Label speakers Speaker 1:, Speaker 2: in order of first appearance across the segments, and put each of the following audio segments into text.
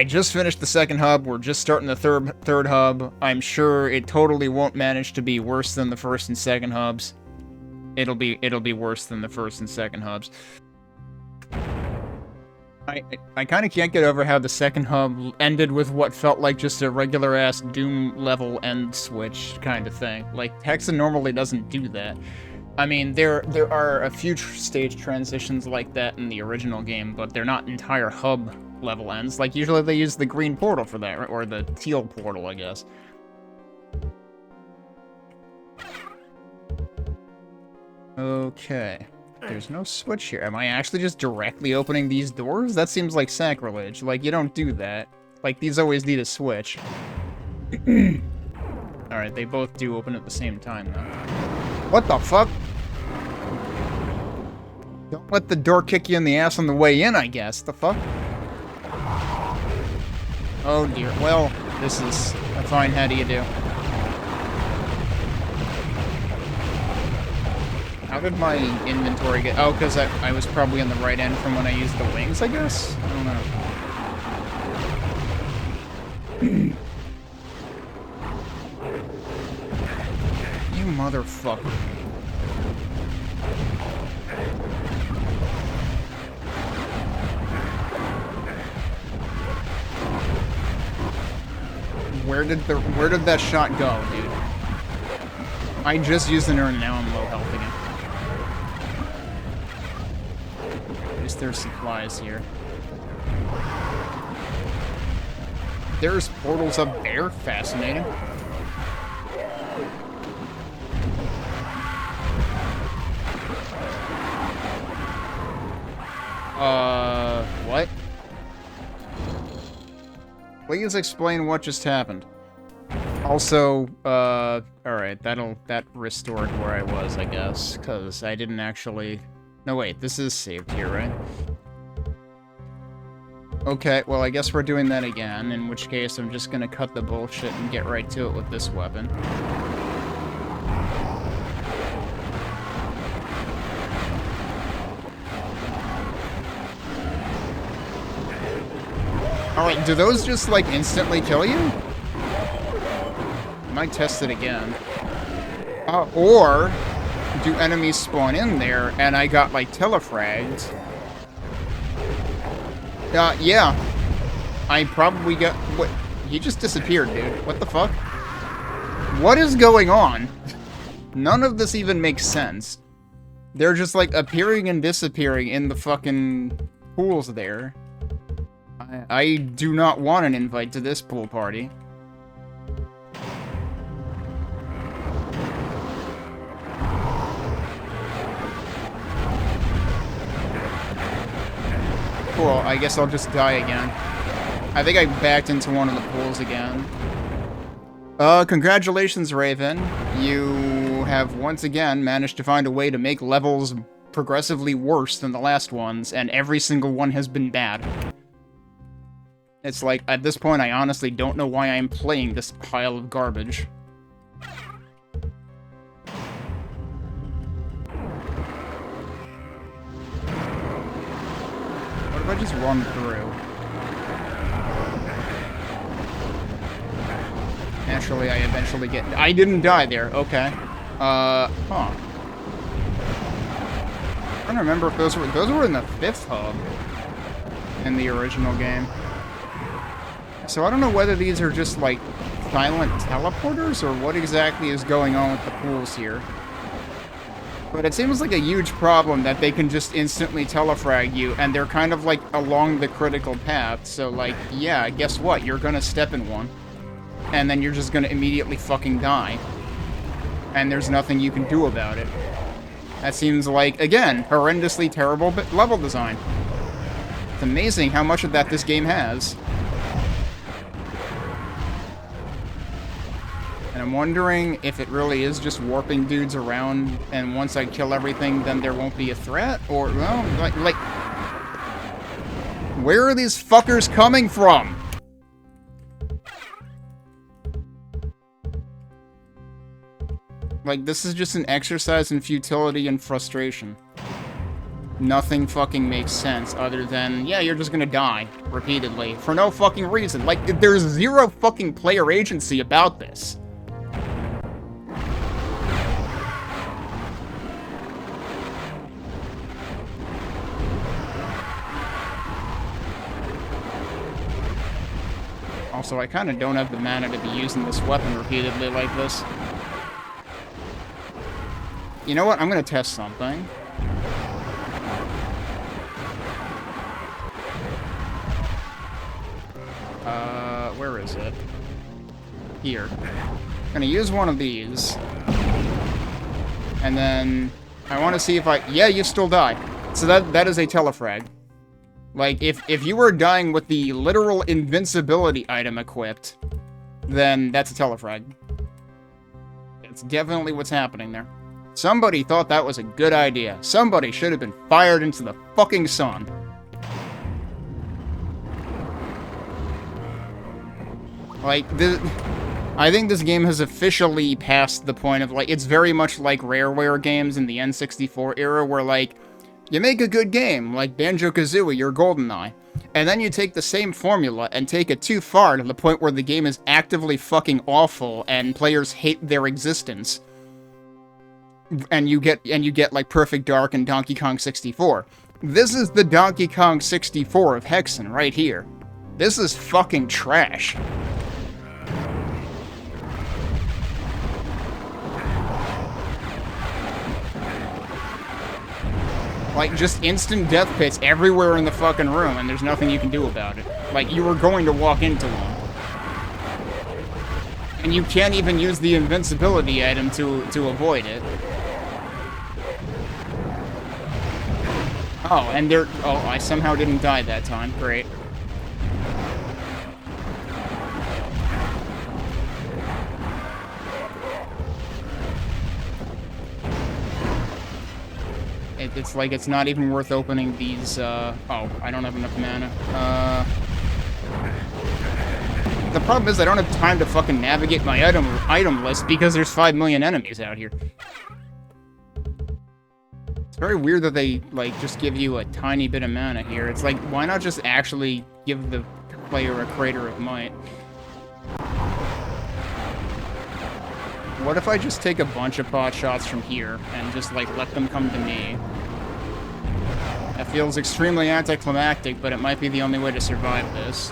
Speaker 1: I just finished the second hub. We're just starting the third hub. I'm sure it totally won't manage to be worse than the first and second hubs. It'll be worse than the first and second hubs. I kind of can't get over how the second hub ended with what felt like just a regular-ass Doom level end switch kind of thing. Like, Hexen normally doesn't do that. I mean, there are a few stage transitions like that in the original game, but they're not entire hub level ends. Like, usually they use the green portal for that, or the teal portal, I guess. Okay. There's no switch here. Am I actually just directly opening these doors? That seems like sacrilege. Like, you don't do that. Like, these always need a switch. Alright, they both do open at the same time, though. What the fuck? Don't let the door kick you in the ass on the way in, I guess. The fuck? Oh dear. Well, this is a fine how do you do. How did my inventory get... Oh, because I was probably on the right end from when I used the wings, I guess? I don't know. You motherfucker. Where did that shot go, dude? I just used an urn and now I'm low health again. There's supplies here. There's portals up there? Fascinating. What? Please explain what just happened. Also, alright, that restored where I was, I guess, because I didn't actually... No, wait, this is saved here, right? Okay, well, I guess we're doing that again, in which case I'm just gonna cut the bullshit and get right to it with this weapon. Alright, do those just, like, instantly kill you? I might test it again. Or... do enemies spawn in there, and I got, like, telefragged? Yeah. I probably got... What? He just disappeared, dude. What the fuck? What is going on? None of this even makes sense. They're just, like, appearing and disappearing in the fucking pools there. I do not want an invite to this pool party. Cool, I guess I'll just die again. I think I backed into one of the pools again. Congratulations, Raven. You have once again managed to find a way to make levels progressively worse than the last ones, and every single one has been bad. It's like, at this point, I honestly don't know why I'm playing this pile of garbage. What if I just run through? Naturally, I eventually get... I didn't die there, okay. Huh. I'm trying to remember if those were in the 5th hub in the original game. So I don't know whether these are just, like, silent teleporters, or what exactly is going on with the pools here. But it seems like a huge problem that they can just instantly telefrag you, and they're kind of, like, along the critical path. So, like, yeah, guess what? You're gonna step in one. And then you're just gonna immediately fucking die. And there's nothing you can do about it. That seems like, again, horrendously terrible level design. It's amazing how much of that this game has. And I'm wondering if it really is just warping dudes around, and once I kill everything, then there won't be a threat? Or, well, like... Where are these fuckers coming from? Like, this is just an exercise in futility and frustration. Nothing fucking makes sense other than, yeah, you're just gonna die repeatedly for no fucking reason. Like, there's zero fucking player agency about this. Also, I kind of don't have the mana to be using this weapon repeatedly like this. You know what? I'm gonna test something. Where is it? Here. I'm gonna use one of these. And then I want to see if I... Yeah, you still die. So that is a telefrag. Like, if you were dying with the literal invincibility item equipped, then that's a telefrag. It's definitely what's happening there. Somebody thought that was a good idea. Somebody should have been fired into the fucking sun. Like, I think this game has officially passed the point of, like, it's very much like Rareware games in the N64 era, where, like, you make a good game, like Banjo-Kazooie or GoldenEye, and then you take the same formula and take it too far to the point where the game is actively fucking awful and players hate their existence. And you get like Perfect Dark and Donkey Kong 64. This is the Donkey Kong 64 of Hexen right here. This is fucking trash. Like, just instant death pits everywhere in the fucking room, and there's nothing you can do about it. Like, you were going to walk into one. And you can't even use the invincibility item to avoid it. Oh, and there... Oh, I somehow didn't die that time. Great. It's like it's not even worth opening these, Oh, I don't have enough mana. The problem is I don't have time to fucking navigate my item list because there's 5 million enemies out here. It's very weird that they, like, just give you a tiny bit of mana here. It's like, why not just actually give the player a Crater of Might? What if I just take a bunch of pot shots from here and just, like, let them come to me? That feels extremely anticlimactic, but it might be the only way to survive this.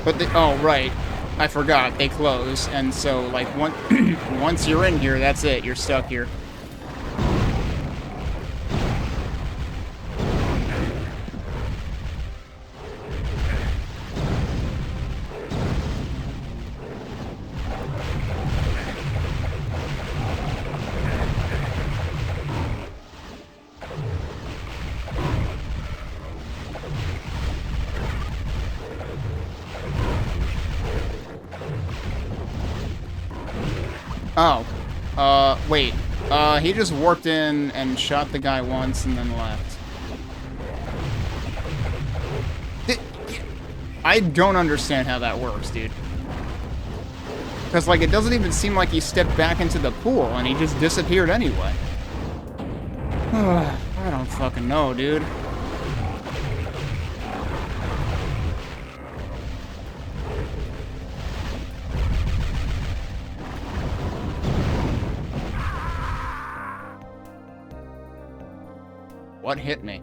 Speaker 1: But oh, right. I forgot. They close, and so, like, once you're in here, that's it. You're stuck here. Oh. Wait. He just warped in and shot the guy once and then left. I don't understand how that works, dude. Because, like, it doesn't even seem like he stepped back into the pool and he just disappeared anyway. I don't fucking know, dude. What hit me?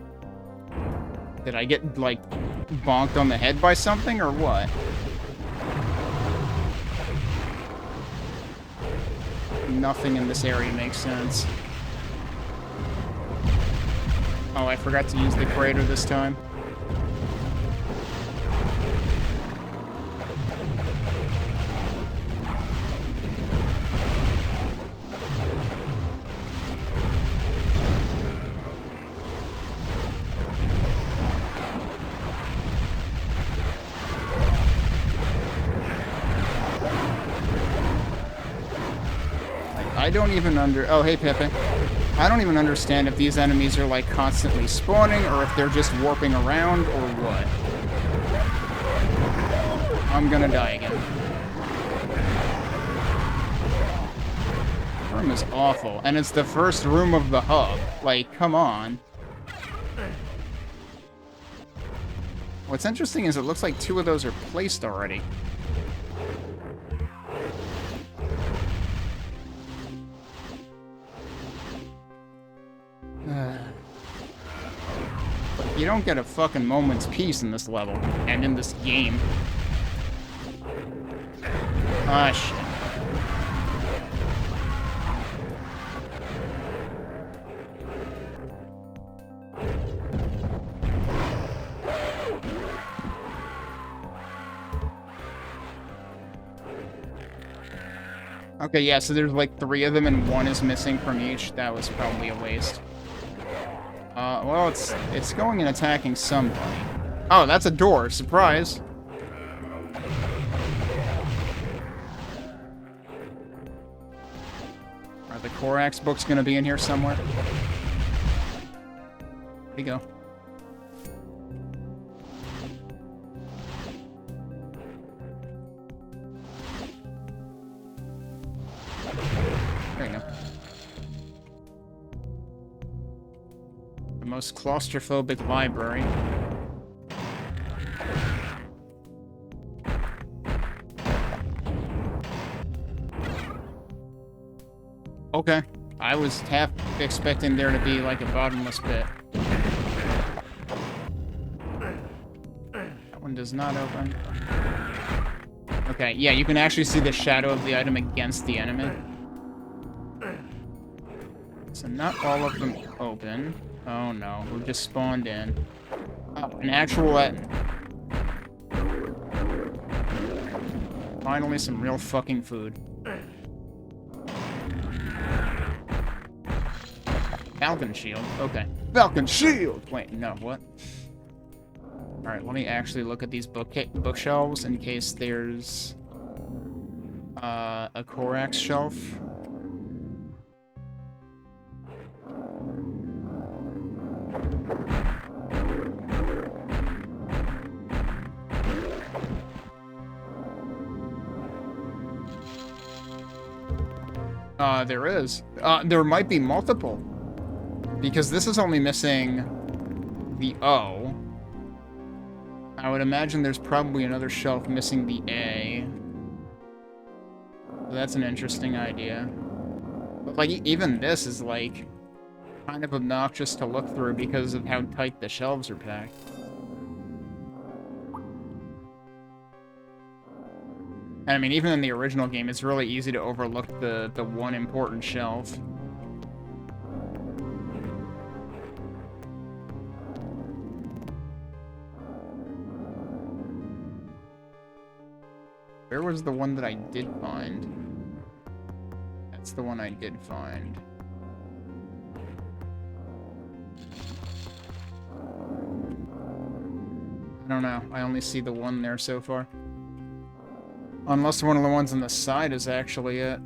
Speaker 1: Did I get, like, bonked on the head by something, or what? Nothing in this area makes sense. Oh, I forgot to use the crater this time. I don't even oh, hey, Pepe. I don't even understand if these enemies are, like, constantly spawning, or if they're just warping around, or what. I'm gonna die again. room is awful, and it's the first room of the hub. Like, come on. What's interesting is it looks like 2 of those are placed already. You don't get a fucking moment's peace in this level, and in this game. Ah, shit. Okay, yeah, so there's like 3 of them and 1 is missing from each. That was probably a waste. Well, it's going and attacking somebody. Oh, that's a door. Surprise. Are the Korax books gonna be in here somewhere? There you go. There you go. The most claustrophobic library. Okay. I was half expecting there to be like a bottomless pit. That one does not open. Okay, yeah, you can actually see the shadow of the item against the enemy. So not all of them open. Oh no, we're just spawned in. Oh, an actual Etten. Finally some real fucking food. Falcon shield. Okay. Falcon shield! Wait, no, what? Alright, let me actually look at these bookshelves in case there's a Korax shelf. There is. There might be multiple. Because this is only missing the O. I would imagine there's probably another shelf missing the A. So that's an interesting idea. But, like, even this is, like, kind of obnoxious to look through because of how tight the shelves are packed. And, I mean, even in the original game, it's really easy to overlook the one important shelf. Where was the one that I did find? That's the one I did find. I don't know. I only see the one there so far. Unless one of the ones on the side is actually it.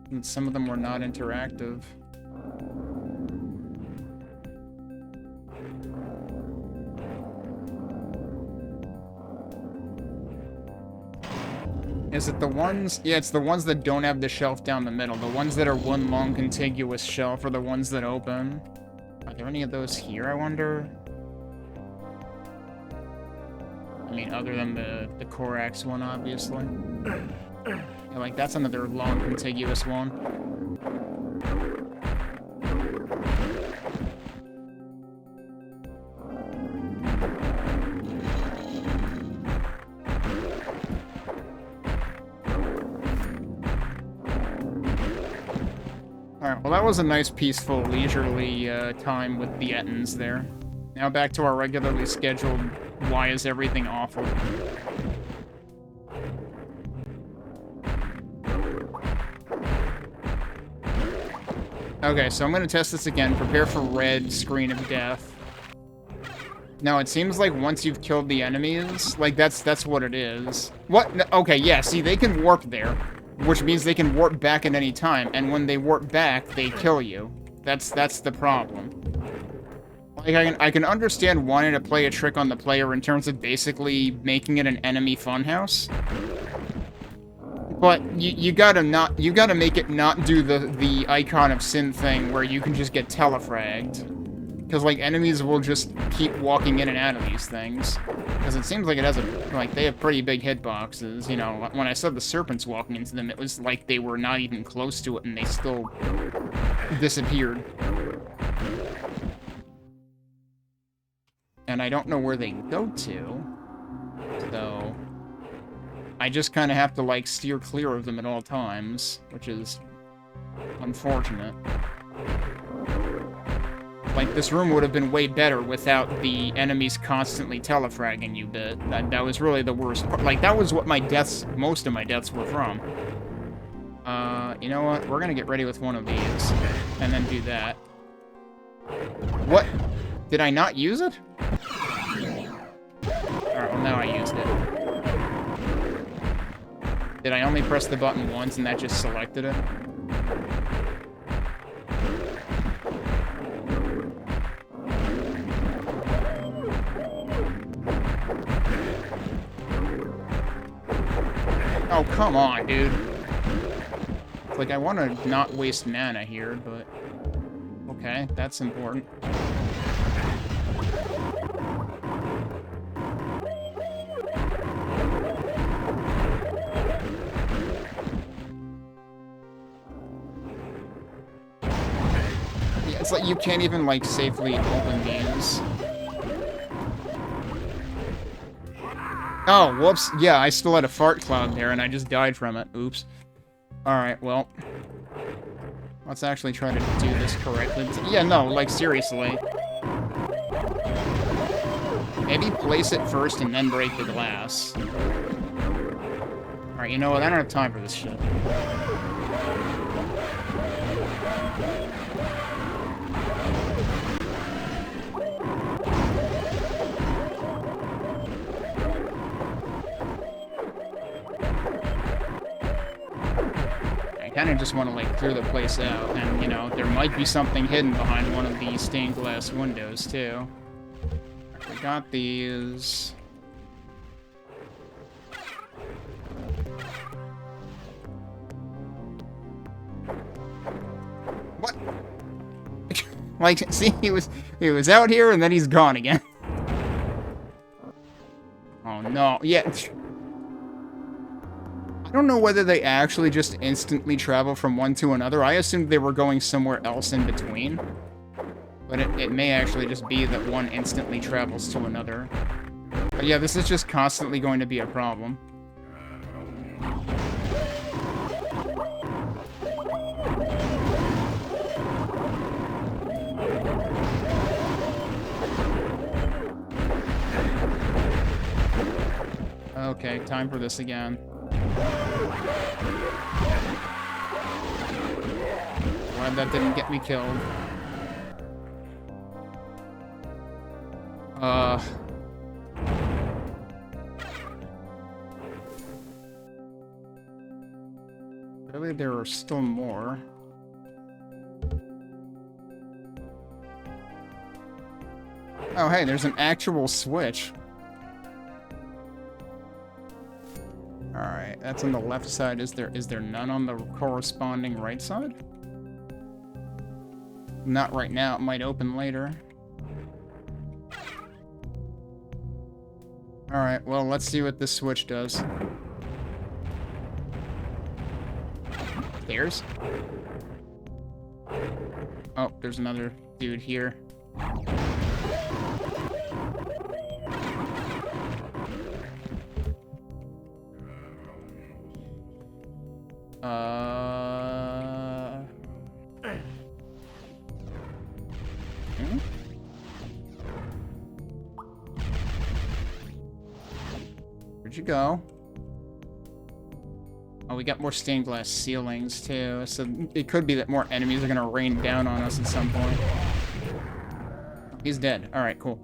Speaker 1: And some of them were not interactive. Is it the ones? Yeah, it's the ones that don't have the shelf down the middle. The ones that are one long contiguous shelf are the ones that open. Are there any of those here, I wonder? I mean, other than the Korax one, obviously. Yeah, like, that's another long contiguous one. Alright, well that was a nice, peaceful, leisurely time with the Ettins there. Now back to our regularly scheduled, why is everything awful? Okay, so I'm gonna test this again. Prepare for red screen of death. No, it seems like once you've killed the enemies, like that's what it is. What? No, okay, yeah, see, they can warp there. Which means they can warp back at any time, and when they warp back, they kill you. That's the problem. Like, I can understand wanting to play a trick on the player in terms of basically making it an enemy funhouse. But you gotta make it not do the Icon of Sin thing where you can just get telefragged. Because, like, enemies will just keep walking in and out of these things. Because it seems like it has they have pretty big hitboxes, you know. When I saw the serpents walking into them, it was like they were not even close to it and they still disappeared. And I don't know where they go to, so I just kind of have to, like, steer clear of them at all times, which is unfortunate. Like, this room would have been way better without the enemies constantly telefragging you bit. That was really the worst part. Like, that was what my deaths, most of my deaths were from. You know what? We're gonna get ready with one of these, and then do that. What? Did I not use it? Alright, well now I used it. Did I only press the button once and that just selected it? Oh, come on, dude. It's like, I want to not waste mana here, but... Okay, that's important. Yeah, it's like you can't even, like, safely open these. Oh, whoops. Yeah, I still had a fart cloud there, and I just died from it. Oops. Alright, well... Let's actually try to do this correctly. Yeah, no, like, seriously. Maybe place it first and then break the glass. Alright, you know what? I don't have time for this shit. I kind of just want to, like, clear the place out, and, you know, there might be something hidden behind one of these stained glass windows, too. We got these. What? Like, see, he was out here, and then he's gone again. Oh, no. Yeah. I don't know whether they actually just instantly travel from one to another. I assumed they were going somewhere else in between. But it may actually just be that one instantly travels to another. But yeah, this is just constantly going to be a problem. Okay, time for this again. Glad that didn't get me killed. Really, there are still more. Oh, hey, there's an actual switch. Alright, that's on the left side. Is there none on the corresponding right side? Not right now. It might open later. Alright, well, let's see what this switch does. Stairs? Oh, there's another dude here. Where'd you go? Oh, we got more stained glass ceilings, too. So it could be that more enemies are gonna rain down on us at some point. He's dead. Alright, cool.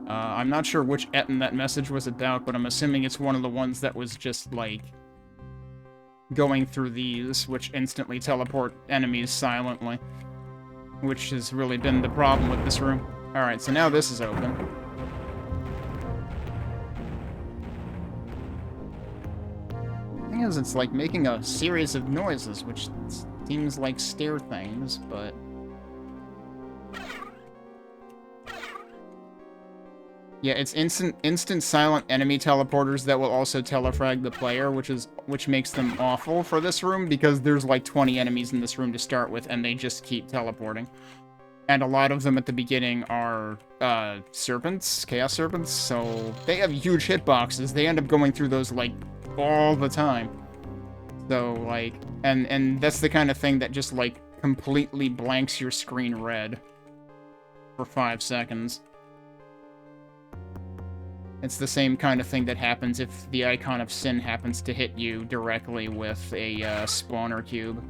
Speaker 1: I'm not sure which Etten that message was about, but I'm assuming it's one of the ones that was just, like... going through these, which instantly teleport enemies silently, which has really been the problem with this room. Alright, so now this is open. The thing is, it's like making a series of noises, which seems like stair things, but... Yeah, it's instant silent enemy teleporters that will also telefrag the player, which makes them awful for this room, because there's like 20 enemies in this room to start with, and they just keep teleporting. And a lot of them at the beginning are, serpents, chaos serpents, so they have huge hitboxes. They end up going through those, like, all the time. So, like, and that's the kind of thing that just, like, completely blanks your screen red for 5 seconds. It's the same kind of thing that happens if the icon of sin happens to hit you directly with a, spawner cube.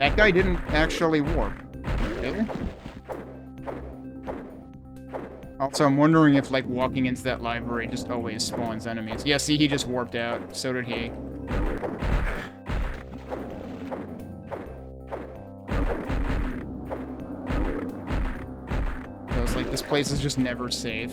Speaker 1: That guy didn't actually warp. Really? Also, I'm wondering if, like, walking into that library just always spawns enemies. Yeah, see, he just warped out. So did he. So it's like, this place is just never safe.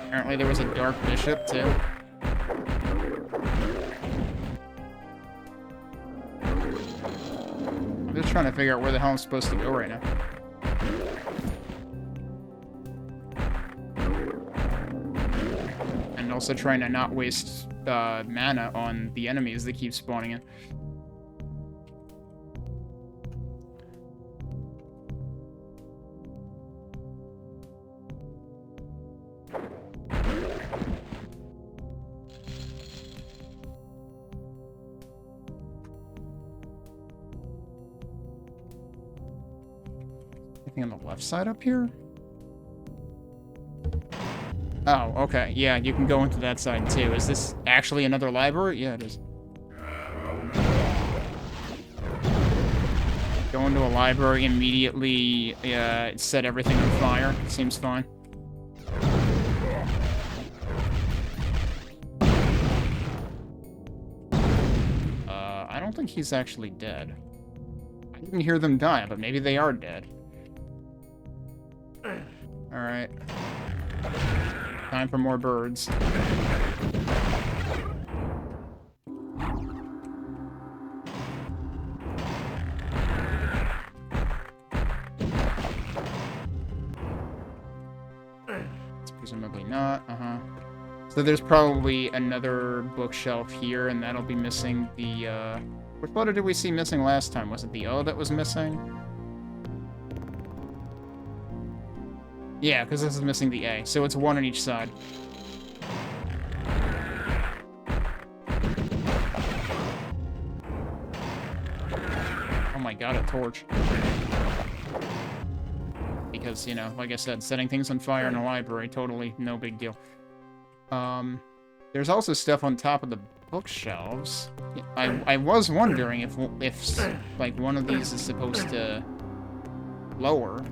Speaker 1: Apparently there was a dark bishop, too. I'm just trying to figure out where the hell I'm supposed to go right now. And also trying to not waste mana on the enemies that keep spawning in. On the left side up here? Oh, okay. Yeah, you can go into that side too. Is this actually another library? Yeah, it is. Go into a library, immediately set everything on fire. Seems fine. I don't think he's actually dead. I didn't hear them die, but maybe they are dead. Alright. Time for more birds. It's presumably not. So there's probably another bookshelf here, and that'll be missing the, Which letter did we see missing last time? Was it the O that was missing? Yeah, because this is missing the A, so it's one on each side. Oh my god, a torch. Because, you know, like I said, setting things on fire in a library, totally no big deal. There's also stuff on top of the bookshelves. I was wondering if like, one of these is supposed to lower.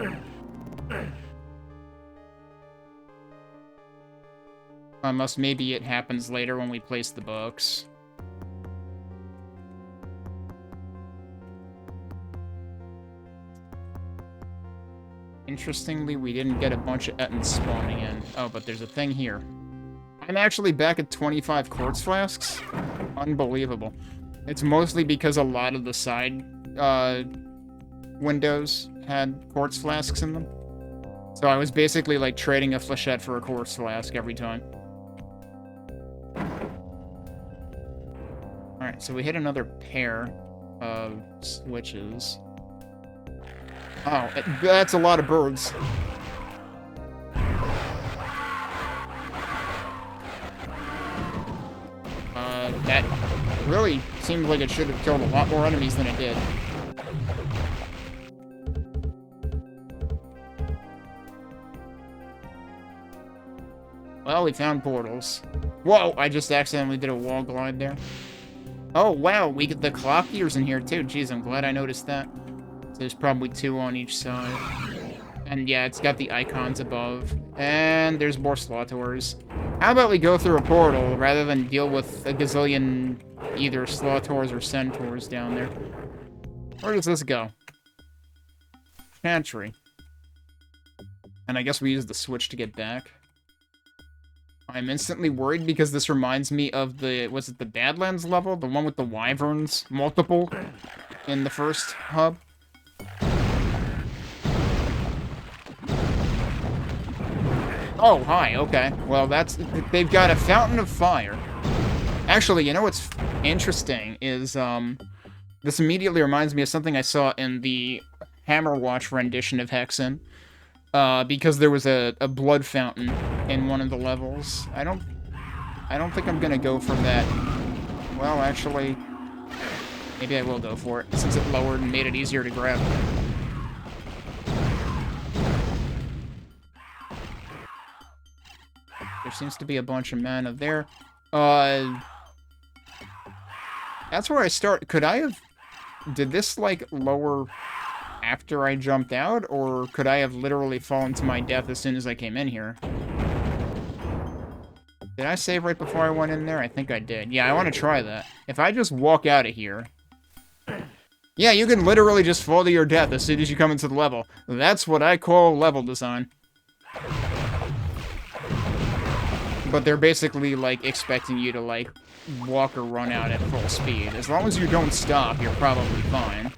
Speaker 1: Unless maybe it happens later when we place the books. Interestingly, we didn't get a bunch of Ettins spawning in. Oh, but there's a thing here. I'm actually back at 25 quartz flasks. Unbelievable. It's mostly because a lot of the side windows had quartz flasks in them. So I was basically like trading a flechette for a quartz flask every time. Alright, so we hit another pair of switches. Oh, that's a lot of birds. That really seemed like it should have killed a lot more enemies than it did. Well, we found portals. Whoa, I just accidentally did a wall glide there. Oh, wow, we get the clock gears in here, too. Jeez, I'm glad I noticed that. So there's probably 2 on each side. And yeah, it's got the icons above. And there's more Slaughters. How about we go through a portal rather than deal with a gazillion either Slaughters or Centaurs down there? Where does this go? Chantry. And I guess we use the switch to get back. I'm instantly worried because this reminds me of the, was it the Badlands level? The one with the wyverns, multiple, in the first hub? Oh, hi, okay. Well, that's, they've got a fountain of fire. Actually, you know what's interesting is, this immediately reminds me of something I saw in the Hammerwatch rendition of Hexen. Because there was a blood fountain in one of the levels. I don't think I'm gonna go for that. Well, actually, maybe I will go for it, since it lowered and made it easier to grab. There seems to be a bunch of mana there. That's where I start. Could I have... Did this, like, lower... after I jumped out, or could I have literally fallen to my death as soon as I came in here? Did I save right before I went in there? I think I did. Yeah, I want to try that. If I just walk out of here... Yeah, you can literally just fall to your death as soon as you come into the level. That's what I call level design. But they're basically, like, expecting you to, like, walk or run out at full speed. As long as you don't stop, you're probably fine.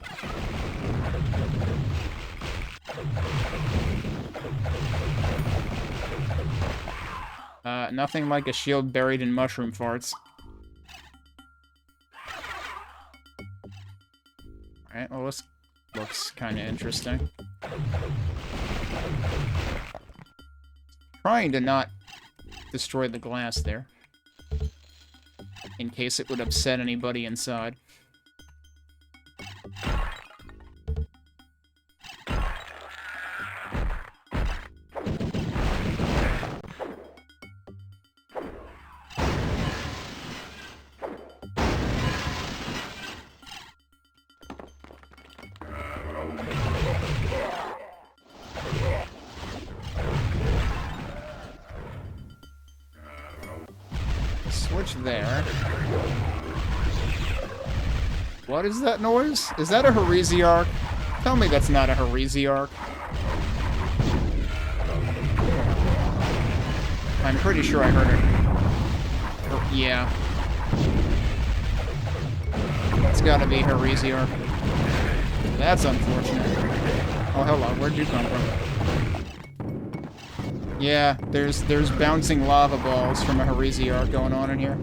Speaker 1: Nothing like a shield buried in mushroom farts. Alright, well, this looks kind of interesting. Trying to not destroy the glass there. In case it would upset anybody inside. Switch there. What is that noise? Is that a heresiarch? Tell me that's not a heresiarch. I'm pretty sure I heard it. Yeah. It's gotta be heresiarch. That's unfortunate. Oh, hello. Where'd you come from? Yeah, there's bouncing lava balls from a heresiarch going on in here.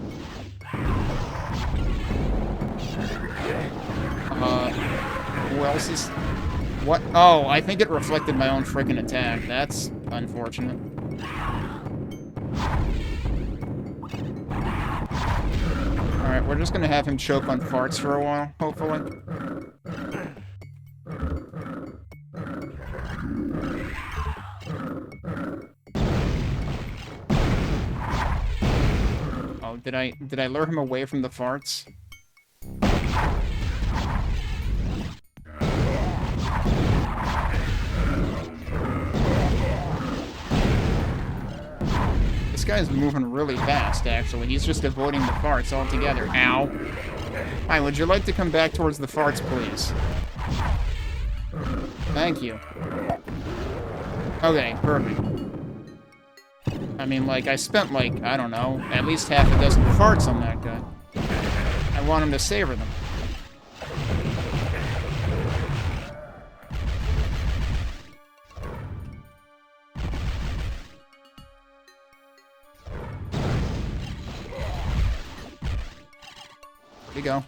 Speaker 1: Who else is... What? Oh, I think it reflected my own frickin' attack. That's unfortunate. Alright, we're just gonna have him choke on farts for a while, hopefully. Oh, did I lure him away from the farts? This guy's moving really fast, actually. He's just avoiding the farts altogether. Ow. Hi, would you like to come back towards the farts, please? Thank you. Okay, perfect. I mean, like, I spent, like, I don't know, at least half a dozen farts on that guy. I want him to savor them. Where'd he go?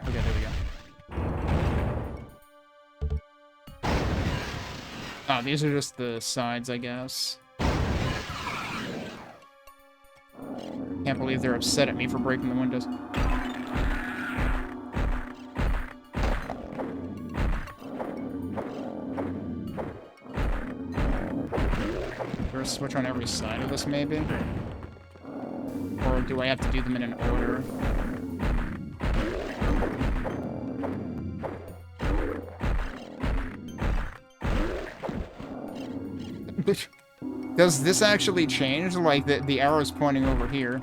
Speaker 1: Okay, there we go. Oh, these are just the sides, I guess. Can't believe they're upset at me for breaking the windows. there a switch on every side of this, maybe? Or do I have to do them in an order? Does this actually change? Like, the arrow's pointing over here.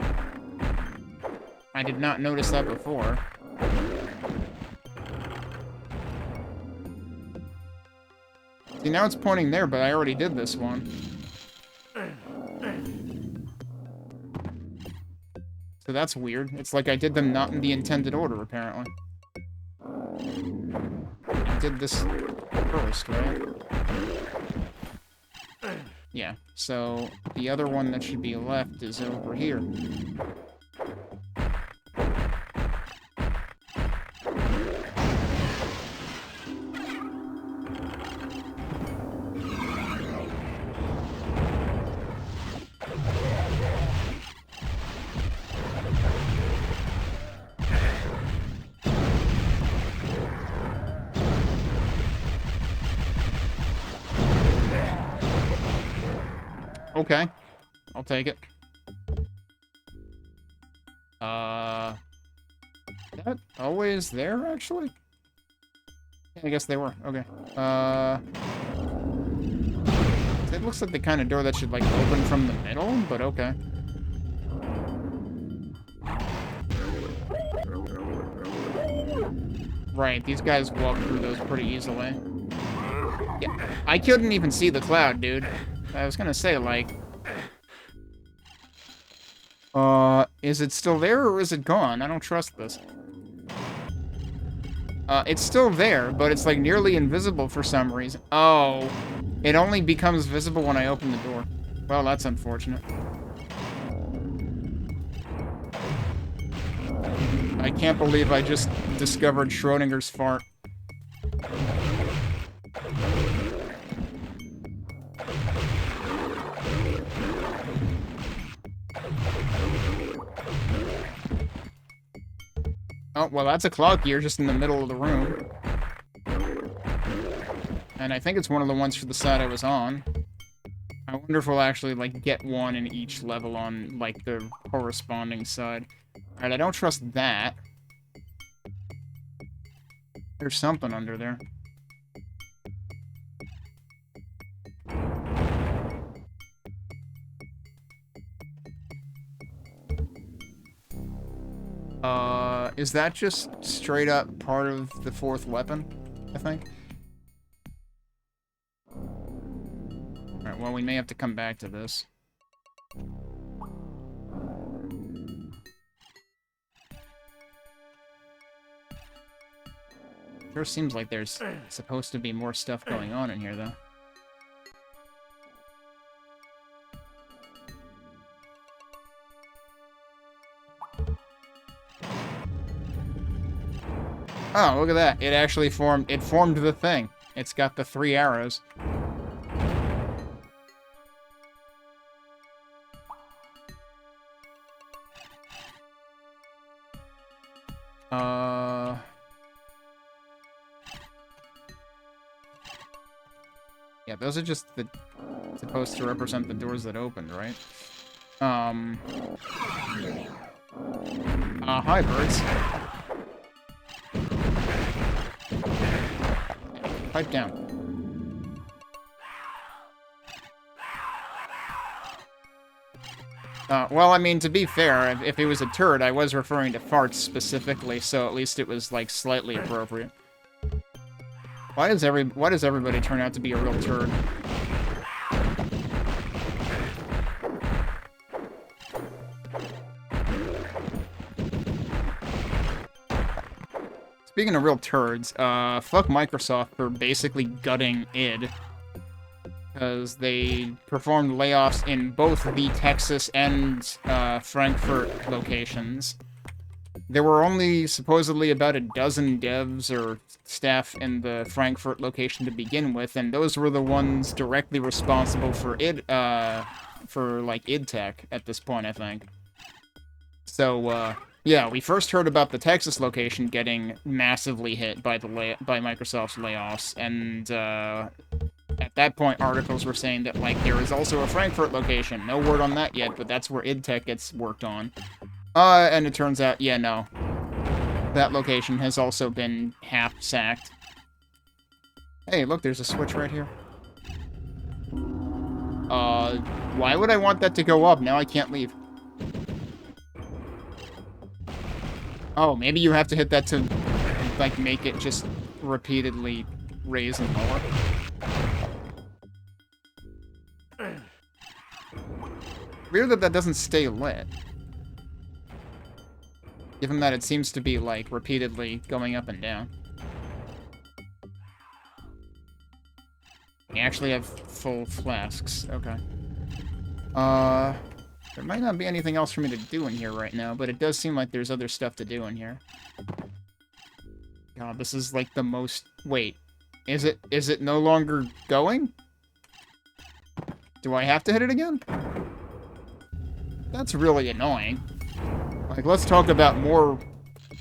Speaker 1: I did not notice that before. See, now it's pointing there, but I already did this one. So that's weird. It's like I did them not in the intended order, apparently. I did this first, right? Yeah, so the other one that should be left is over here. Okay, I'll take it. That always there, actually? Yeah, I guess they were. Okay. It looks like the kind of door that should, like, open from the middle, but okay. Right, these guys walk through those pretty easily. Yeah, I couldn't even see the cloud, dude. I was gonna say, like... is it still there, or is it gone? I don't trust this. It's still there, but it's, like, nearly invisible for some reason. Oh, it only becomes visible when I open the door. Well, that's unfortunate. I can't believe I just discovered Schrodinger's fart. Oh, well, that's a clock gear just in the middle of the room. And I think it's one of the ones for the side I was on. I wonder if we'll actually, like, get one in each level on, like, the corresponding side. Alright, I don't trust that. There's something under there. Is that just straight up part of the fourth weapon, I think? Alright, well, we may have to come back to this. Sure seems like there's supposed to be more stuff going on in here, though. Oh, look at that. It actually formed the thing. It's got the 3 arrows. Yeah, those are just supposed to represent the doors that opened, right? Hi, birds. Pipe down. Well, I mean, to be fair, if it was a turd, I was referring to farts specifically, so at least it was, like, slightly appropriate. Why does everybody turn out to be a real turd? Speaking of real turds, fuck Microsoft for basically gutting id. Because they performed layoffs in both the Texas and Frankfurt locations. There were only supposedly about a dozen devs or staff in the Frankfurt location to begin with, and those were the ones directly responsible for id tech at this point, I think. So, yeah, we first heard about the Texas location getting massively hit by Microsoft's layoffs, and At that point, articles were saying that, like, there is also a Frankfurt location. No word on that yet, but that's where IdTech gets worked on. And it turns out, yeah, no. That location has also been half-sacked. Hey, look, there's a switch right here. Why would I want that to go up? Now I can't leave. Oh, maybe you have to hit that to, like, make it just repeatedly raise and lower. Weird that that doesn't stay lit. Given that it seems to be, like, repeatedly going up and down. You actually have full flasks. Okay. There might not be anything else for me to do in here right now, but it does seem like there's other stuff to do in here. God, this is, like, the most... Wait. Is it no longer going? Do I have to hit it again? That's really annoying. Like, let's talk about more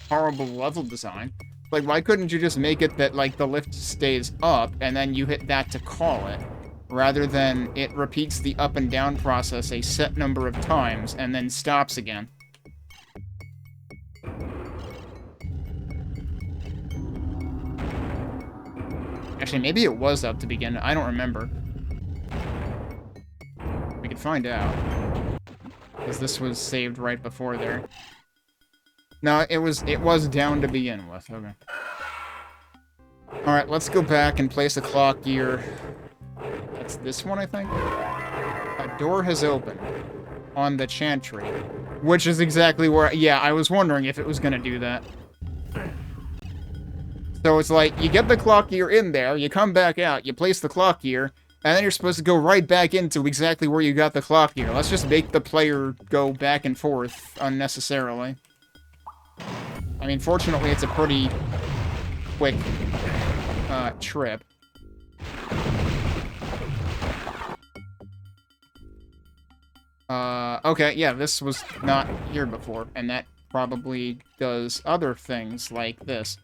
Speaker 1: horrible level design. Like, why couldn't you just make it that, like, the lift stays up, and then you hit that to call it, rather than it repeats the up and down process a set number of times, and then stops again? Actually, maybe it was up to begin. I don't remember. We could find out. Because this was saved right before there. No, it was down to begin with. Okay. Alright, let's go back and place a clock gear. That's this one, I think? A door has opened on the chantry. Which is exactly where... Yeah, I was wondering if it was going to do that. So it's like, you get the clock gear in there, you come back out, you place the clock gear, and then you're supposed to go right back into exactly where you got the clock gear. Let's just make the player go back and forth unnecessarily. I mean, fortunately, it's a pretty quick trip. Okay, yeah, this was not here before, and that probably does other things like this.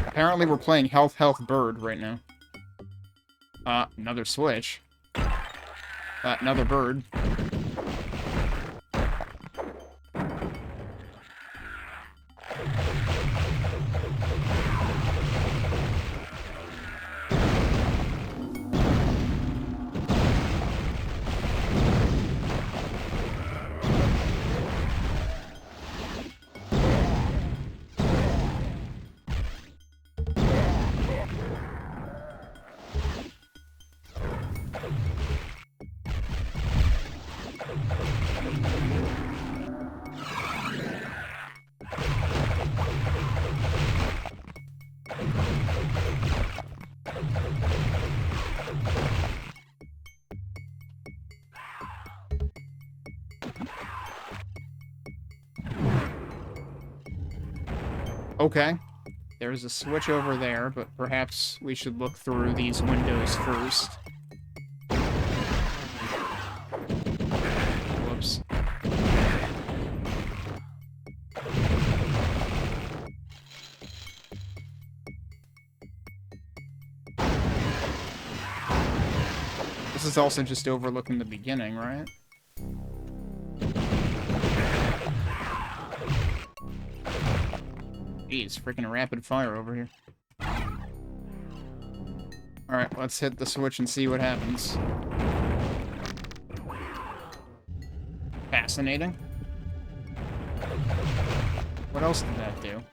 Speaker 1: Apparently we're playing Health Bird right now. Another switch. Another bird. Okay. There's a switch over there, but perhaps we should look through these windows first. Whoops. This is also just overlooking the beginning, right? Jeez, freaking rapid fire over here. Alright, let's hit the switch and see what happens. Fascinating. What else did that do?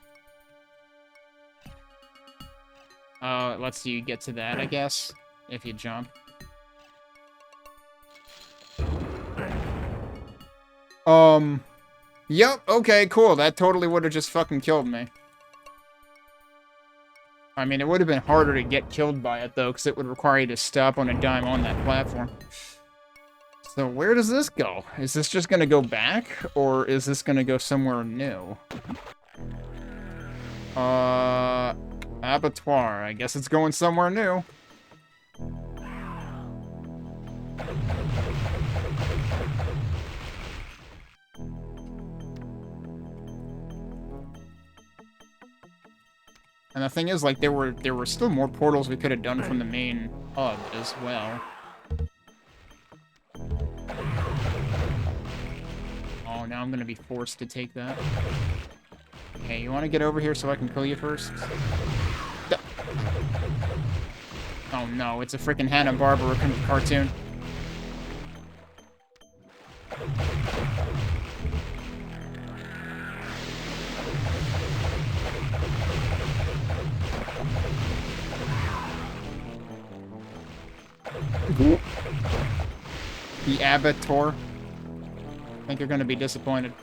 Speaker 1: It lets you get to that, I guess, if you jump. Yep, okay, cool. That totally would have just fucking killed me. I mean, it would have been harder to get killed by it, though, because it would require you to stop on a dime on that platform. So where does this go? Is this just going to go back, or is this going to go somewhere new? Abattoir. I guess it's going somewhere new. And the thing is, like, there were still more portals we could have done from the main hub as well. Oh, now I'm gonna be forced to take that. Okay, you want to get over here so I can kill you first? Oh no, it's a freaking Hanna-Barbera cartoon. The Abattoir. I think you're gonna be disappointed.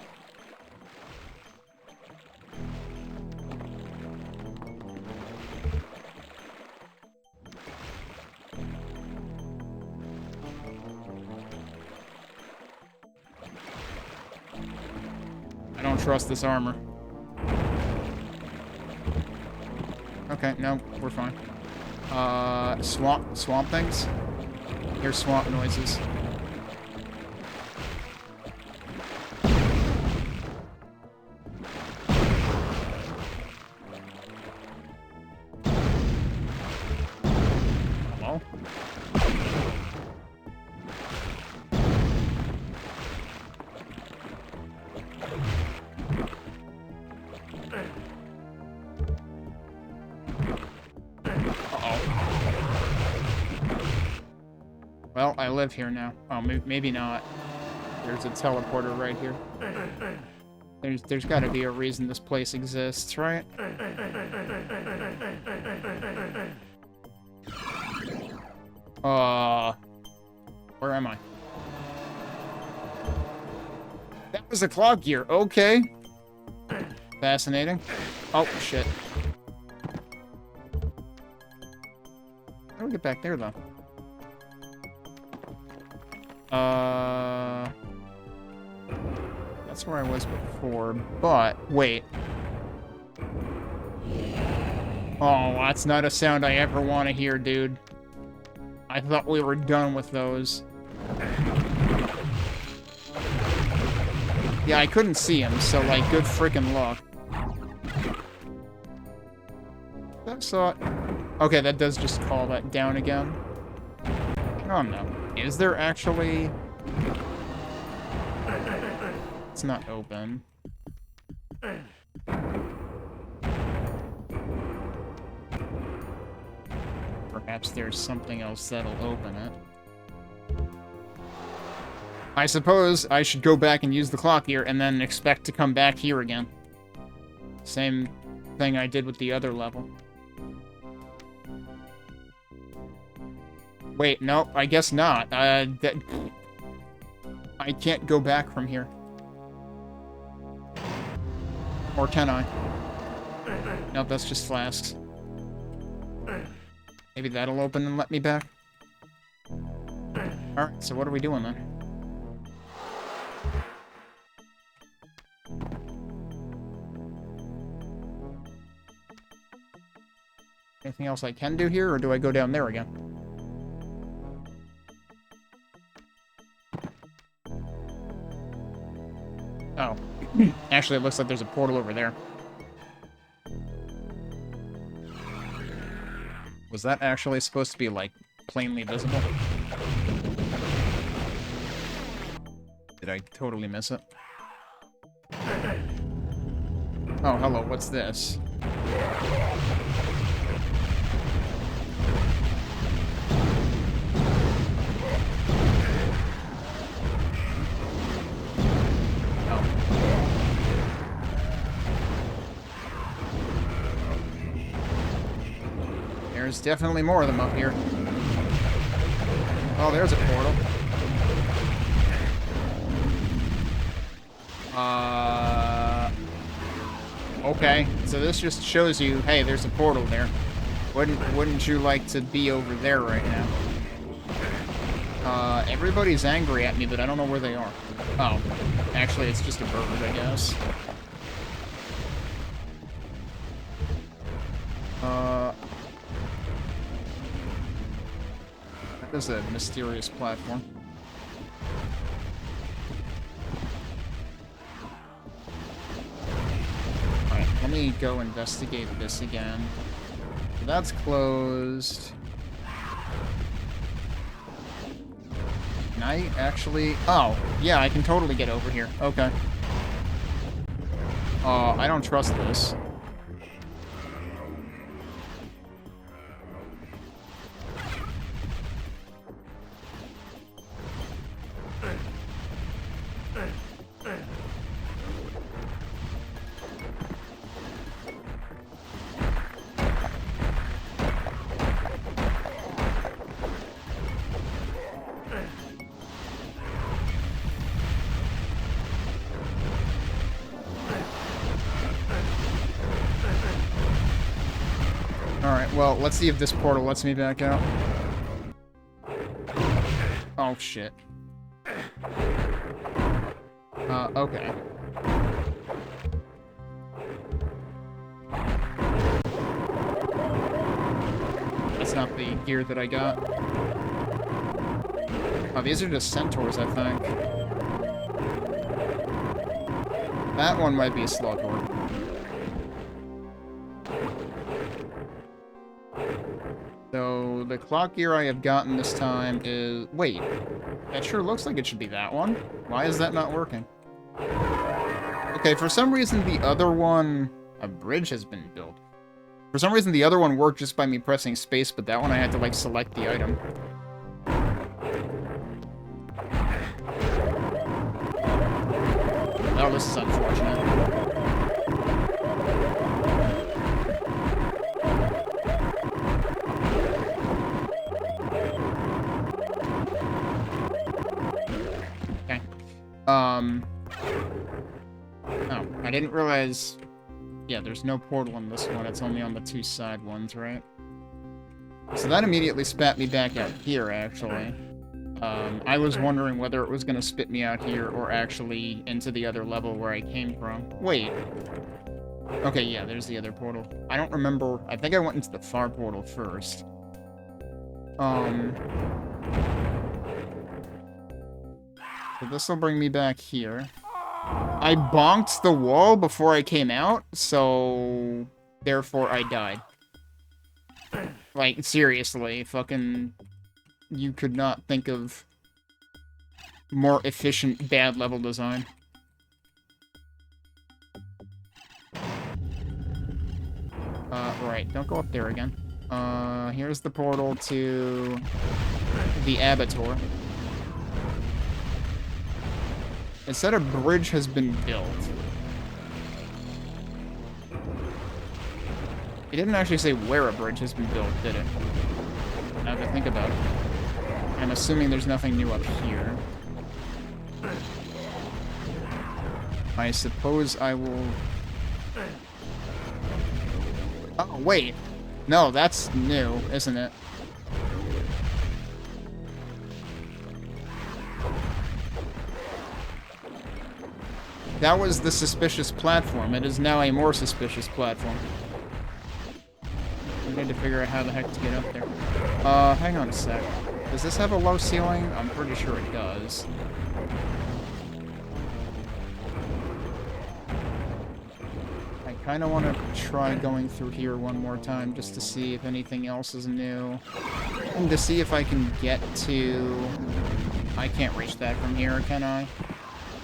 Speaker 1: I don't trust this armor. Okay, no, we're fine. Swamp things? Here's swamp noises. Hello? Well, I live here now. Oh, maybe not. There's a teleporter right here. There's got to be a reason this place exists, right? Where am I? That was a clock gear. Okay. Fascinating. Oh, shit. How do we get back there, though? That's where I was before, but wait. Oh, that's not a sound I ever want to hear, dude. I thought we were done with those. Yeah, I couldn't see him, so, like, good freaking luck. That's okay, that does just call that down again. Oh, no. Is there actually... It's not open. Perhaps there's something else that'll open it. I suppose I should go back and use the clock here and then expect to come back here again. Same thing I did with the other level. Wait, no, I guess not. I can't go back from here. Or can I? Nope, that's just flasks. Maybe that'll open and let me back. Alright, so what are we doing then? Anything else I can do here, or do I go down there again? Oh. Actually, it looks like there's a portal over there. Was that actually supposed to be, like, plainly visible? Did I totally miss it? Oh, hello, what's this? There's definitely more of them up here. Oh, there's a portal. Okay, so this just shows you, hey, there's a portal there. Wouldn't you like to be over there right now? Everybody's angry at me, but I don't know where they are. Oh, actually, it's just a bird, I guess. That is a mysterious platform. Alright, let me go investigate this again. So that's closed. Can I actually... Oh, yeah, I can totally get over here. Okay. I don't trust this. Alright, well, let's see if this portal lets me back out. Oh, shit. Okay. That's not the gear that I got. Oh, these are just centaurs, I think. That one might be a slugworm. So, the clock gear I have gotten this time is... Wait. That sure looks like it should be that one. Why is that not working? Okay, for some reason the other one... A bridge has been built. For some reason the other one worked just by me pressing space, but that one I had to, like, select the item. Oh, this is unfortunate. Okay. Oh, I didn't realize... Yeah, there's no portal on this one. It's only on the two side ones, right? So that immediately spat me back out here, actually. I was wondering whether it was going to spit me out here or actually into the other level where I came from. Wait. Okay, yeah, there's the other portal. I don't remember. I think I went into the far portal first. So this will bring me back here. I bonked the wall before I came out, so therefore I died. Like, seriously, fucking... You could not think of more efficient bad level design. Right, don't go up there again. Here's the portal to the Abattoir. It said a bridge has been built. It didn't actually say where a bridge has been built, did it? Now that I think about it. I'm assuming there's nothing new up here. I suppose I will... Oh, wait. No, that's new, isn't it? That was the suspicious platform. It is now a more suspicious platform. I need to figure out how the heck to get up there. Hang on a sec. Does this have a low ceiling? I'm pretty sure it does. I kind of want to try going through here one more time just to see if anything else is new. And to see if I can get to... I can't reach that from here, can I?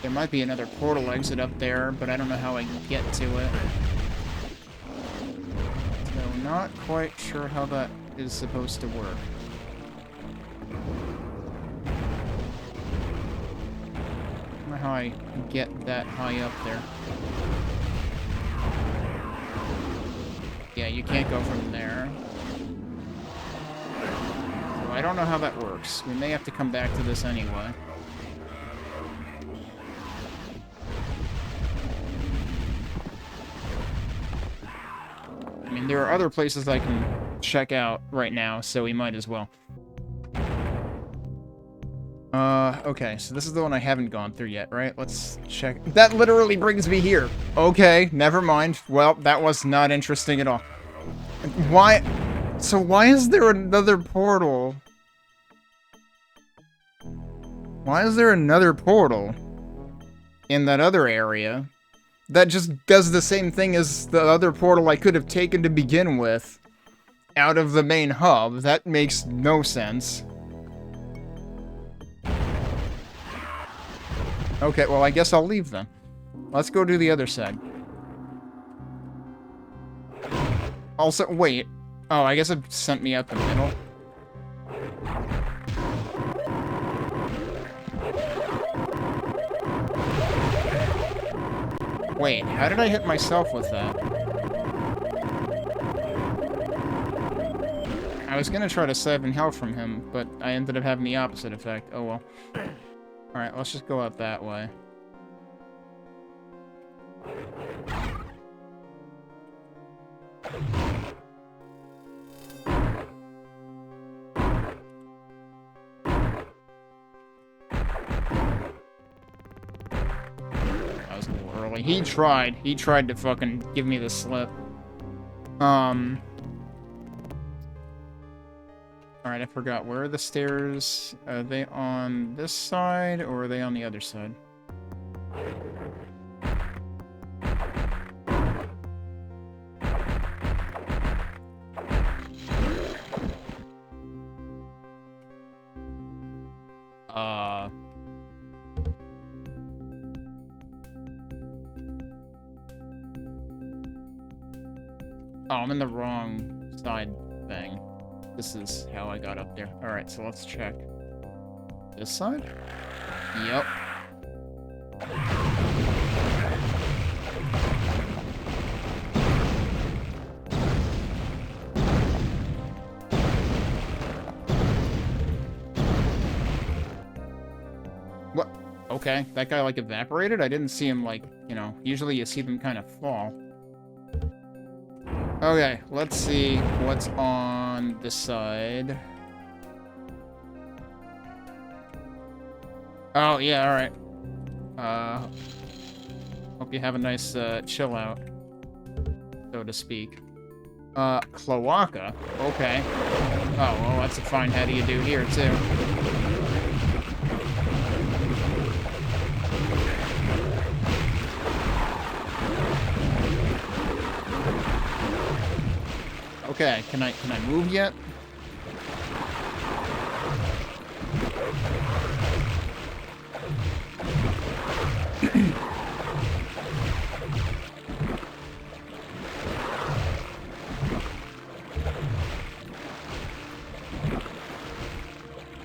Speaker 1: There might be another portal exit up there, but I don't know how I can get to it. So, not quite sure how that is supposed to work. I don't know how I get that high up there. Yeah, you can't go from there. So I don't know how that works. We may have to come back to this anyway. I mean, there are other places I can check out right now, so we might as well. Okay, so this is the one I haven't gone through yet, right? Let's check. That literally brings me here. Okay, never mind. Well, that was not interesting at all. Why? So why is there another portal? Why is there another portal in that other area that just does the same thing as the other portal I could have taken to begin with out of the main hub. That makes no sense. Okay, well, I guess I'll leave then. Let's go to the other side. Also, wait. Oh, I guess it sent me out the middle. Wait, how did I hit myself with that? I was gonna try to 7 health from him, but I ended up having the opposite effect. Oh well. Alright, let's just go out that way. That was a little early. He tried to fucking give me the slip. Alright, I forgot. Where are the stairs? Are they on this side, or are they on the other side? Oh, I'm in the wrong side thing. This is how I got up there. Alright, so let's check. This side? Yep. What? Okay, that guy, like, evaporated? I didn't see him, like, you know, usually you see them kind of fall. Okay, let's see what's on this side. Oh, yeah, alright. Hope you have a nice, chill out, so to speak. Cloaca? Okay. Oh, well, that's a fine head you do here, too. Okay, can I move yet?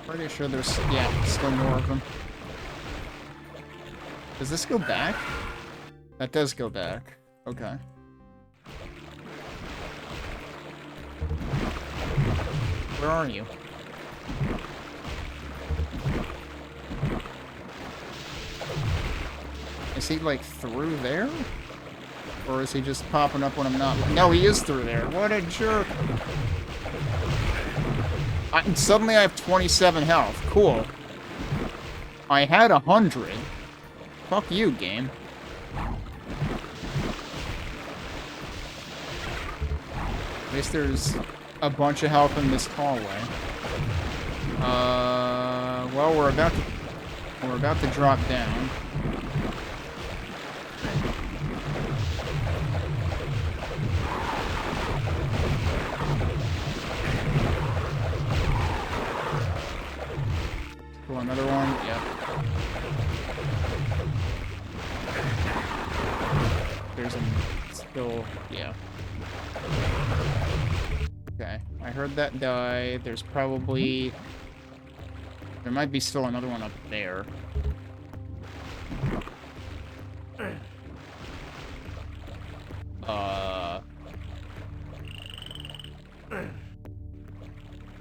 Speaker 1: Pretty sure there's, yeah, still more of them. Does this go back? That does go back. Okay. Where are you? Is he, like, through there? Or is he just popping up when I'm not? No, he is through there. What a jerk. Suddenly I have 27 health. Cool. I had 100. Fuck you, game. At least there's a bunch of health in this hallway. Well, we're about to drop down. Cool, another one. Yep. There's a still, yeah. Okay, I heard that die. There's probably... There might be still another one up there.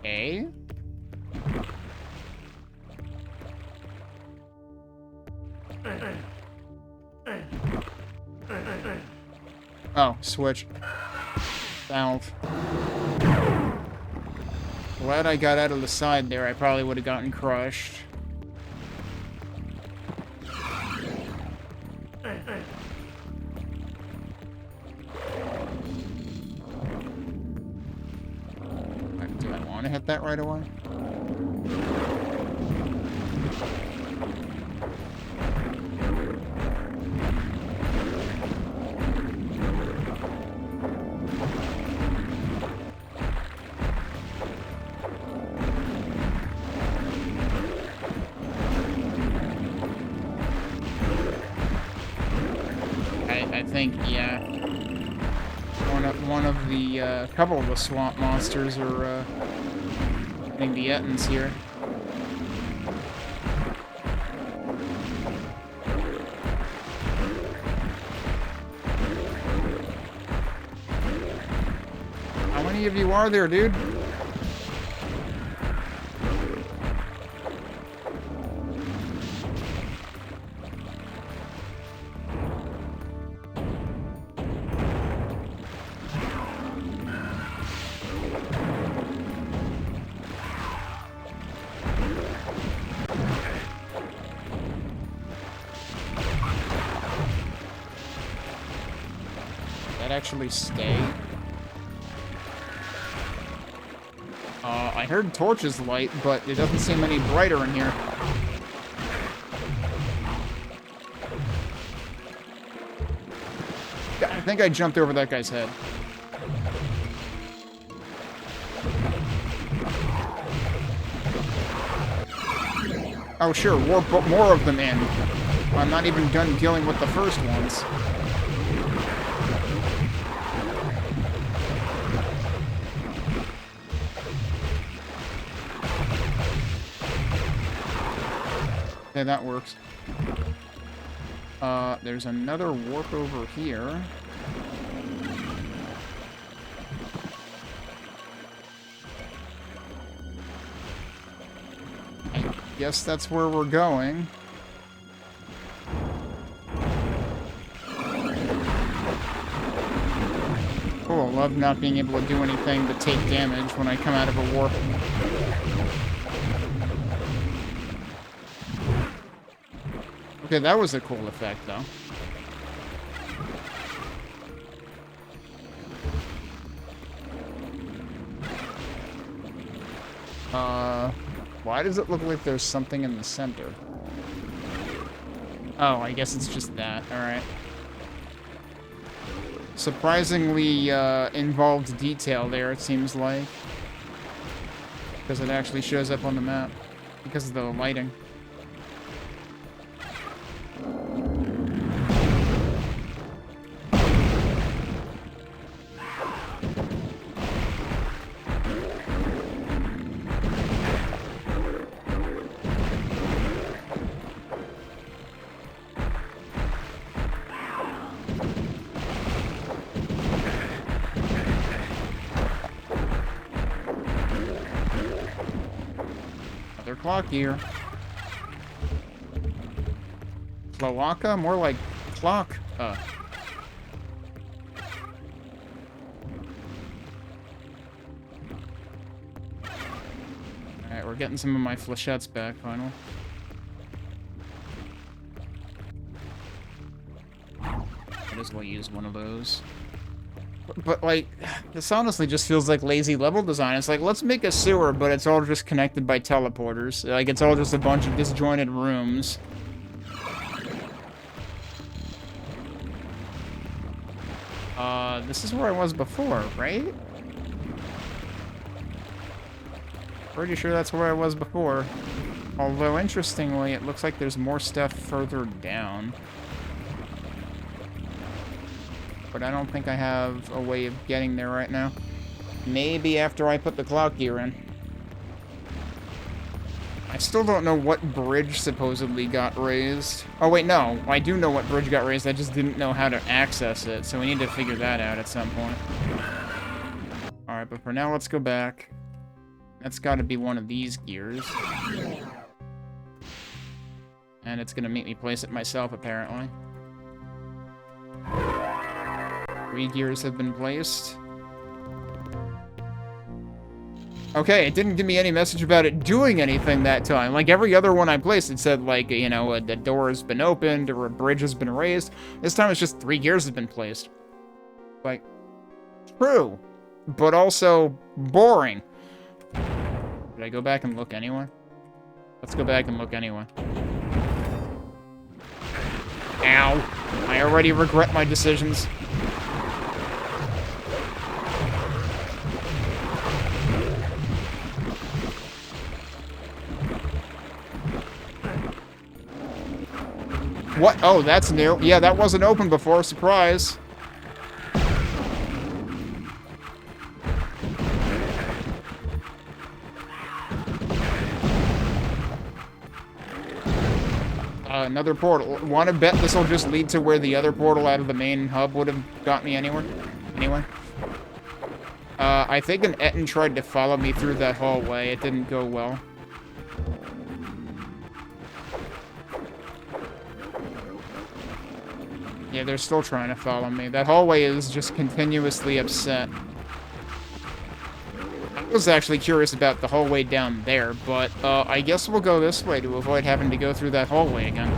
Speaker 1: A? Oh, switch. Valve. Glad I got out of the side there. I probably would have gotten crushed. Do I want to hit that right away? I think, yeah. One of the, couple of the swamp monsters are, getting the Ettins here. How many of you are there, dude? Actually stay. I heard torches light, but it doesn't seem any brighter in here. I think I jumped over that guy's head. Oh sure, put more of them in. I'm not even done dealing with the first ones. Okay, that works. There's another warp over here. I guess that's where we're going. Cool, love not being able to do anything but take damage when I come out of a warp. Okay, that was a cool effect, though. Why does it look like there's something in the center? Oh, I guess it's just that. Alright. Surprisingly, involved detail there, it seems like. Because it actually shows up on the map. Because of the lighting. Clock gear. Cloaca? More like clock. Alright, we're getting some of my flechettes back, finally. Might as well use one of those. But, like, this honestly just feels like lazy level design. It's like, let's make a sewer, but it's all just connected by teleporters. Like, it's all just a bunch of disjointed rooms. This is where I was before, right? Pretty sure that's where I was before. Although, interestingly, it looks like there's more stuff further down. But I don't think I have a way of getting there right now. Maybe after I put the clock gear in. I still don't know what bridge supposedly got raised. Oh wait, no. I do know what bridge got raised, I just didn't know how to access it, so we need to figure that out at some point. Alright, but for now, let's go back. That's gotta be one of these gears. And it's gonna make me place it myself, apparently. 3 gears have been placed. Okay, it didn't give me any message about it doing anything that time. Like every other one I placed, it said like, you know, a door has been opened or a bridge has been raised. This time it's just 3 gears have been placed. Like, true, but also boring. Did I go back and look anyway? Let's go back and look anyway. Ow. I already regret my decisions. What? Oh, that's new. Yeah, that wasn't open before. Surprise. Another portal. Want to bet this will just lead to where the other portal out of the main hub would have got me anywhere? Anyway. I think an Etten tried to follow me through that hallway. It didn't go well. Yeah, they're still trying to follow me. That hallway is just continuously upset. I was actually curious about the hallway down there, but I guess we'll go this way to avoid having to go through that hallway again.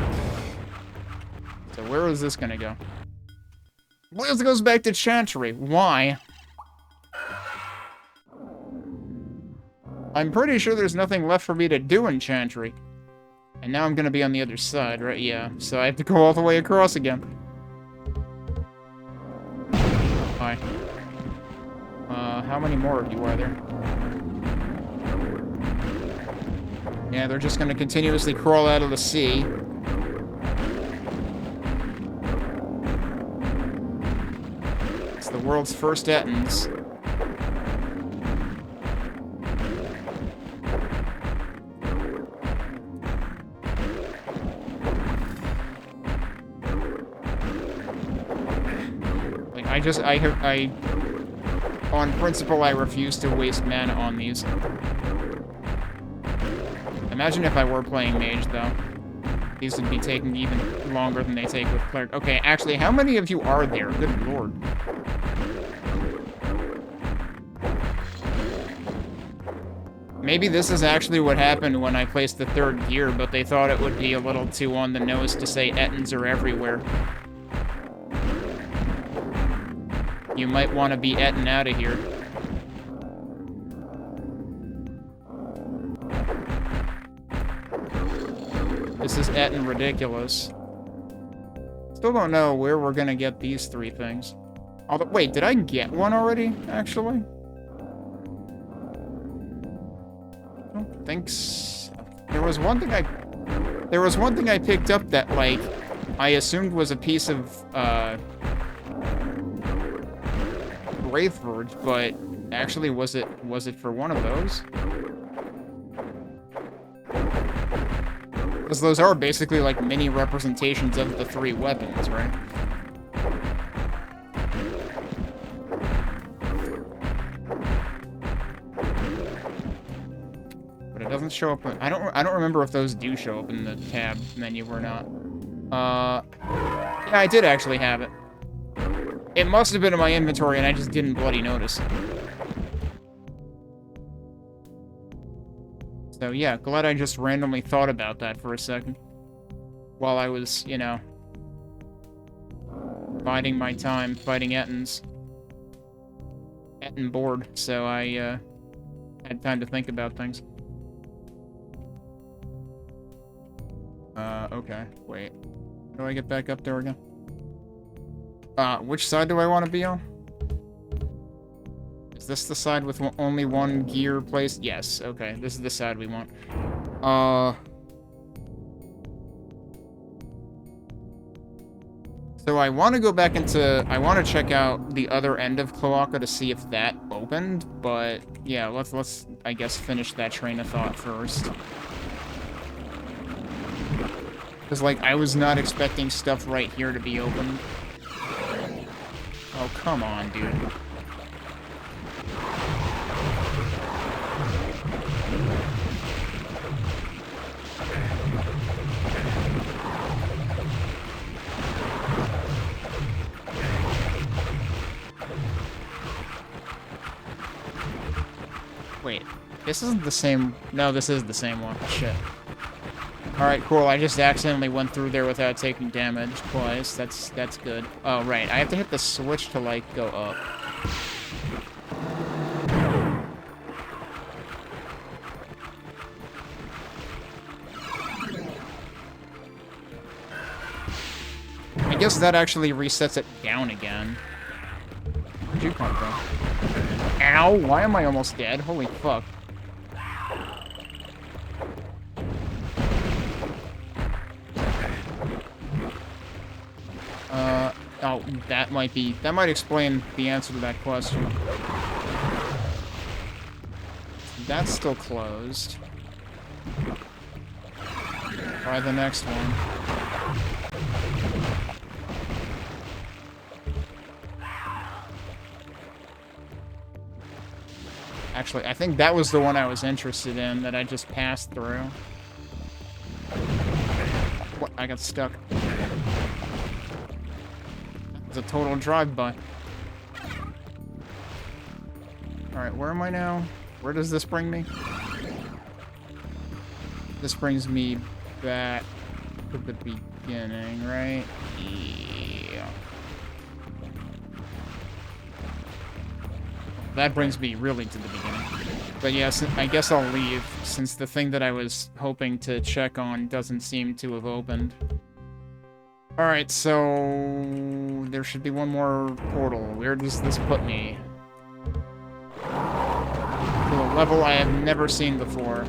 Speaker 1: So where is this gonna go? Well, this goes back to Chantry. Why? I'm pretty sure there's nothing left for me to do in Chantry. And now I'm gonna be on the other side, right? Yeah, so I have to go all the way across again. Hi. How many more of you are there? Yeah, they're just gonna continuously crawl out of the sea. It's the world's first Ettins. On principle, I refuse to waste mana on these. Imagine if I were playing Mage, though. These would be taking even longer than they take with Cleric. Okay, actually, how many of you are there? Good lord. Maybe this is actually what happened when I placed the third gear, but they thought it would be a little too on the nose to say Ettins are everywhere. You might want to be Ettin out of here. This is Ettin ridiculous. Still don't know where we're gonna get these three things. Although, wait, did I get one already, actually? I don't think so. There was one thing I picked up that, like, I assumed was a piece of, Wraithforge, but actually was it for one of those? Because those are basically like mini representations of the three weapons, right? But it doesn't show up. I don't remember if those do show up in the tab menu or not. Yeah, I did actually have it. It must have been in my inventory, and I just didn't bloody notice. So yeah, glad I just randomly thought about that for a second. While I was, you know, biding my time fighting Ettins. Ettin bored, so I had time to think about things. Okay, wait. How do I get back up there again? Which side do I want to be on? Is this the side with only one gear placed? Yes, okay, this is the side we want. So I want to go back into... I want to check out the other end of Cloaca to see if that opened, but yeah, let's I guess, finish that train of thought first. Because, like, I was not expecting stuff right here to be opened. Oh, come on, dude. Wait, this isn't the same... No, this is the same one. Shit. Alright, cool. I just accidentally went through there without taking damage twice. That's good. Oh, right. I have to hit the switch to, like, go up. I guess that actually resets it down again. Where'd you come from? Ow! Why am I almost dead? Holy fuck. Oh, that might explain the answer to that question. That's still closed. Try the next one. Actually, I think that was the one I was interested in that I just passed through. What? I got stuck. It's a total drive-by. Alright, where am I now? Where does this bring me? This brings me back to the beginning, right? Yeah. That brings me really to the beginning. But yes, I guess I'll leave, since the thing that I was hoping to check on doesn't seem to have opened. Alright, so... there should be one more portal. Where does this put me? To a level I have never seen before.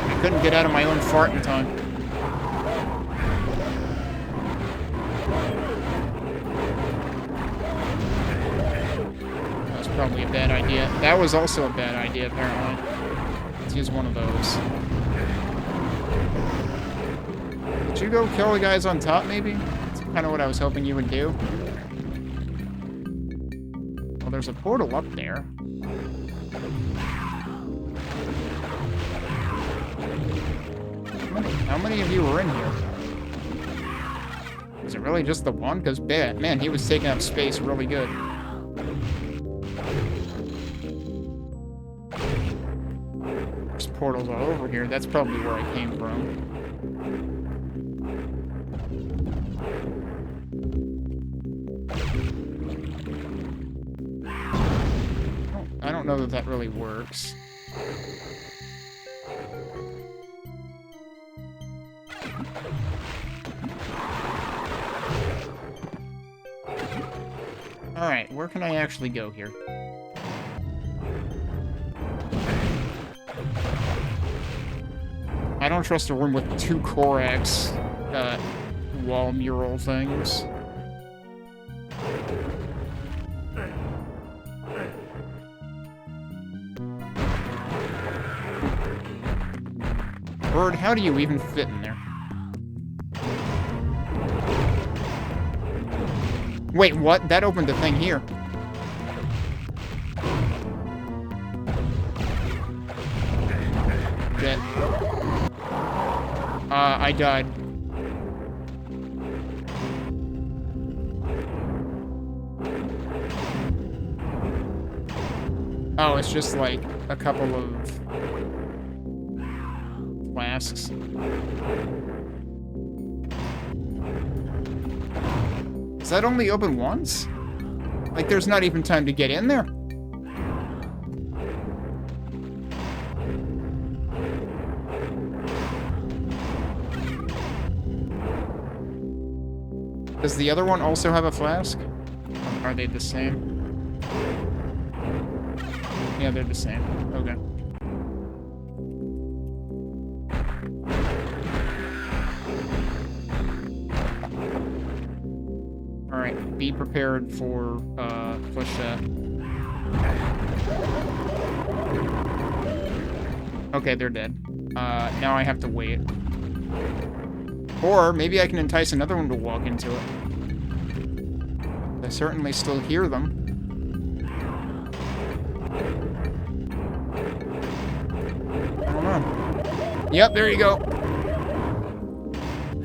Speaker 1: I couldn't get out of my own fart in time. That was probably a bad idea. That was also a bad idea, apparently. Let's use one of those. Did you go kill the guys on top, maybe? That's kind of what I was hoping you would do. Well, there's a portal up there. How many of you were in here? Was it really just the one? Because, man, he was taking up space really good. There's portals all over here. That's probably where I came from. I don't know that really works. Alright, where can I actually go here? I don't trust a room with 2 Korax wall mural things. Bird, how do you even fit in there? Wait, what? That opened the thing here. Dead. I died. Oh, it's just like a couple of flasks. Does that only open once? Like, there's not even time to get in there? Does the other one also have a flask? Are they the same? Yeah, they're the same. Okay. Alright, be prepared for, flechette. Okay, they're dead. Now I have to wait. Or maybe I can entice another one to walk into it. I certainly still hear them. I don't know. Yep, there you go.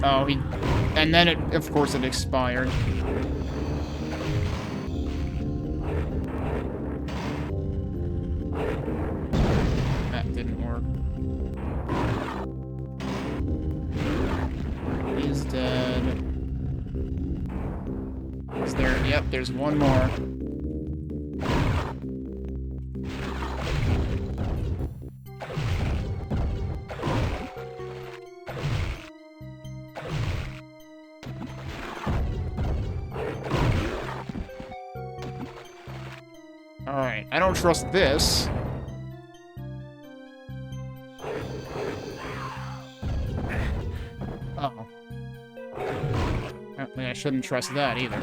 Speaker 1: Oh, and then it, of course, it expired. That didn't work. He's dead. Is there? Yep, there's one more. Alright, I don't trust this. I mean, I shouldn't trust that either.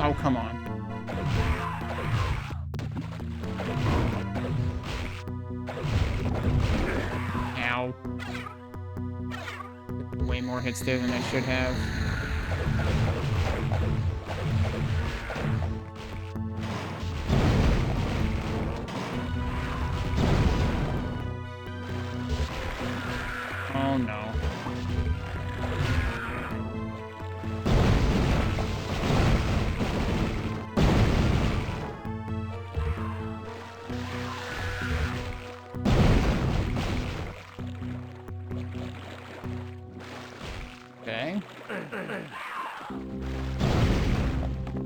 Speaker 1: Oh, come on. Ow. Way more hits there than I should have. Oh no. Okay.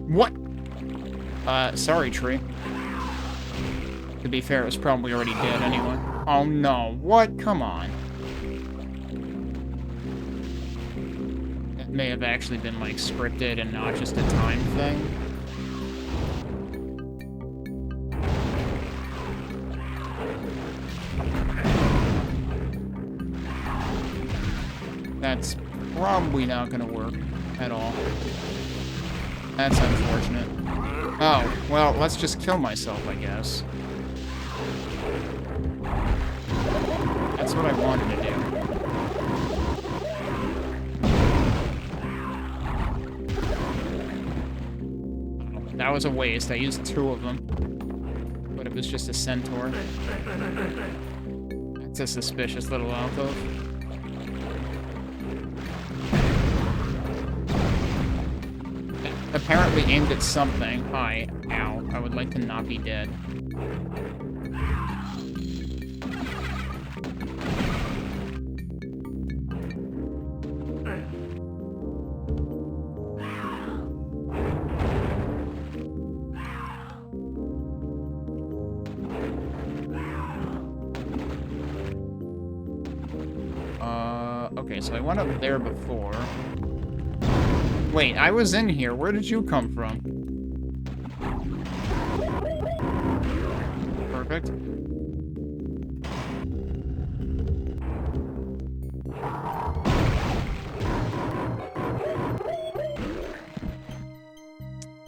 Speaker 1: What? Sorry, tree. To be fair, it was probably already dead anyway. Oh no, what? Come on. It may have actually been, like, scripted and not just a time thing. That's probably not gonna work at all. That's unfortunate. Oh, well, let's just kill myself, I guess. That's what I wanted to do. Oh, that was a waste. I used 2 of them. But it was just a centaur. That's a suspicious little alcove. Apparently aimed at something. Hi. Ow. I would like to not be dead. Okay, so I went up there before. Wait, I was in here. Where did you come from? Perfect.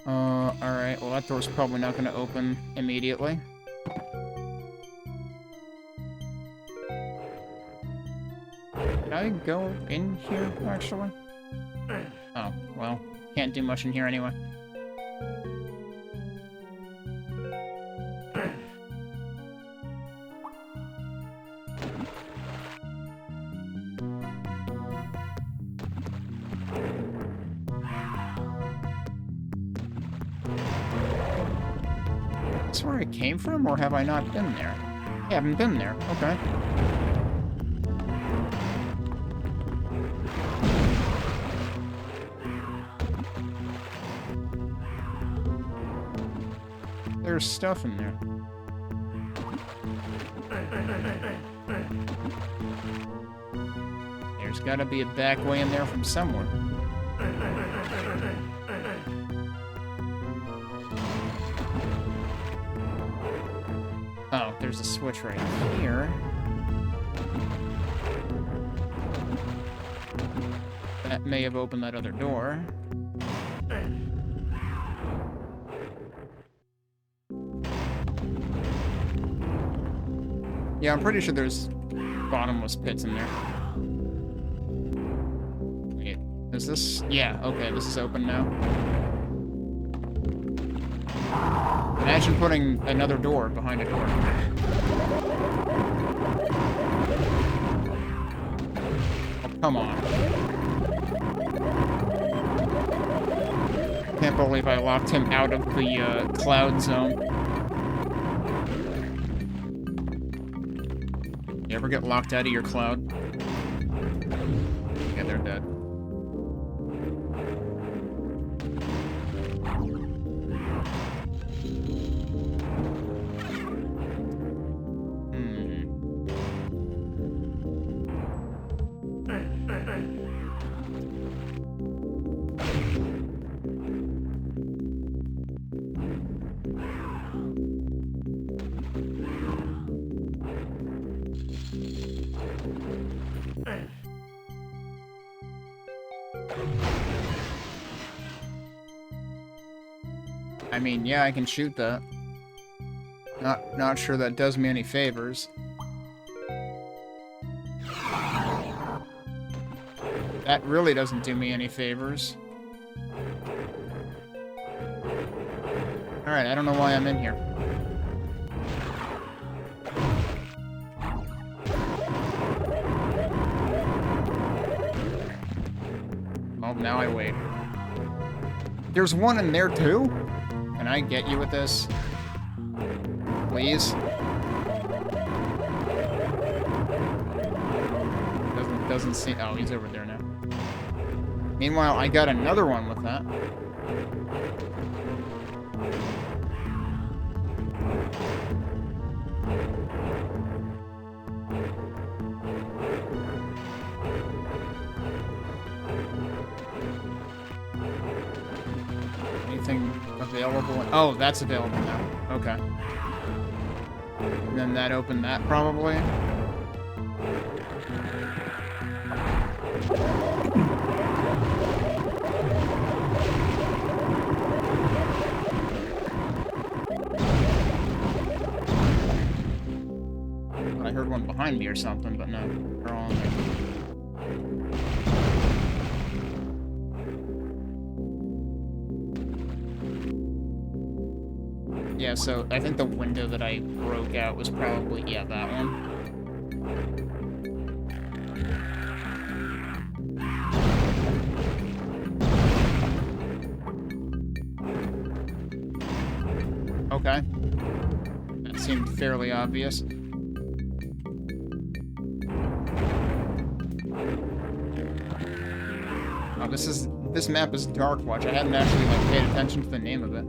Speaker 1: Alright. Well, that door's probably not gonna open immediately. Did I go in here, actually? Oh, well, can't do much in here anyway. Is this where I came from, or have I not been there? I haven't been there. Okay. There's stuff in there. There's gotta be a back way in there from somewhere. Oh, there's a switch right here. That may have opened that other door. Yeah, I'm pretty sure there's bottomless pits in there. Wait, is this? Yeah, okay, this is open now. Imagine putting another door behind a door. Oh, come on. Can't believe I locked him out of the cloud zone. You ever get locked out of your cloud? Yeah, they're dead. I mean, yeah, I can shoot that. Not sure that does me any favors. That really doesn't do me any favors. Alright, I don't know why I'm in here. Oh, now I wait. There's one in there too? Can I get you with this? Please? Doesn't seem... Oh, he's over there now. Meanwhile, I got another one with that. Anything available? Oh, that's available now. Okay. And then that opened that, probably. I heard one behind me or something, but no. They're all in there. Yeah, so I think the window that I broke out was probably, yeah, that one. Okay. That seemed fairly obvious. Oh, this map is Darkwatch. I hadn't actually, like, paid attention to the name of it.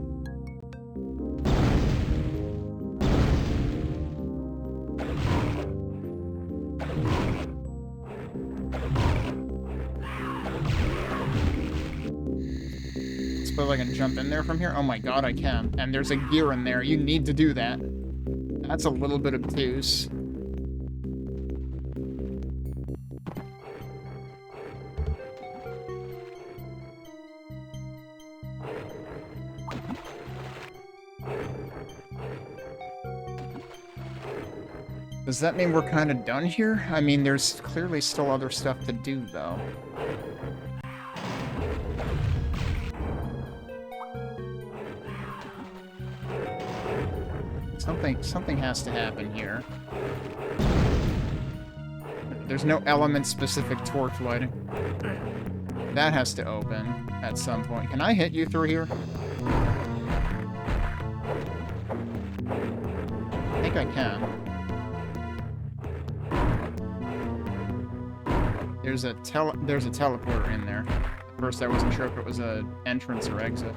Speaker 1: Suppose I can jump in there from here? Oh my god, I can. And there's a gear in there. You need to do that. That's a little bit obtuse. Does that mean we're kind of done here? I mean, there's clearly still other stuff to do, though. Something has to happen here. There's no element-specific torch lighting. That has to open at some point. Can I hit you through here? I think I can. There's a teleporter in there. At first I wasn't sure if it was an entrance or exit.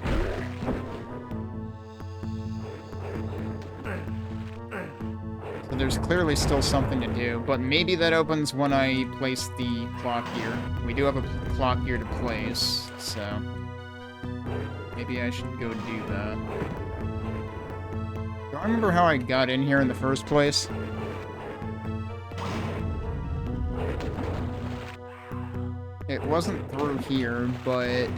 Speaker 1: So there's clearly still something to do, but maybe that opens when I place the clock gear. We do have a clock gear to place, so maybe I should go do that. Do I remember how I got in here in the first place? It wasn't through here, but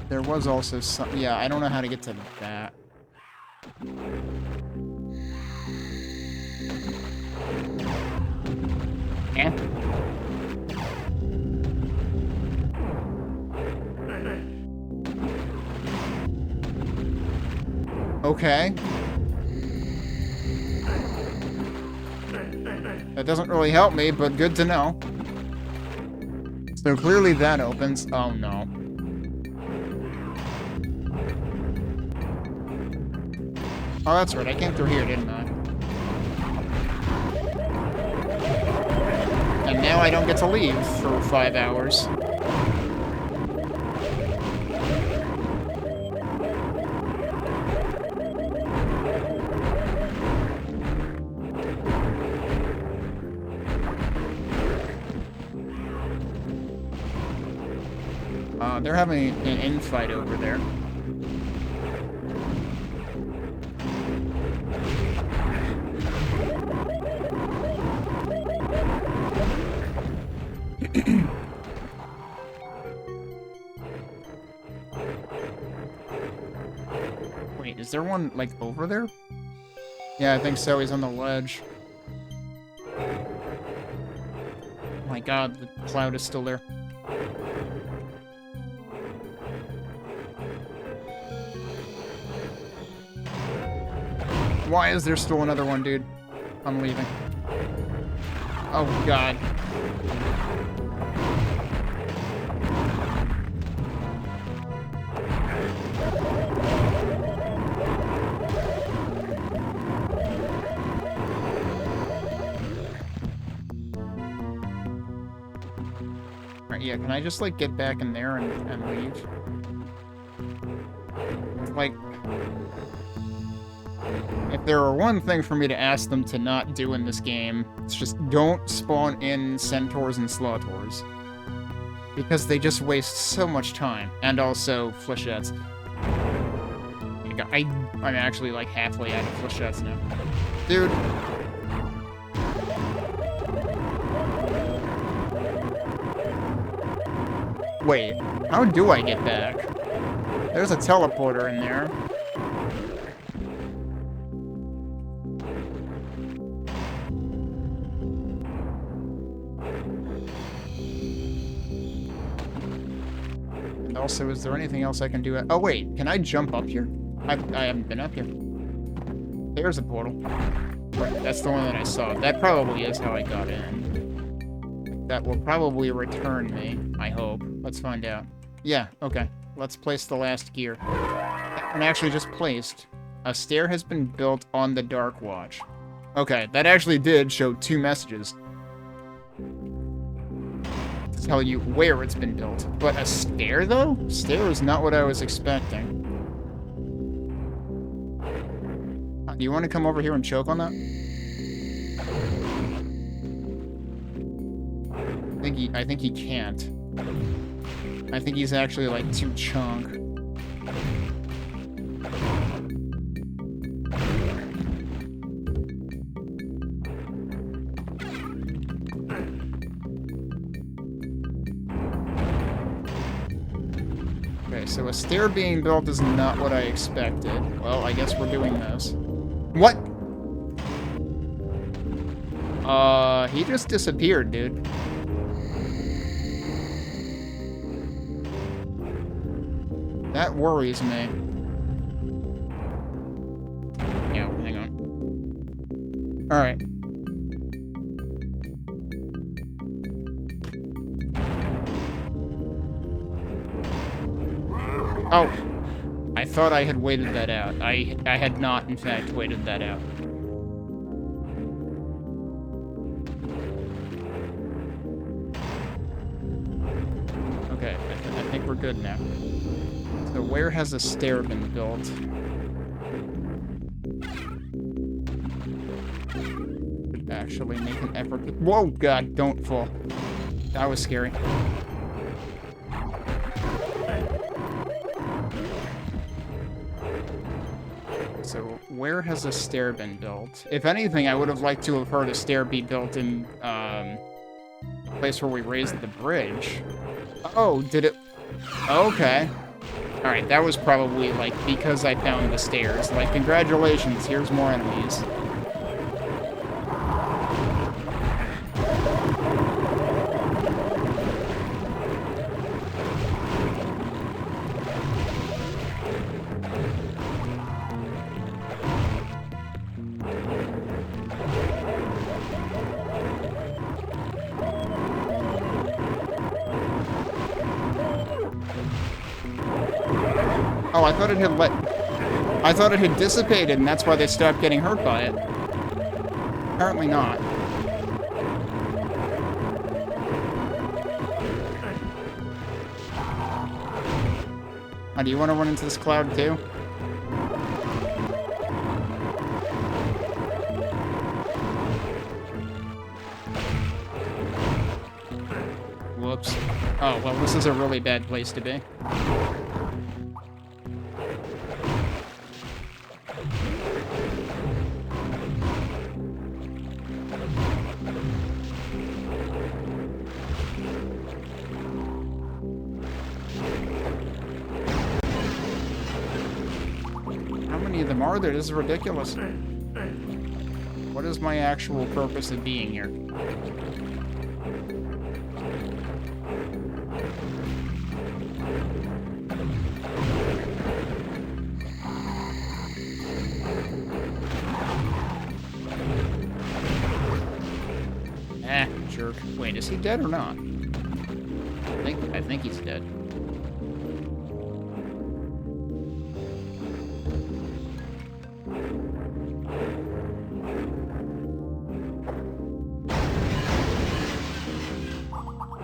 Speaker 1: there was also some... Yeah, I don't know how to get to that. Eh? Okay. That doesn't really help me, but good to know. So clearly that opens. Oh no. Oh, that's right. I came through here, didn't I? And now I don't get to leave for 5 hours. They're having an infight over there. Wait, Is there one, like, over there? Yeah, I think so. He's on the ledge. Oh my god, the cloud is still there. Why is there still another one, dude? I'm leaving. Oh god. Alright, yeah, can I just, like, get back in there and leave? Like, if there were one thing for me to ask them to not do in this game, it's just don't spawn in centaurs and slaughters. Because they just waste so much time. And also, flechettes. I'm actually, like, halfway out of flechettes now. Dude. Wait, how do I get back? There's a teleporter in there. And also, is there anything else I can do? Oh wait, can I jump up here? I haven't been up here. There's a portal. Right, that's the one that I saw. That probably is how I got in. That will probably return me, I hope. Let's find out. Yeah, okay. Let's place the last gear. And actually just placed. A stair has been built on the Dark Watch. Okay, that actually did show 2 messages. To tell you where it's been built. But a stair, though? Stair is not what I was expecting. Do you want to come over here and choke on that? I think he can't. I think he's actually, like, too chunk. Okay, so a stair being built is not what I expected. Well, I guess we're doing this. What? He just disappeared, dude. That worries me. Yeah, hang on. Alright. Oh. I thought I had waited that out. I had not, in fact, waited that out. Okay, I think we're good now. So where has a stair been built? Should actually make an effort to... Whoa, God, don't fall. That was scary. So where has a stair been built? If anything, I would have liked to have heard a stair be built in the place where we raised the bridge. Oh, did it... Okay. Alright, that was probably, like, because I found the stairs. Like, congratulations, here's more enemies. Oh, I thought it had I thought it had dissipated, and that's why they stopped getting hurt by it. Apparently not. Oh, do you want to run into this cloud, too? Whoops. Oh, well, this is a really bad place to be. many of them are there? This is ridiculous. What is my actual purpose of being here? Jerk. Wait, is he dead or not? I think he's dead.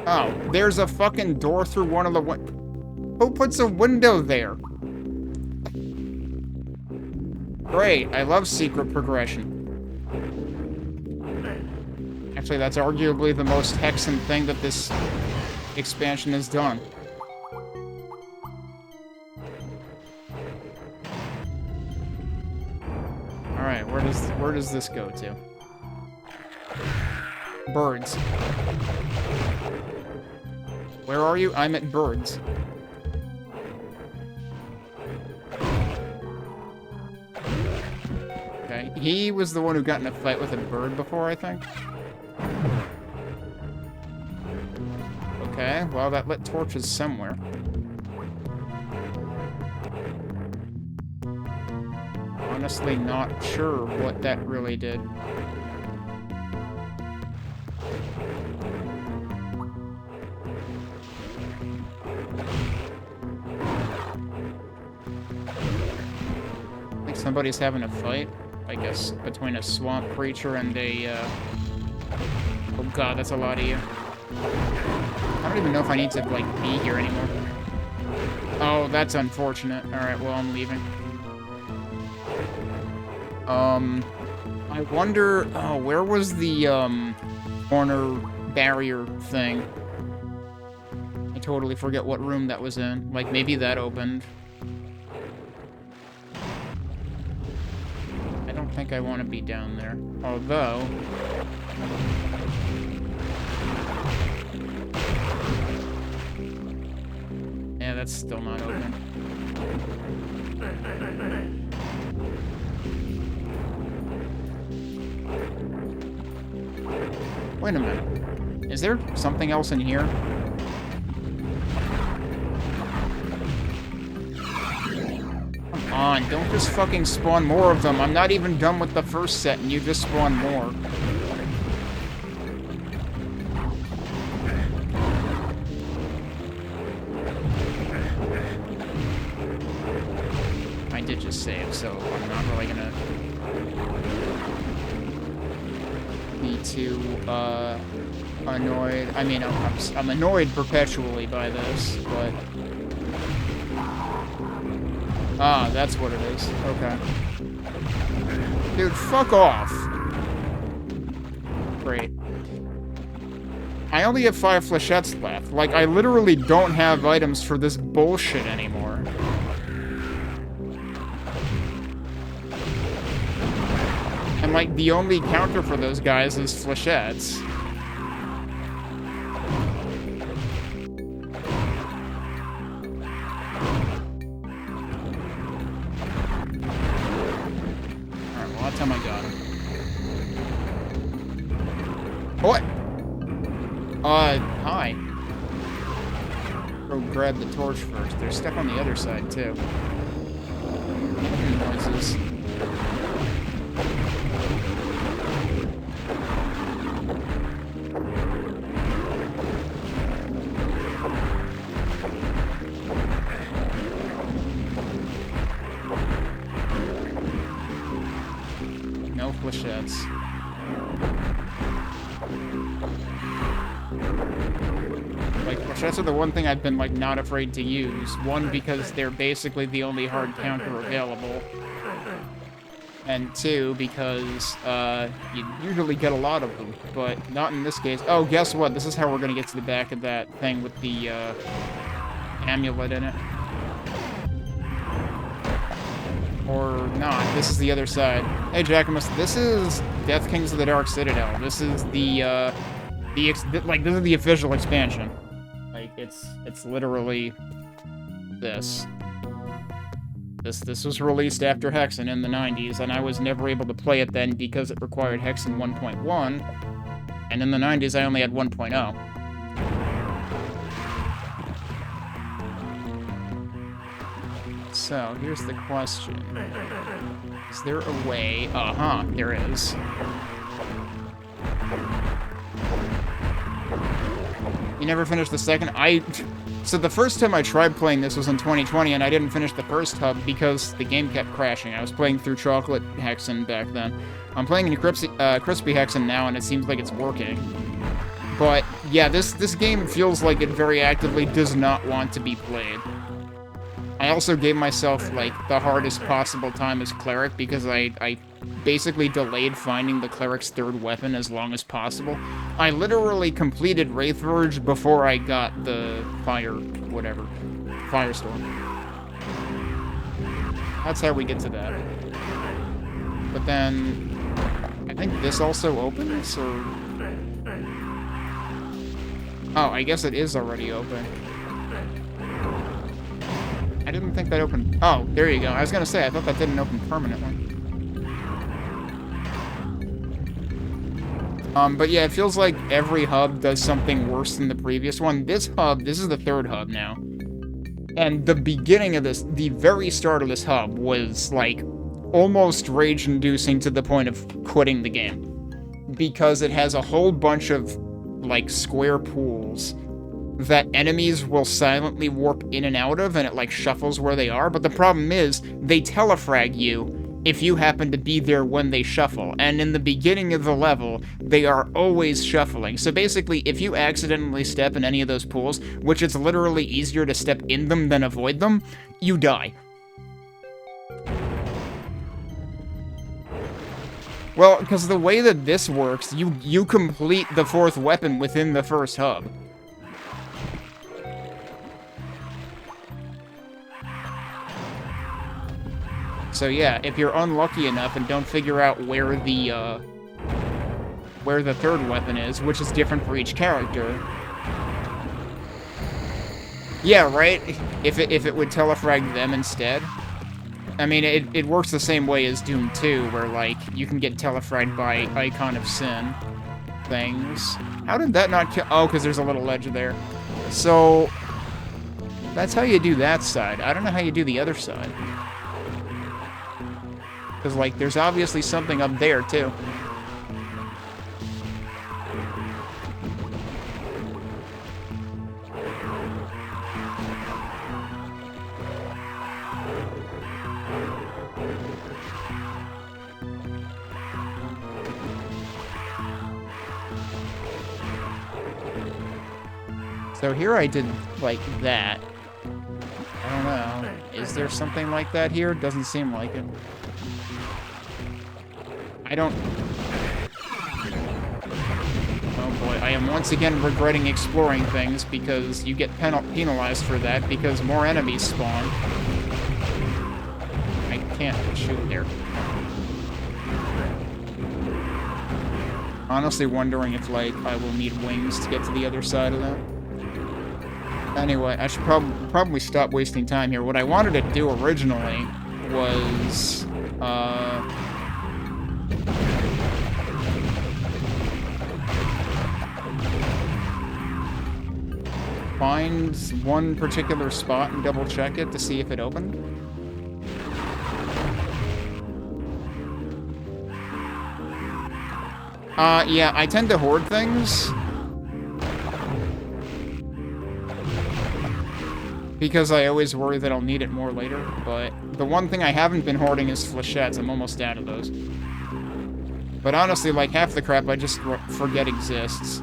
Speaker 1: Oh, there's a fucking door through one of the Who puts a window there? Great, I love secret progression. Actually, that's arguably the most Hexen thing that this expansion has done. Alright, where does this go to? Birds. Where are you? I'm at birds. Okay, he was the one who got in a fight with a bird before, I think. Okay, well, that lit torches somewhere. Honestly, not sure what that really did. I think somebody's having a fight, I guess, between a swamp creature and a, Oh god, that's a lot of you. I don't even know if I need to, like, be here anymore. Oh, that's unfortunate. Alright, well, I'm leaving. I wonder... Oh, where was the, corner barrier thing? I totally forget what room that was in. Like, maybe that opened. I don't think I want to be down there. Although... Yeah, that's still not open. Wait a minute. Is there something else in here? Come on, don't just fucking spawn more of them. I'm not even done with the first set and you just spawn more. I did just save, so I'm not really gonna be too, annoyed. I mean, I'm annoyed perpetually by this, but... Ah, that's what it is. Okay. Dude, fuck off. Great. I only have 5 flechettes left. Like, I literally don't have items for this bullshit anymore. And, like, the only counter for those guys is flechettes. Alright, well, that time I got him. What? Hi. Go grab the torch first. There's stuff on the other side, too. Noises. No flechettes. Like, flechettes are the one thing I've been, like, not afraid to use. One, because they're basically the only hard counter available. And two, because, you usually get a lot of them, but not in this case. Oh, guess what? This is how we're gonna get to the back of that thing with the, amulet in it. Or not. This is the other side. Hey, Jackamus, this is Deathkings of the Dark Citadel. This is the this is the official expansion. Like, it's literally this. This was released after Hexen in the 90s, and I was never able to play it then because it required Hexen 1.1, and in the 90s I only had 1.0. So, here's the question. Is there a way... Uh-huh, there is. You never finished the second? So the first time I tried playing this was in 2020, and I didn't finish the first hub because the game kept crashing. I was playing through Chocolate Hexen back then. I'm playing in Crispy Hexen now, and it seems like it's working. But, yeah, this game feels like it very actively does not want to be played. I also gave myself, like, the hardest possible time as Cleric because I basically delayed finding the Cleric's third weapon as long as possible. I literally completed Wraithverge before I got the Firestorm. That's how we get to that. But then, I think this also opens, or... Oh, I guess it is already open. I didn't think that opened... Oh, there you go. I was gonna say, I thought that didn't open permanently. But yeah, it feels like every hub does something worse than the previous one. This is the third hub now. And the beginning of this, the very start of this hub was, like, almost rage-inducing to the point of quitting the game. Because it has a whole bunch of, like, square pools that enemies will silently warp in and out of, and it, like, shuffles where they are. But the problem is, they telefrag you if you happen to be there when they shuffle. And in the beginning of the level, they are always shuffling. So basically, if you accidentally step in any of those pools, which it's literally easier to step in them than avoid them, you die. Well, because the way that this works, you complete the fourth weapon within the first hub. So yeah, if you're unlucky enough and don't figure out where the third weapon is, which is different for each character. Yeah, right? If it would telefrag them instead. I mean, it works the same way as Doom 2, where, like, you can get telefragged by Icon of Sin things. How did that not kill? Oh, because there's a little ledge there. So, that's how you do that side. I don't know how you do the other side. Because, like, there's obviously something up there, too. So here I did, like, that. I don't know. Is there something like that here? Doesn't seem like it. I don't... Oh boy, I am once again regretting exploring things because you get penalized for that because more enemies spawn. I can't shoot there. Honestly wondering if, like, I will need wings to get to the other side of that. Anyway, I should probably stop wasting time here. What I wanted to do originally was, find one particular spot and double check it to see if it opened. Yeah, I tend to hoard things. Because I always worry that I'll need it more later, but the one thing I haven't been hoarding is flechettes. I'm almost out of those. But honestly, like, half the crap I just forget exists.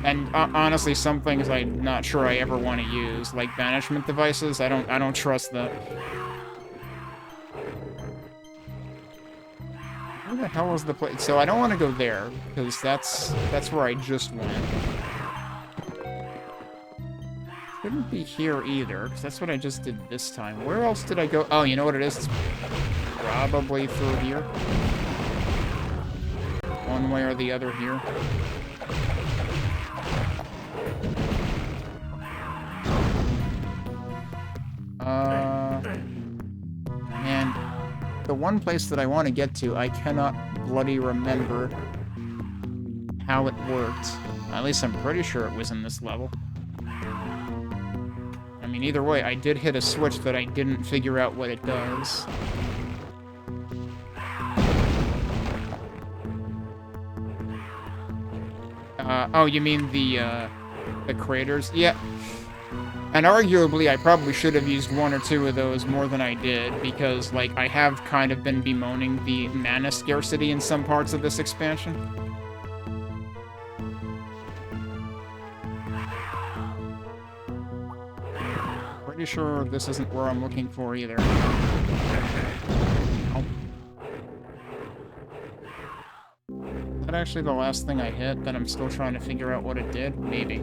Speaker 1: And honestly, some things I'm not sure I ever want to use, like banishment devices. I don't trust that. Where the hell is the place? So I don't want to go there because that's where I just went. Couldn't be here either, because that's what I just did this time. Where else did I go? Oh, you know what it is? It's probably through here. One way or the other here. the one place that I want to get to, I cannot bloody remember how it worked. At least I'm pretty sure it was in this level. I mean, either way, I did hit a switch that I didn't figure out what it does. Oh, you mean the craters? Yeah. And arguably, I probably should have used one or two of those more than I did, because, like, I have kind of been bemoaning the mana scarcity in some parts of this expansion. Pretty sure this isn't where I'm looking for either. Oh. Is that actually the last thing I hit that I'm still trying to figure out what it did? Maybe.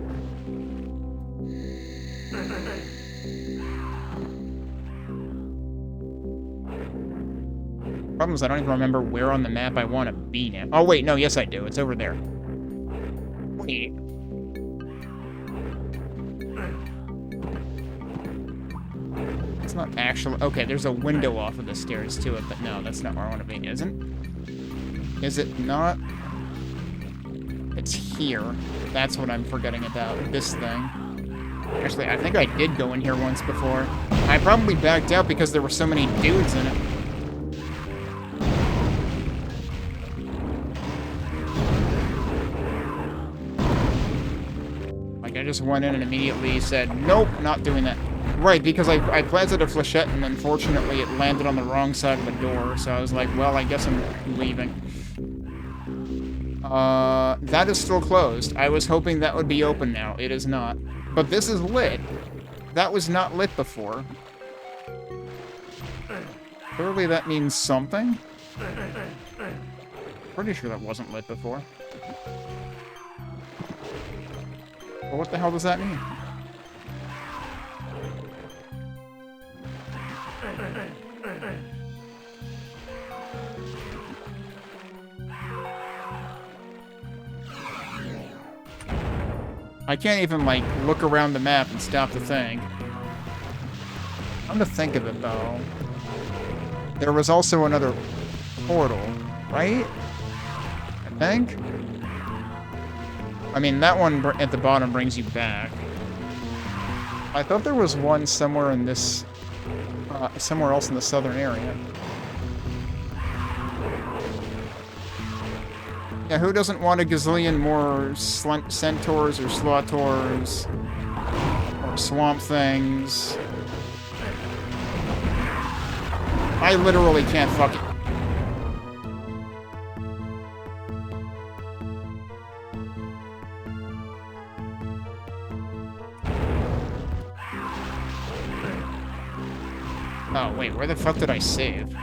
Speaker 1: Problem is, I don't even remember where on the map I want to be now. Oh, wait, no, yes I do. It's over there. Wait. It's not actually... Okay, there's a window off of the stairs to it, but no, that's not where I want to be, isn't? Is it not? It's here. That's what I'm forgetting about. This thing. Actually, I think I did go in here once before. I probably backed out because there were so many dudes in it. Like, I just went in and immediately said, nope, not doing that. Right, because I planted a flechette and unfortunately it landed on the wrong side of the door, so I was like, well, I guess I'm leaving. That is still closed. I was hoping that would be open now. It is not. But this is lit. That was not lit before. Clearly that means something. Pretty sure that wasn't lit before. Well, what the hell does that mean? I can't even, like, look around the map and stop the thing. Come to think of it, though, there was also another portal, right? I think? I mean, that one at the bottom brings you back. I thought there was one somewhere in this... somewhere else in the southern area. Yeah, who doesn't want a gazillion more centaurs or slaughters or swamp things? I literally can't fucking... Oh, wait, where the fuck did I save?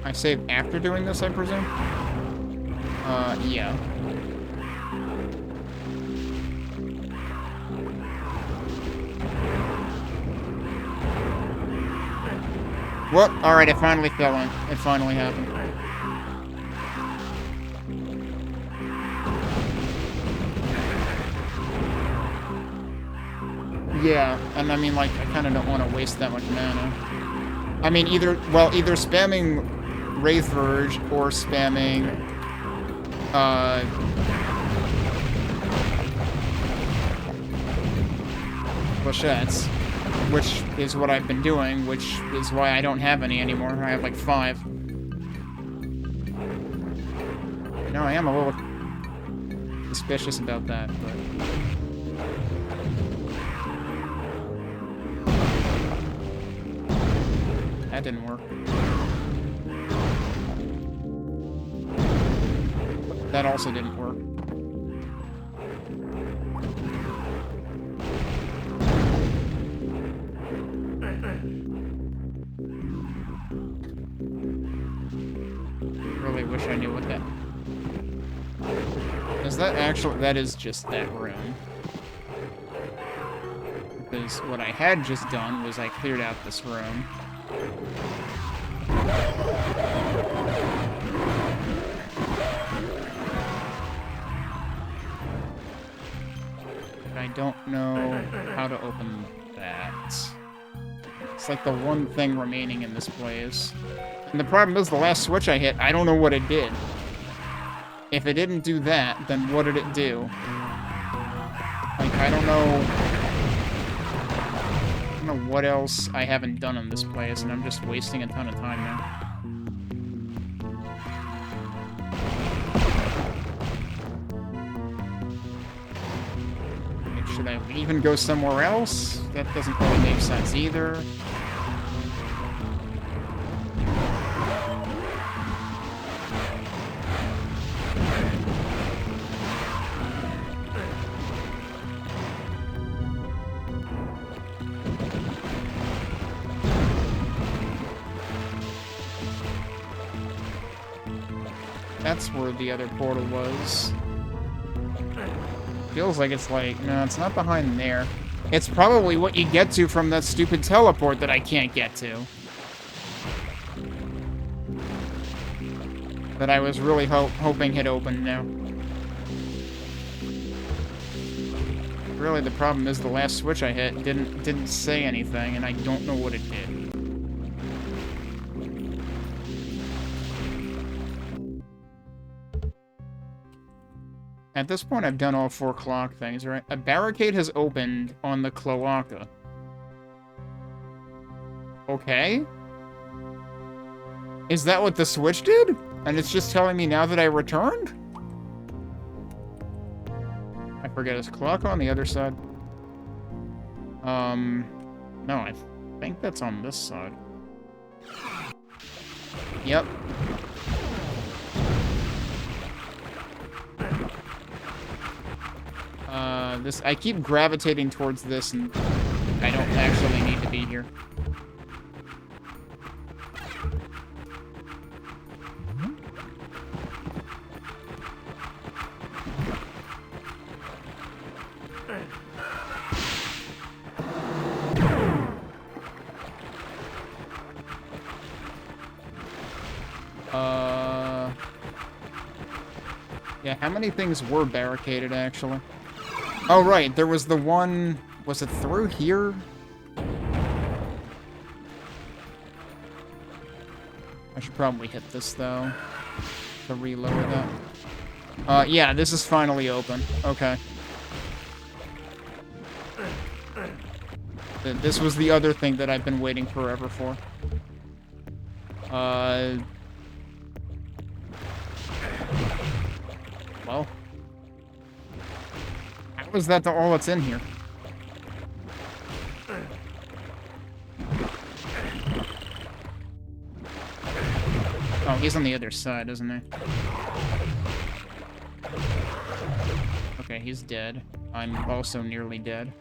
Speaker 1: I saved after doing this, I presume? Yeah. Well, alright, it finally fell in. It finally happened. Yeah, and I mean, like, I kind of don't want to waste that much mana. I mean, either spamming Wraith Verge or spamming, flechettes, which is what I've been doing, which is why I don't have any anymore. I have, like, 5. No, I am a little suspicious about that, but... That didn't work. That also didn't work. Really wish I knew what that... Is that actually... That is just that room. Because what I had just done was I cleared out this room. I don't know how to open that. It's like the one thing remaining in this place. And the problem is the last switch I hit, I don't know what it did. If it didn't do that, then what did it do? Like, I don't know what else I haven't done in this place, and I'm just wasting a ton of time now. Should I even go somewhere else? That doesn't really make sense either. That's where the other portal was. Feels like it's like, no, it's not behind there. It's probably what you get to from that stupid teleport that I can't get to. That I was really hoping had opened now. Really, the problem is the last switch I hit didn't say anything, and I don't know what it did. At this point, I've done all 4 clock things, right? A barricade has opened on the cloaca. Okay. Is that what the switch did? And it's just telling me now that I returned? I forget, is cloaca on the other side? No, I think that's on this side. Yep. I keep gravitating towards this, and I don't actually need to be here. Yeah, how many things were barricaded, actually? Oh, right, there was the one... Was it through here? I should probably hit this, though, to reload that. Yeah, this is finally open. Okay. This was the other thing that I've been waiting forever for. Well... How is that all that's in here? Oh, he's on the other side, isn't he? Okay, he's dead. I'm also nearly dead.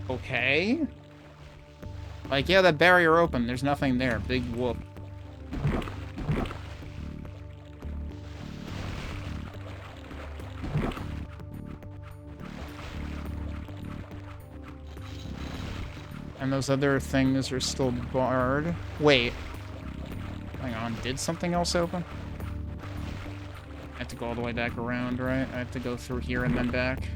Speaker 1: Okay. Like, yeah, that barrier opened. There's nothing there. Big whoop. And those other things are still barred. Wait. Hang on, did something else open? I have to go all the way back around, right? I have to go through here and then back.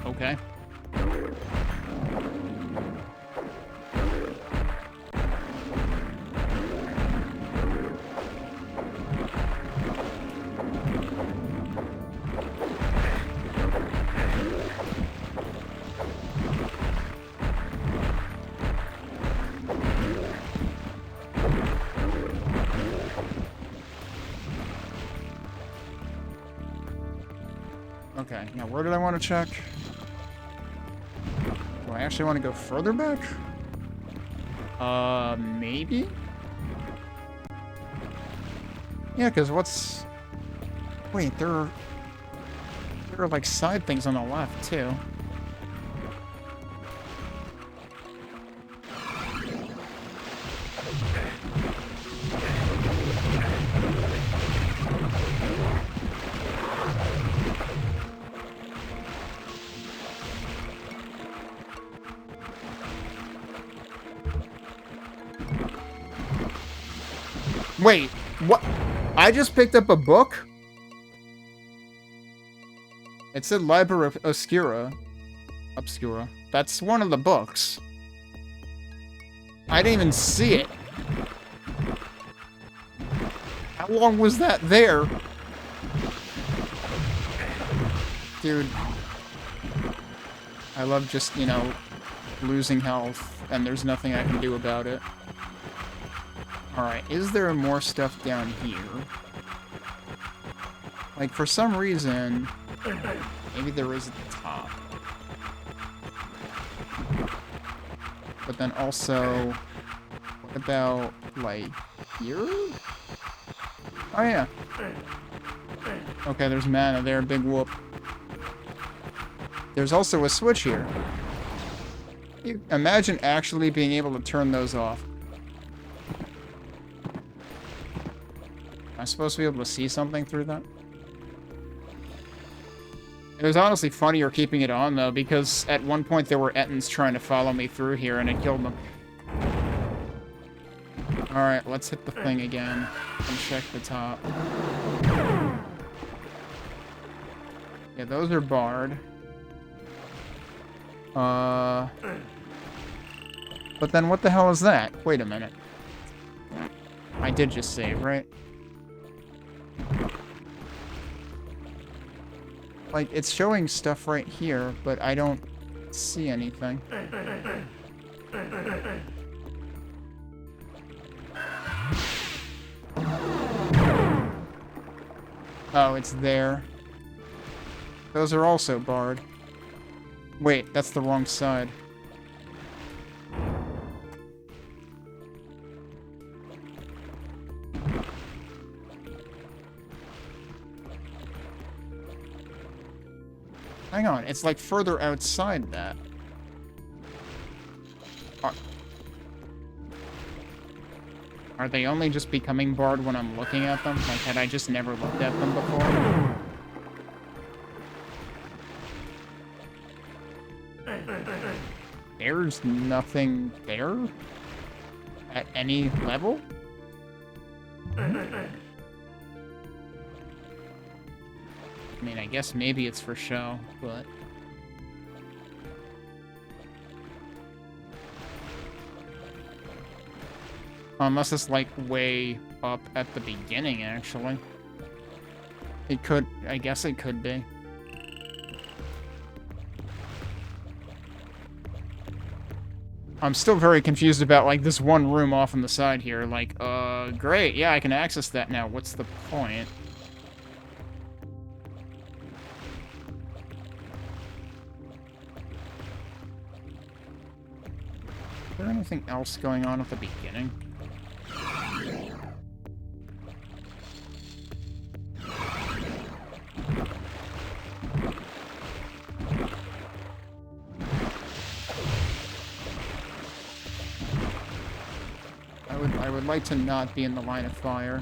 Speaker 1: Okay. Okay, now where did I want to check? Do I actually want to go further back? Maybe? Yeah, because what's... Wait, there are like side things on the left, too. Wait, what? I just picked up a book? It said Library Obscura. Obscura. That's one of the books. I didn't even see it. How long was that there? Dude. I love just, you know, losing health, and there's nothing I can do about it. Alright, is there more stuff down here? Like, for some reason, maybe there is at the top. But then also, what about, like, here? Oh, yeah. Okay, there's mana there, big whoop. There's also a switch here. Imagine actually being able to turn those off. Am I supposed to be able to see something through that? It was honestly funnier keeping it on, though, because at one point there were Ettins trying to follow me through here, and it killed them. Alright, let's hit the thing again and check the top. Yeah, those are barred. But then what the hell is that? Wait a minute. I did just save, right? Like, it's showing stuff right here, but I don't see anything. Oh, it's there. Those are also barred. Wait, that's the wrong side. Hang on, it's like further outside that. Are they only just becoming barred when I'm looking at them? Like, had I just never looked at them before? There's nothing there? At any level? I mean, I guess maybe it's for show, but... Unless it's, like, way up at the beginning, actually. It could... I guess it could be. I'm still very confused about, like, this one room off on the side here. Like, great, yeah, I can access that now. What's the point? Is there anything else going on at the beginning? I would like to not be in the line of fire.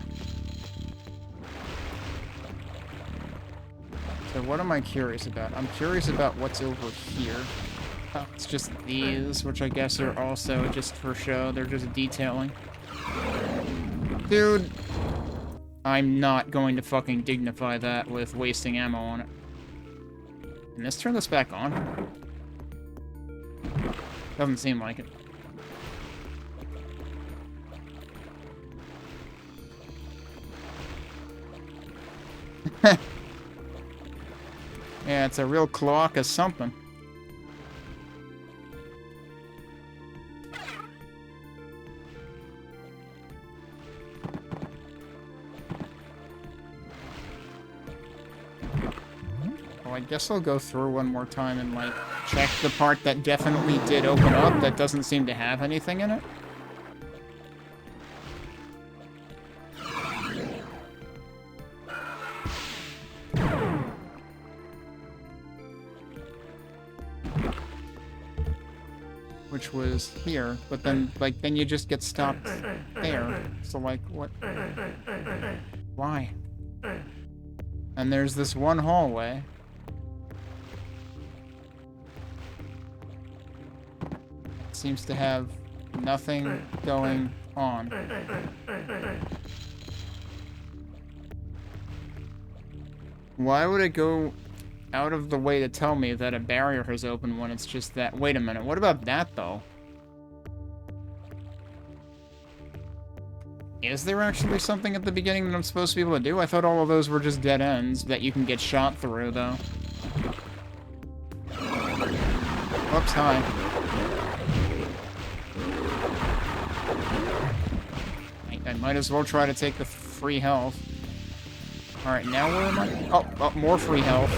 Speaker 1: So what am I curious about? I'm curious about what's over here. Oh, it's just these, which I guess are also just for show. They're just detailing. Dude! I'm not going to fucking dignify that with wasting ammo on it. Can this turn this back on? Doesn't seem like it. Yeah, it's a real cloaca something. Well, I guess I'll go through one more time and, like, check the part that definitely did open up that doesn't seem to have anything in it. Which was here, but then, like, then you just get stopped there. So, like, what? Why? And there's this one hallway. Seems to have Nothing going on. Why would it go out of the way to tell me that a barrier has opened when it's just that? Wait a minute, what about that, though? Is there actually something at the beginning that I'm supposed to be able to do? I thought all of those were just dead ends that you can get shot through, though. Whoops, hi. I might as well try to take the free health. Alright, now where am I? Oh, more free health.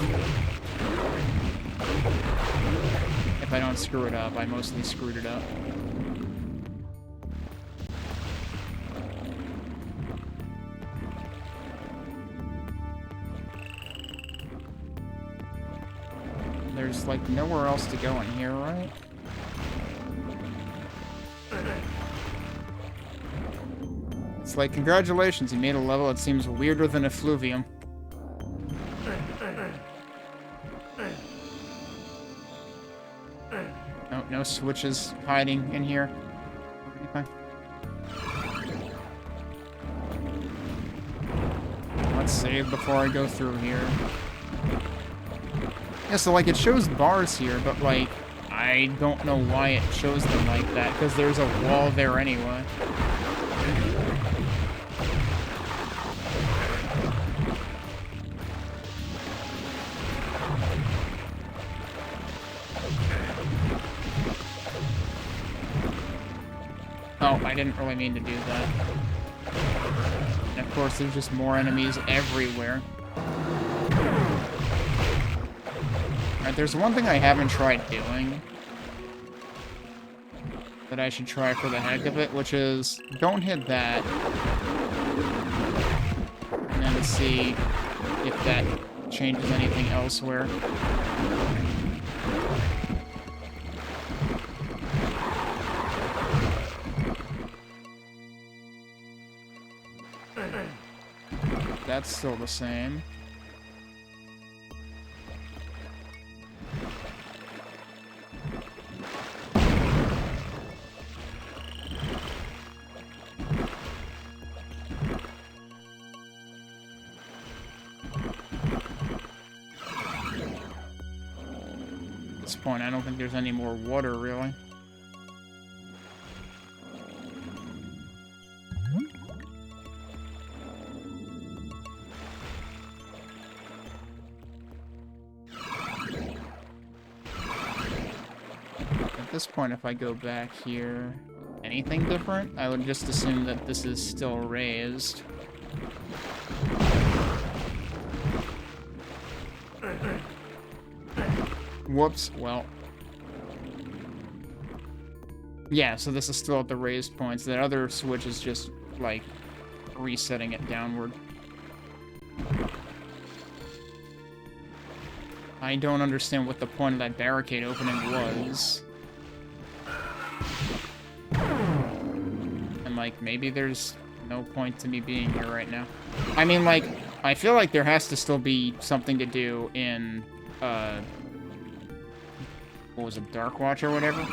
Speaker 1: If I don't screw it up. I mostly screwed it up. There's, like, nowhere else to go in here, right? It's like, congratulations, you made a level that seems weirder than effluvium. No, no switches hiding in here. Okay. Let's save before I go through here. Yeah, so, like, it shows bars here, but, like, I don't know why it shows them like that, because there's a wall there anyway. Oh, I didn't really mean to do that. And of course, there's just more enemies everywhere. Alright, there's one thing I haven't tried doing that I should try for the heck of it, which is don't hit that. And then see if that changes anything elsewhere. That's still the same. At this point, I don't think there's any more water, really. At this point, if I go back here, anything different? I would just assume that this is still raised. Whoops, well. Yeah, so this is still at the raised points. That other switch is just, like, resetting it downward. I don't understand what the point of that barricade opening was. And, like, maybe there's no point to me being here right now. I mean, like, I feel like there has to still be something to do in, what was it, Dark Watch or whatever?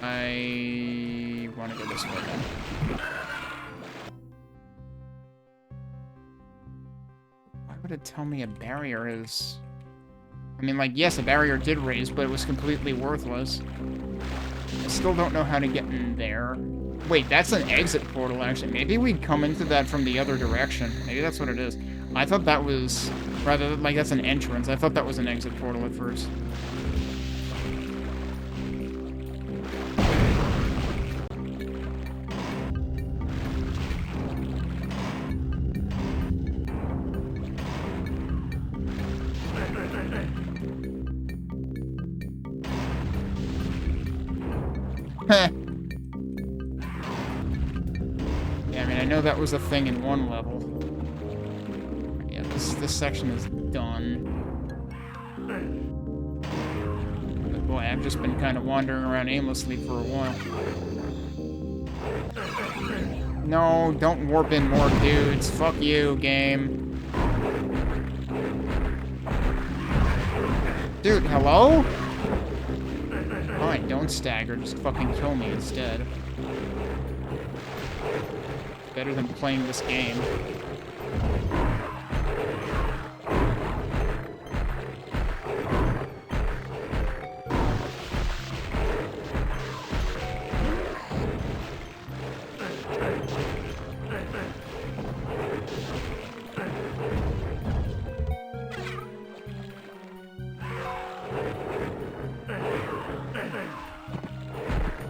Speaker 1: I want to go this way then. Why would it tell me a barrier is... I mean, like, yes, a barrier did raise, but it was completely worthless. I still don't know how to get in there. Wait, that's an exit portal, actually. Maybe we'd come into that from the other direction. Maybe that's what it is. I thought that was... Rather, like, that's an entrance. I thought that was an exit portal at first. Yeah, I mean, I know that was a thing in one level. Yeah, this section is done. But boy, I've just been kind of wandering around aimlessly for a while. No, don't warp in more dudes. Fuck you, game. Dude, hello? Oh, I Fine, don't stagger, just fucking kill me instead. Better than playing this game.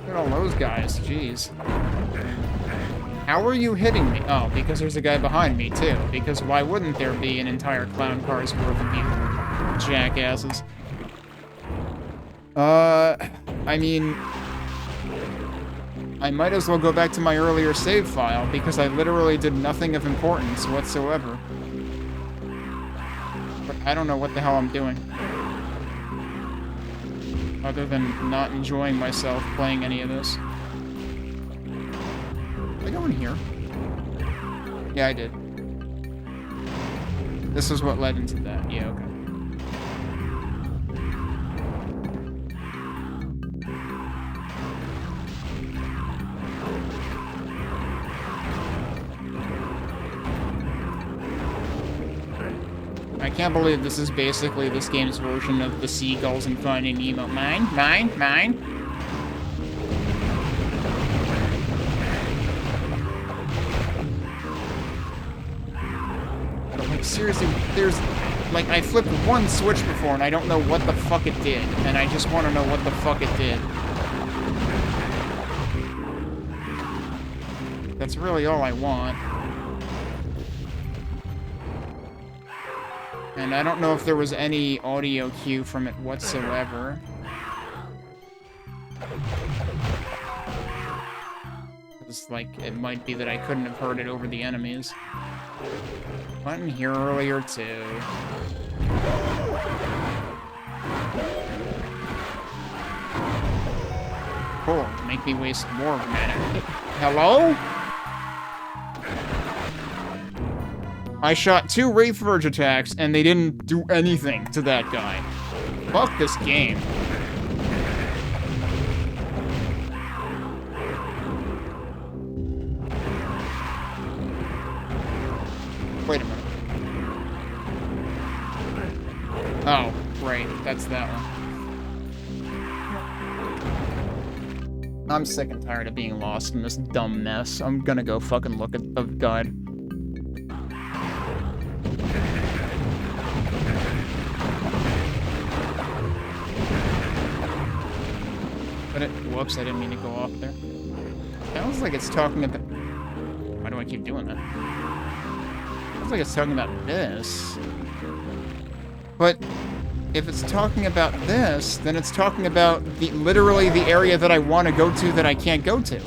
Speaker 1: Look at all those guys, jeez. How are you hitting me? Oh, because there's a guy behind me, too. Because why wouldn't there be an entire clown car's worth of you jackasses? I mean... I might as well go back to my earlier save file, because I literally did nothing of importance whatsoever. But I don't know what the hell I'm doing. Other than not enjoying myself playing any of this. Did I go in here? Yeah, I did. This is what led into that. Yeah, okay. I can't believe this is basically this game's version of the seagulls and Finding Nemo. Mine, mine, mine. Like, seriously, there's... Like, I flipped one switch before and I don't know what the fuck it did. And I just want to know what the fuck it did. That's really all I want. And I don't know if there was any audio cue from it whatsoever. It's like, it might be that I couldn't have heard it over the enemies. Went in here earlier, too. Cool, make me waste more mana. Hello? I shot 2 Wraith Verge attacks, and they didn't do anything to that guy. Fuck this game. Wait a minute. Oh, right, that's that one. I'm sick and tired of being lost in this dumb mess. I'm gonna go fucking look at the guide. Whoops, I didn't mean to go off there. Sounds like it's talking about... Why do I keep doing that? Sounds like it's talking about this. But if it's talking about this, then it's talking about literally the area that I want to go to that I can't go to.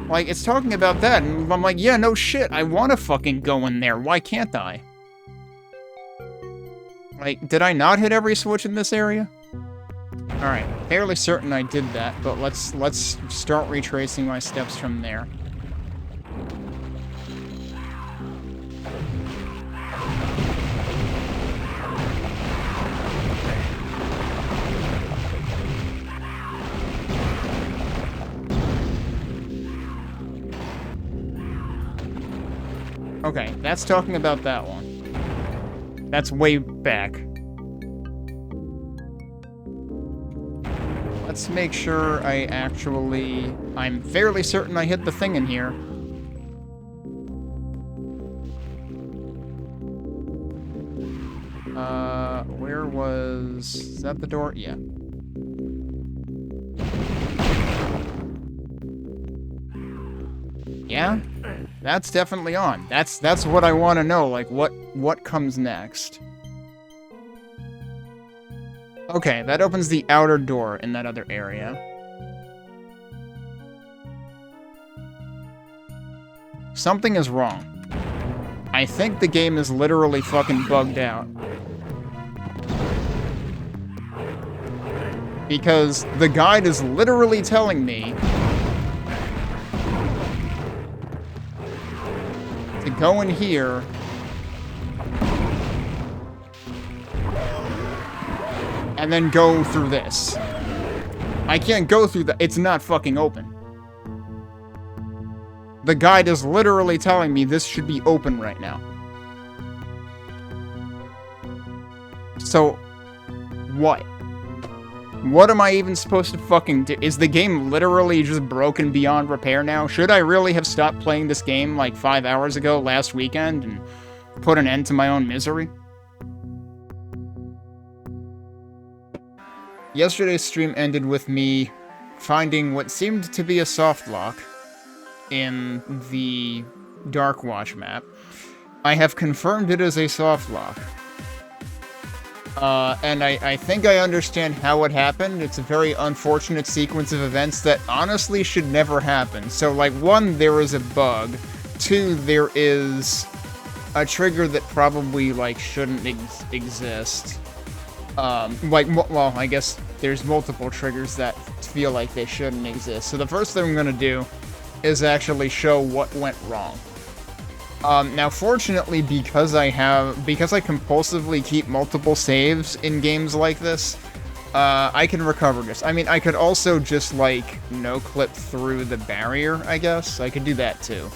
Speaker 1: Like, it's talking about that, and I'm like, yeah, no shit, I want to fucking go in there. Why can't I? Like, did I not hit every switch in this area? Alright, fairly certain I did that, but let's start retracing my steps from there. Okay, that's talking about that one. That's way back. Let's make sure I'm fairly certain I hit the thing in here. Where was... Is that the door? Yeah. Yeah? That's definitely on. That's what I want to know, like, what comes next? Okay, that opens the outer door in that other area. Something is wrong. I think the game is literally fucking bugged out. Because the guide is literally telling me to go in here and then go through this. I can't go through that. It's not fucking open. The guide is literally telling me this should be open right now. So, what? What am I even supposed to fucking do? Is the game literally just broken beyond repair now? Should I really have stopped playing this game like 5 hours ago last weekend and put an end to my own misery? Yesterday's stream ended with me finding what seemed to be a softlock in the Darkwatch map. I have confirmed it as a softlock. And I think I understand how it happened. It's a very unfortunate sequence of events that honestly should never happen. So, like, 1, there is a bug. 2, there is a trigger that probably, like, shouldn't exist. Well, I guess there's multiple triggers that feel like they shouldn't exist. So the first thing I'm gonna do is actually show what went wrong. Now, fortunately, because I compulsively keep multiple saves in games like this, I can recover this. I mean, I could also just, like, no-clip through the barrier, I guess. I could do that, too.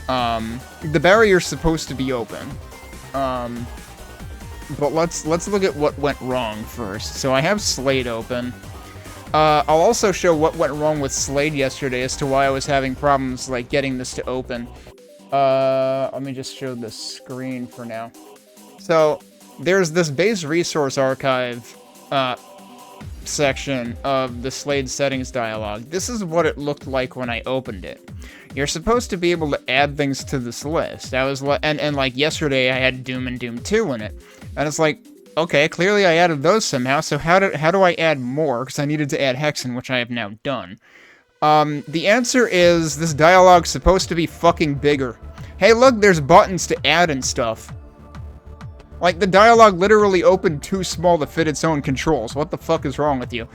Speaker 1: The barrier's supposed to be open. But let's look at what went wrong first. So I have Slade open. I'll also show what went wrong with Slade yesterday as to why I was having problems, like, getting this to open. Let me just show the screen for now. So, there's this base resource archive, section of the Slade settings dialog. This is what it looked like when I opened it. You're supposed to be able to add things to this list. And like yesterday I had Doom and Doom 2 in it. And it's like, okay, clearly I added those somehow, so how do I add more? Because I needed to add Hexen, which I have now done. The answer is, this dialogue's supposed to be fucking bigger. Hey look, there's buttons to add and stuff. Like, the dialogue literally opened too small to fit its own controls. What the fuck is wrong with you?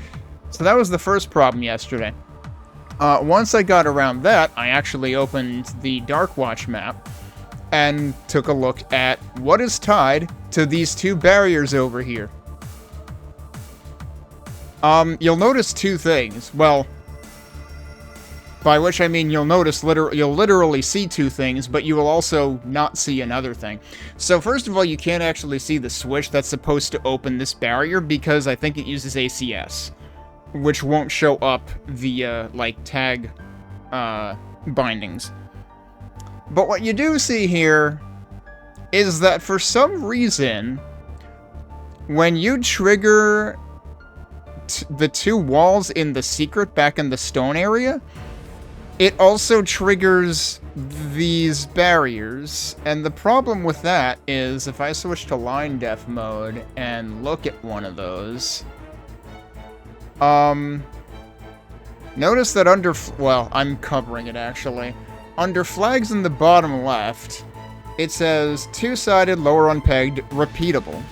Speaker 1: So that was the first problem yesterday. Once I got around that, I actually opened the Darkwatch map and took a look at what is tied to these 2 barriers over here. You'll notice 2 things. Well, by which I mean you'll literally see 2 things, but you will also not see another thing. So first of all, you can't actually see the switch that's supposed to open this barrier because I think it uses ACS, which won't show up via, like, tag, bindings. But what you do see here is that for some reason, when you trigger the 2 walls in the secret back in the stone area, it also triggers these barriers. And the problem with that is, if I switch to line def mode and look at one of those, notice that well, I'm covering it actually. Under flags in the bottom left, it says 2-sided, lower unpegged, repeatable.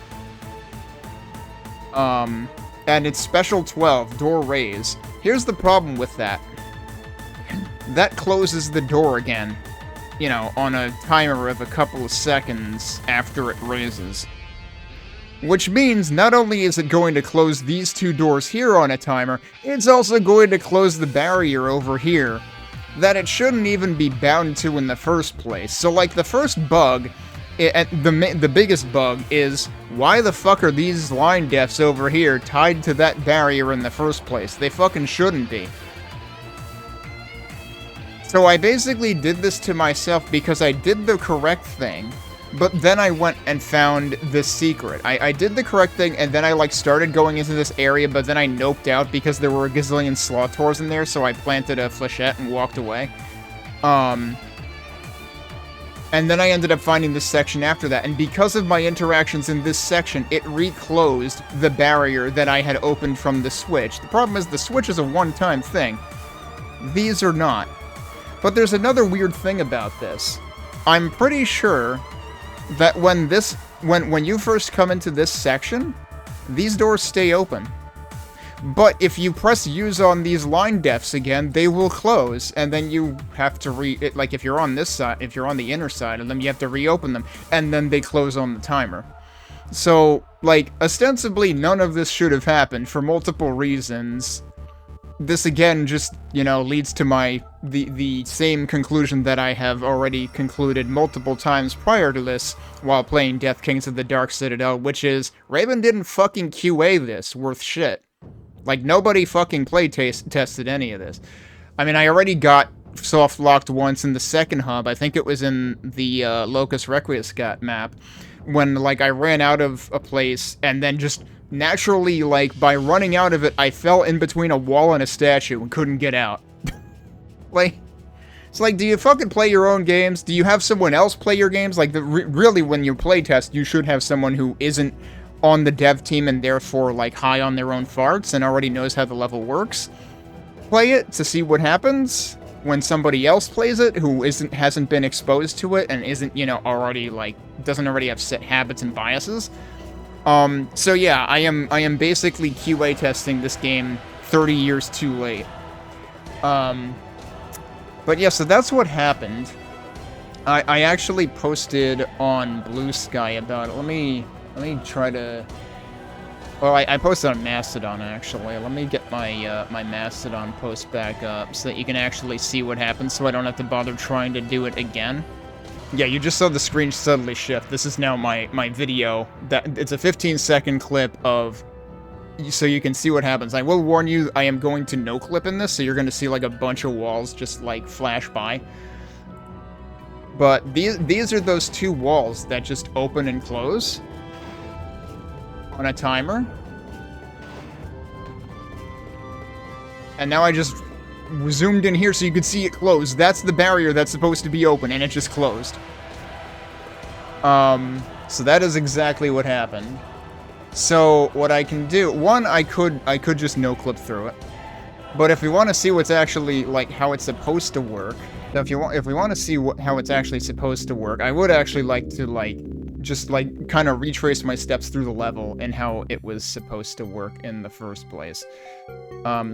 Speaker 1: And it's special 12, door raise. Here's the problem with that. That closes the door again, you know, on a timer of a couple of seconds after it raises. Which means not only is it going to close these 2 doors here on a timer, it's also going to close the barrier over here that it shouldn't even be bound to in the first place. So, like, the first bug, the biggest bug, is why the fuck are these line defs over here tied to that barrier in the first place? They fucking shouldn't be. So I basically did this to myself because I did the correct thing, but then I went and found this secret. I did the correct thing, and then I, like, started going into this area, but then I noped out because there were a gazillion Slothors in there, so I planted a flechette and walked away. And then I ended up finding this section after that, and because of my interactions in this section, it reclosed the barrier that I had opened from the switch. The problem is the switch is a one-time thing. These are not. But there's another weird thing about this. I'm pretty sure that when you first come into this section, these doors stay open. But if you press use on these line defs again, they will close, and then you have to like, if you're on this side, if you're on the inner side of them, you have to reopen them, and then they close on the timer. So, like, ostensibly none of this should have happened for multiple reasons. This again just, you know, leads to the same conclusion that I have already concluded multiple times prior to this while playing Deathkings of the Dark Citadel, which is, Raven didn't fucking QA this worth shit. Like, nobody fucking tested any of this. I mean, I already got soft-locked once in the second hub. I think it was in the Locus Requiescat map, when, like, I ran out of a place, and then just naturally, like, by running out of it, I fell in between a wall and a statue and couldn't get out. Like, it's like, do you fucking play your own games? Do you have someone else play your games? Like, really, when you play test, you should have someone who isn't on the dev team and therefore, like, high on their own farts and already knows how the level works. Play it to see what happens when somebody else plays it who hasn't been exposed to it and isn't, you know, already, like, doesn't already have set habits and biases. So yeah, I am basically QA testing this game 30 years too late. But yeah, so that's what happened. I actually posted on Blue Sky about it. Let me try to... Well, I posted on Mastodon, actually. Let me get my my Mastodon post back up so that you can actually see what happens, so I don't have to bother trying to do it again. Yeah, you just saw the screen suddenly shift. This is now my video. It's a 15-second clip of... So you can see what happens. I will warn you, I am going to no-clip in this, so you're going to see, like, a bunch of walls just, like, flash by. But these are those two walls that just open and close on a timer. And now I just zoomed in here so you could see it close. That's the barrier that's supposed to be open, and it just closed. So that is exactly what happened. So what I can do, one, I could just no-clip through it. But if we want to see what's actually, like, how it's supposed to work, if we want to see how it's actually supposed to work, I would actually like to, like, just, like, kind of retrace my steps through the level and how it was supposed to work in the first place.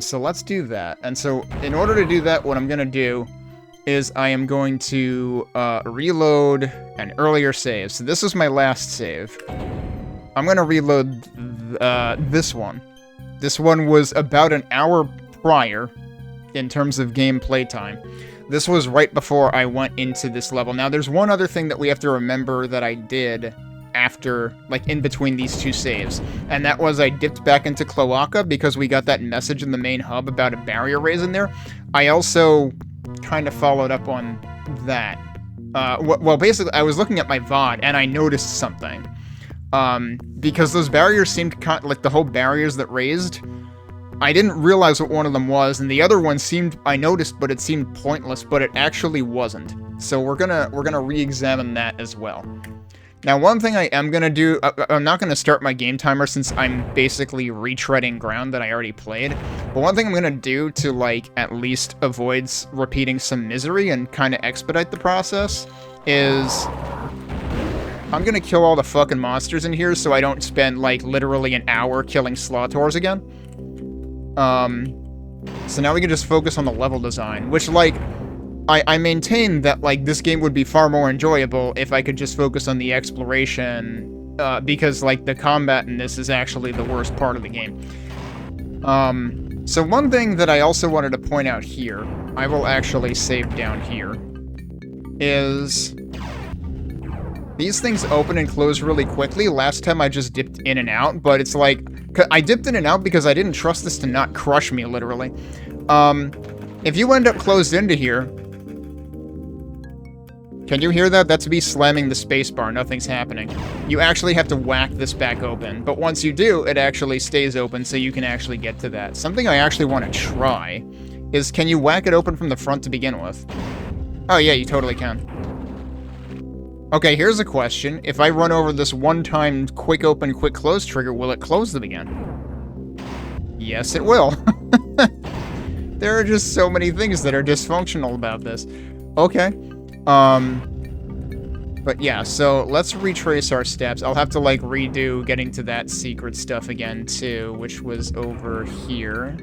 Speaker 1: So let's do that. And so, in order to do that, what I'm going to do is I am going to reload an earlier save. So this was my last save. I'm going to reload this one. This one was about an hour prior in terms of gameplay time. This was right before I went into this level. Now, there's one other thing that we have to remember that I did after, like, in between these two saves. And that was I dipped back into Cloaca because we got that message in the main hub about a barrier raise in there. I also kind of followed up on that. Well, basically, I was looking at my VOD, and I noticed something. Because those barriers seemed kind of, like, the whole barriers that raised... I didn't realize what one of them was, and the other one seemed, I noticed, but it seemed pointless, but it actually wasn't. So we're gonna re-examine that as well. Now, one thing I am gonna do, I'm not gonna start my game timer since I'm basically retreading ground that I already played, but one thing I'm gonna do to, like, at least avoid repeating some misery and kind of expedite the process is... I'm gonna kill all the fucking monsters in here so I don't spend, like, literally an hour killing Slaughters again. So now we can just focus on the level design, which, like, I maintain that, like, this game would be far more enjoyable if I could just focus on the exploration, because, like, the combat in this is actually the worst part of the game. So one thing that I also wanted to point out here, I will actually save down here, is... These things open and close really quickly. Last time I just dipped in and out, but it's like... I dipped in and out because I didn't trust this to not crush me, literally. If you end up closed into here... Can you hear that? That's me slamming the spacebar. Nothing's happening. You actually have to whack this back open. But once you do, it actually stays open, so you can actually get to that. Something I actually want to try is, can you whack it open from the front to begin with? Oh yeah, you totally can. Okay, here's a question. If I run over this one-time quick open, quick close trigger, will it close them again? Yes, it will. There are just so many things that are dysfunctional about this. Okay. But yeah, so let's retrace our steps. I'll have to, like, redo getting to that secret stuff again, too, which was over here.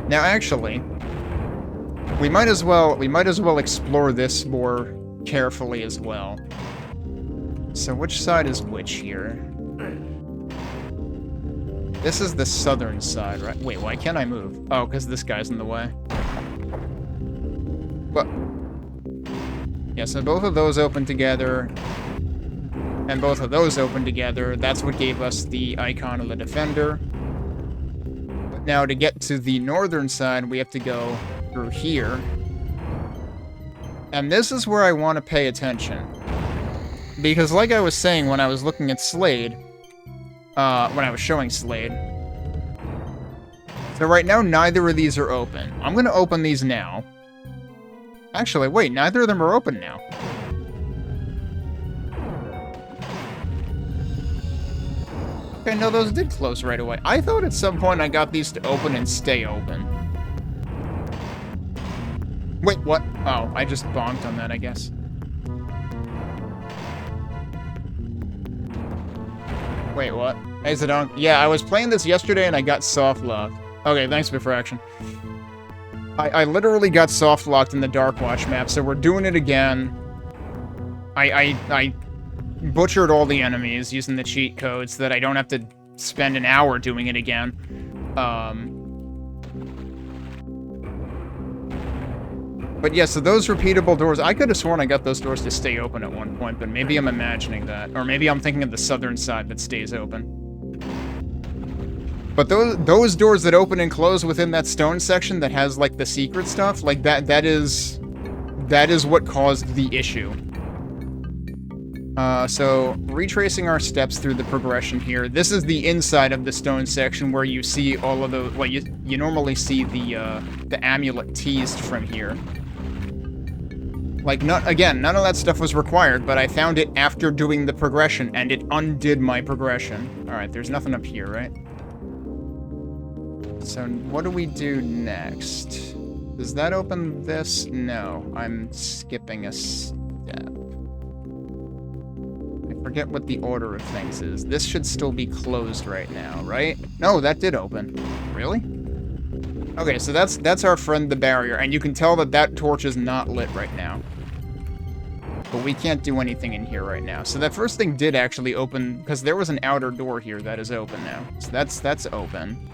Speaker 1: Now, actually, We might as well explore this more carefully as well. So which side is which here? This is the southern side, right? Wait, why can't I move? Oh, because this guy's in the way. What? Yeah, so both of those open together, and both of those open together. That's what gave us the icon of the defender. But now to get to the northern side, we have to go through here. And this is where I want to pay attention. Because like I was saying when I was looking at Slade, when I was showing Slade. So right now, neither of these are open. I'm going to open these now. Actually, wait, neither of them are open now. Okay, no, those did close right away. I thought at some point I got these to open and stay open. Wait, what? Oh, I just bonked on that, I guess. Wait, what? Hey, Zedonk. Yeah, I was playing this yesterday and I got softlocked. Okay, thanks, Bifraction. I literally got softlocked in the Darkwatch map, so we're doing it again. I butchered all the enemies using the cheat code so that I don't have to spend an hour doing it again. But yeah, so those repeatable doors, I could have sworn I got those doors to stay open at one point, but maybe I'm imagining that. Or maybe I'm thinking of the southern side that stays open. But those doors that open and close within that stone section that has, like, the secret stuff, like, that is what caused the issue. So, retracing our steps through the progression here. This is the inside of the stone section where you see all of the... Well, you normally see the amulet teased from here. Like, again, none of that stuff was required, but I found it after doing the progression, and it undid my progression. Alright, there's nothing up here, right? So, what do we do next? Does that open this? No, I'm skipping a step. I forget what the order of things is. This should still be closed right now, right? No, that did open. Really? Okay, so that's our friend the barrier, and you can tell that that torch is not lit right now. But we can't do anything in here right now. So that first thing did actually open, because there was an outer door here that is open now. So that's open.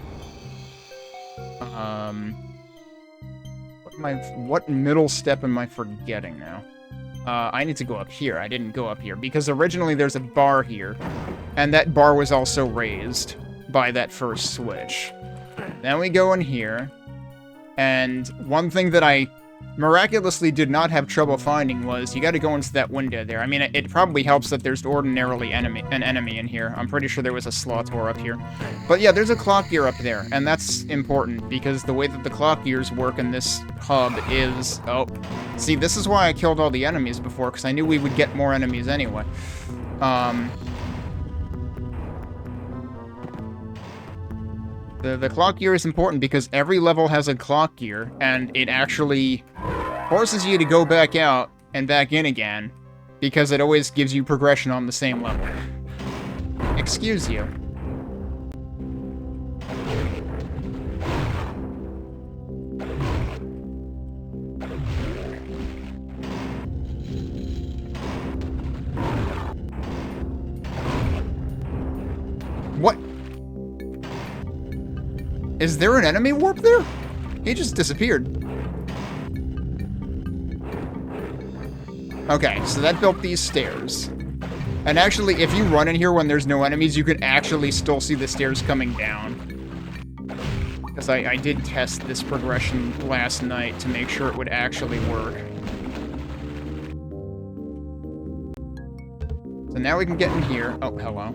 Speaker 1: What middle step am I forgetting now? I need to go up here. I didn't go up here, because originally there's a bar here, and that bar was also raised by that first switch. Then we go in here, and one thing that I miraculously did not have trouble finding was you got to go into that window there. I mean, it probably helps that there's ordinarily an enemy in here. I'm pretty sure there was a slot door up here. But yeah, there's a clock gear up there, and that's important because the way that the clock gears work in this hub is... Oh, see, this is why I killed all the enemies before, because I knew we would get more enemies anyway. The clock gear is important because every level has a clock gear, and it actually forces you to go back out and back in again, because it always gives you progression on the same level. Excuse you. What? Is there an enemy warp there? He just disappeared. Okay, so that built these stairs. And actually, if you run in here when there's no enemies, you can actually still see the stairs coming down. Because I did test this progression last night to make sure it would actually work. So now we can get in here. Oh, hello.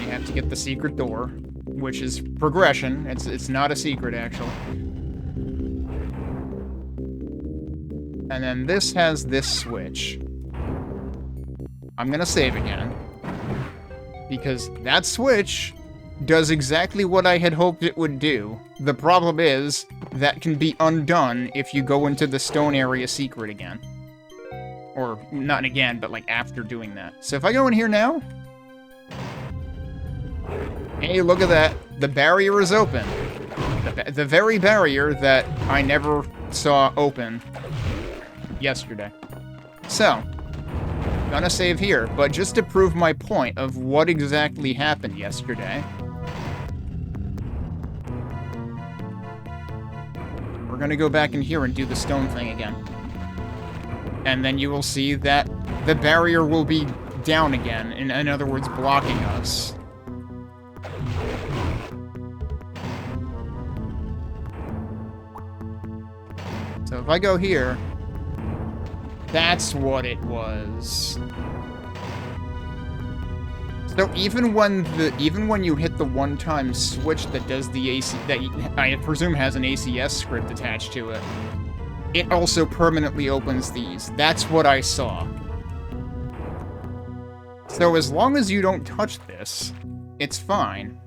Speaker 1: You have to get the secret door, which is progression. It's not a secret, actually. And then this has this switch. I'm gonna save again. Because that switch does exactly what I had hoped it would do. The problem is, that can be undone if you go into the stone area secret again. Or, not again, but like after doing that. So if I go in here now... Hey, look at that. The barrier is open. The very barrier that I never saw open yesterday. So, gonna save here, but just to prove my point of what exactly happened yesterday, we're gonna go back in here and do the stone thing again. And then you will see that the barrier will be down again, in other words, blocking us. So if I go here, that's what it was. So even when you hit the one-time switch that does the AC, that I presume has an ACS script attached to it, it also permanently opens these. That's what I saw. So as long as you don't touch this, it's fine.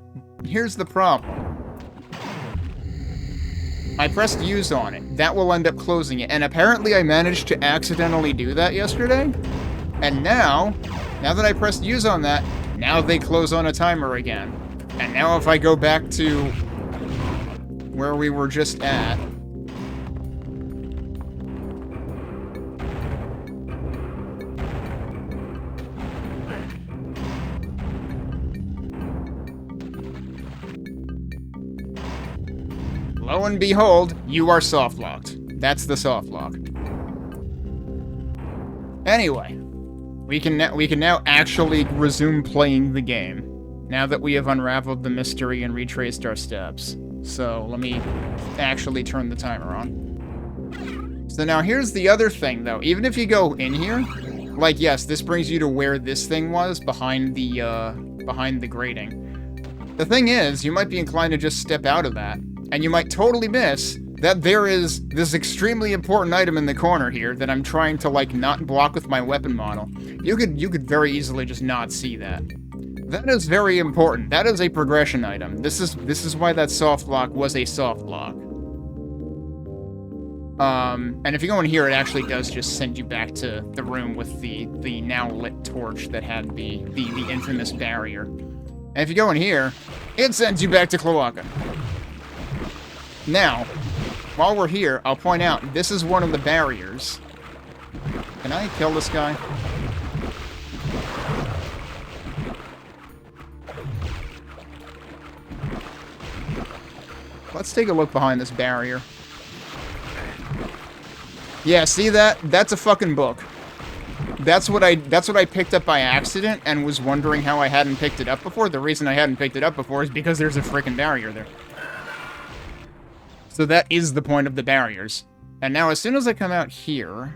Speaker 1: Here's the problem. I pressed use on it. That will end up closing it. And apparently I managed to accidentally do that yesterday. And now that I pressed use on that, now they close on a timer again. And now if I go back to where we were just at, lo and behold, you are soft-locked. That's the soft-lock. Anyway, we can now actually resume playing the game, now that we have unraveled the mystery and retraced our steps. So, let me actually turn the timer on. So now here's the other thing, though. Even if you go in here, like, yes, this brings you to where this thing was, behind the grating. The thing is, you might be inclined to just step out of that, and you might totally miss that there is this extremely important item in the corner here that I'm trying to, like, not block with my weapon model. You could very easily just not see that. That is very important. That is a progression item. This is why that soft lock was a soft lock. And if you go in here, it actually does just send you back to the room with the now lit torch that had the infamous barrier. And if you go in here, it sends you back to Cloaca. Now, while we're here, I'll point out, this is one of the barriers. Can I kill this guy? Let's take a look behind this barrier. Yeah, see that? That's a fucking book. That's what I picked up by accident and was wondering how I hadn't picked it up before. The reason I hadn't picked it up before is because there's a freaking barrier there. So that is the point of the barriers. And now as soon as I come out here,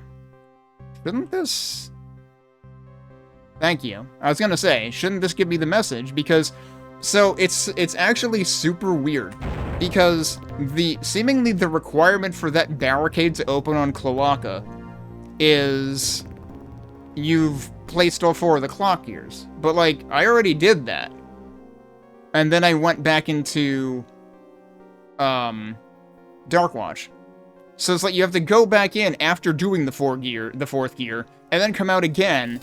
Speaker 1: shouldn't this... Thank you. I was gonna say, shouldn't this give me the message? Because, so it's actually super weird. Because seemingly the requirement for that barricade to open on Cloaca is you've placed all 4 of the clock gears. But, like, I already did that. And then I went back into, Darkwatch. So it's like you have to go back in after doing the 4th gear, and then come out again,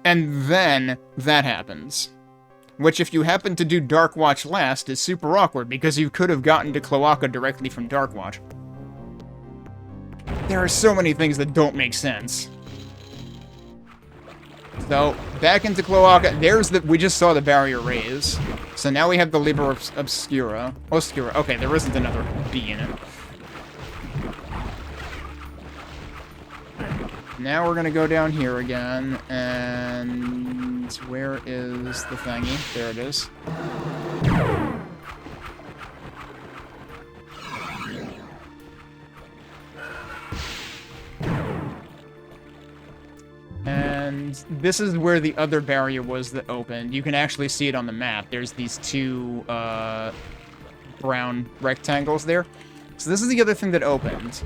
Speaker 1: and then that happens. Which, if you happen to do Darkwatch last, is super awkward, because you could have gotten to Cloaca directly from Darkwatch. There are so many things that don't make sense. So, back into Cloaca, we just saw the barrier raise. So now we have the Liber Obscura. Okay, there isn't another B in it. Now we're gonna go down here again, and where is the thingy? There it is. And this is where the other barrier was that opened. You can actually see it on the map. There's these 2 brown rectangles there. So this is the other thing that opened.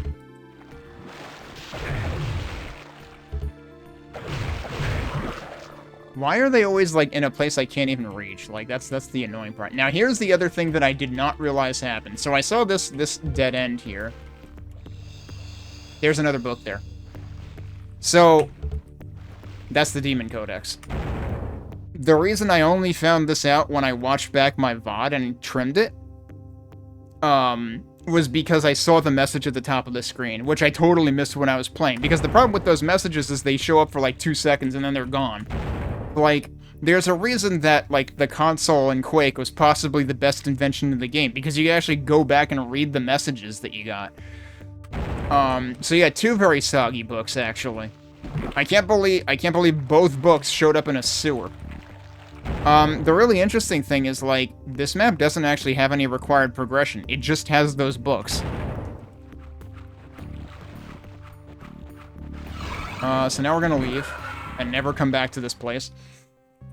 Speaker 1: Why are they always, like, in a place I can't even reach? Like, that's the annoying part. Now, here's the other thing that I did not realize happened. So I saw this dead end here. There's another book there. So, that's the Demon Codex. the reason I only found this out when I watched back my VOD and trimmed it, was because I saw the message at the top of the screen, which I totally missed when I was playing. Because the problem with those messages is they show up for like 2 seconds and then they're gone. Like, there's a reason that, like, the console in Quake was possibly the best invention in the game, because you can actually go back and read the messages that you got. So yeah, 2 very soggy books, actually. I can't believe both books showed up in a sewer. The really interesting thing is, like, this map doesn't actually have any required progression. It just has those books. So now we're gonna leave and never come back to this place.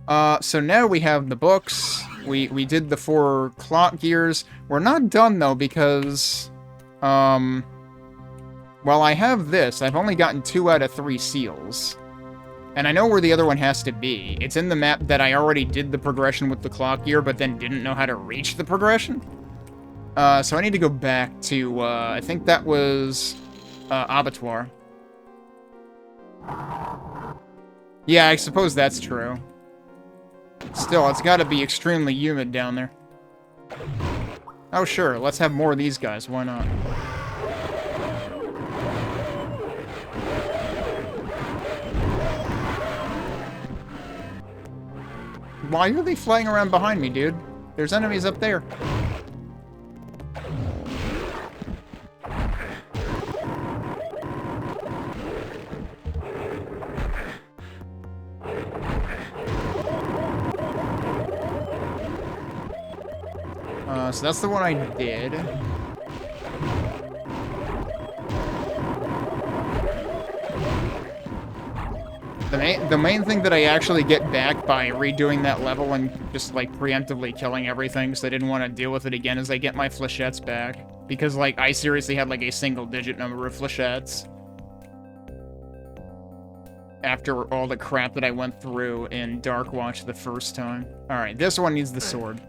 Speaker 1: So now we have the books. We did the 4 clock gears. We're not done, though, because, while I have this, I've only gotten 2 out of 3 seals. And I know where the other one has to be. It's in the map that I already did the progression with the clock gear, but then didn't know how to reach the progression. So I need to go back to, I think that was, Abattoir. Yeah, I suppose that's true. Still, it's gotta be extremely humid down there. Oh, sure, let's have more of these guys, why not? Why are they flying around behind me, dude? There's enemies up there. So that's the one I did. The main thing that I actually get back by redoing that level and just, like, preemptively killing everything because I didn't want to deal with it again is I get my flechettes back. Because, like, I seriously had, like, a single-digit number of flechettes. After all the crap that I went through in Dark Watch the first time. Alright, this one needs the sword.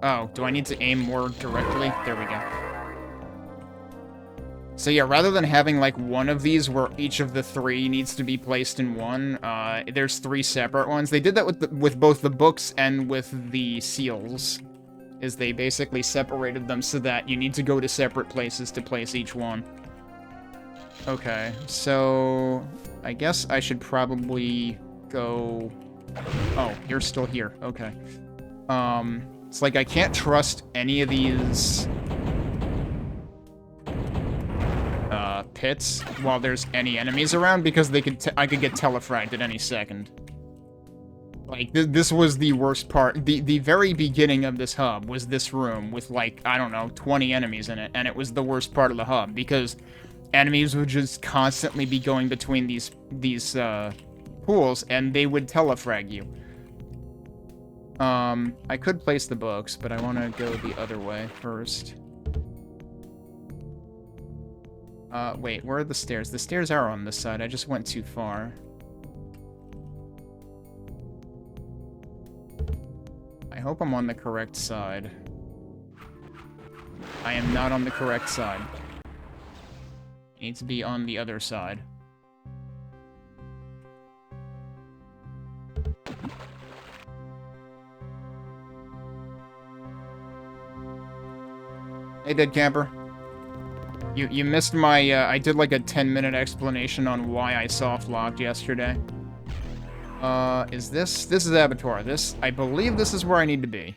Speaker 1: Oh, do I need to aim more directly? There we go. So yeah, rather than having, like, one of these where each of the 3 needs to be placed in one, there's 3 separate ones. They did that with both the books and with the seals, is they basically separated them so that you need to go to separate places to place each one. Okay, so I guess I should probably go... Oh, you're still here. Okay. It's like I can't trust any of these pits while there's any enemies around because they could I could get telefragged at any second. Like, this was the worst part. The very beginning of this hub was this room with, like, I don't know, 20 enemies in it, and it was the worst part of the hub because enemies would just constantly be going between these pools, and they would telefrag you. I could place the books, but I want to go the other way first. Wait, where are the stairs? The stairs are on this side. I just went too far. I hope I'm on the correct side. I am not on the correct side. I need to be on the other side. Hey, Dead Camper. You missed my, I did like a 10-minute explanation on why I soft-locked yesterday. This is Abattoir. I believe this is where I need to be.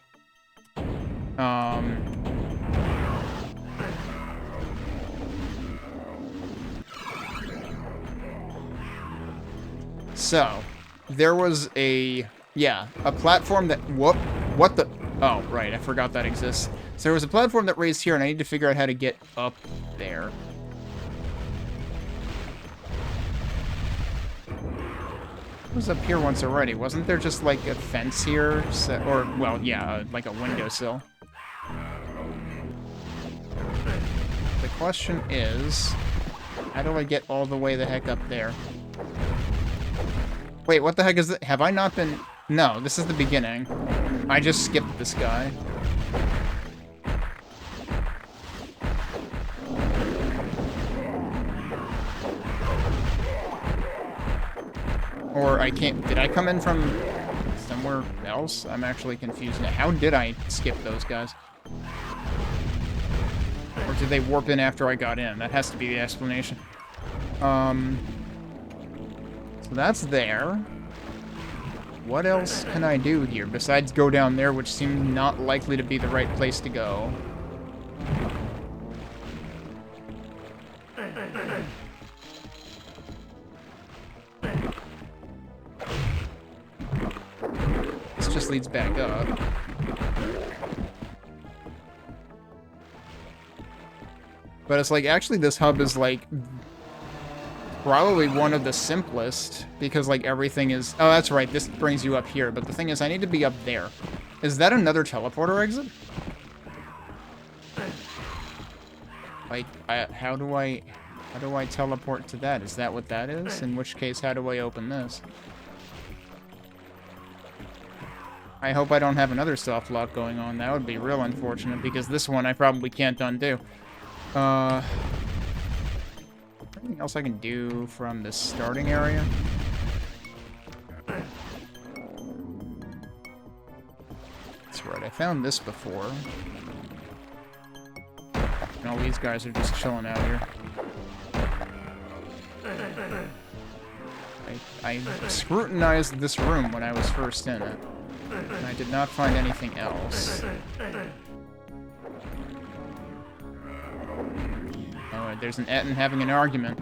Speaker 1: So, there was a platform that, what the, oh, right, I forgot that exists. So there was a platform that raised here, and I need to figure out how to get up there. It was up here once already. Wasn't there just, like, a fence here? Or, well, yeah, like a windowsill. The question is, how do I get all the way the heck up there? Wait, what the heck is it? Have I not been... No, this is the beginning. I just skipped this guy. Or I can't... Did I come in from... somewhere else? I'm actually confused now. How did I skip those guys? Or did they warp in after I got in? That has to be the explanation. So that's there. What else can I do here besides go down there, which seems not likely to be the right place to go? This just leads back up. But it's like, actually this hub is like probably one of the simplest, because like everything is... Oh, that's right, this brings you up here, but the thing is I need to be up there. Is that another teleporter exit? Like, how do I teleport to that? Is that what that is? In which case, how do I open this? I hope I don't have another soft lock going on. That would be real unfortunate, because this one I probably can't undo. Anything else I can do from the starting area? That's right, I found this before. And all these guys are just chilling out here. I scrutinized this room when I was first in it, and I did not find anything else. Oh, there's an Etten having an argument.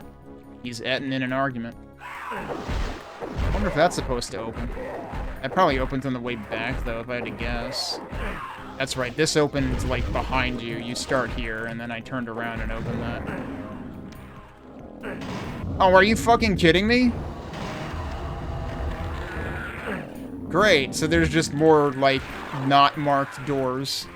Speaker 1: He's Etten in an argument. I wonder if that's supposed to open. That probably opens on the way back, though, if I had to guess. That's right, this opens, like, behind you. You start here, and then I turned around and opened that. Oh, are you fucking kidding me? Great, so there's just more, like, not marked doors.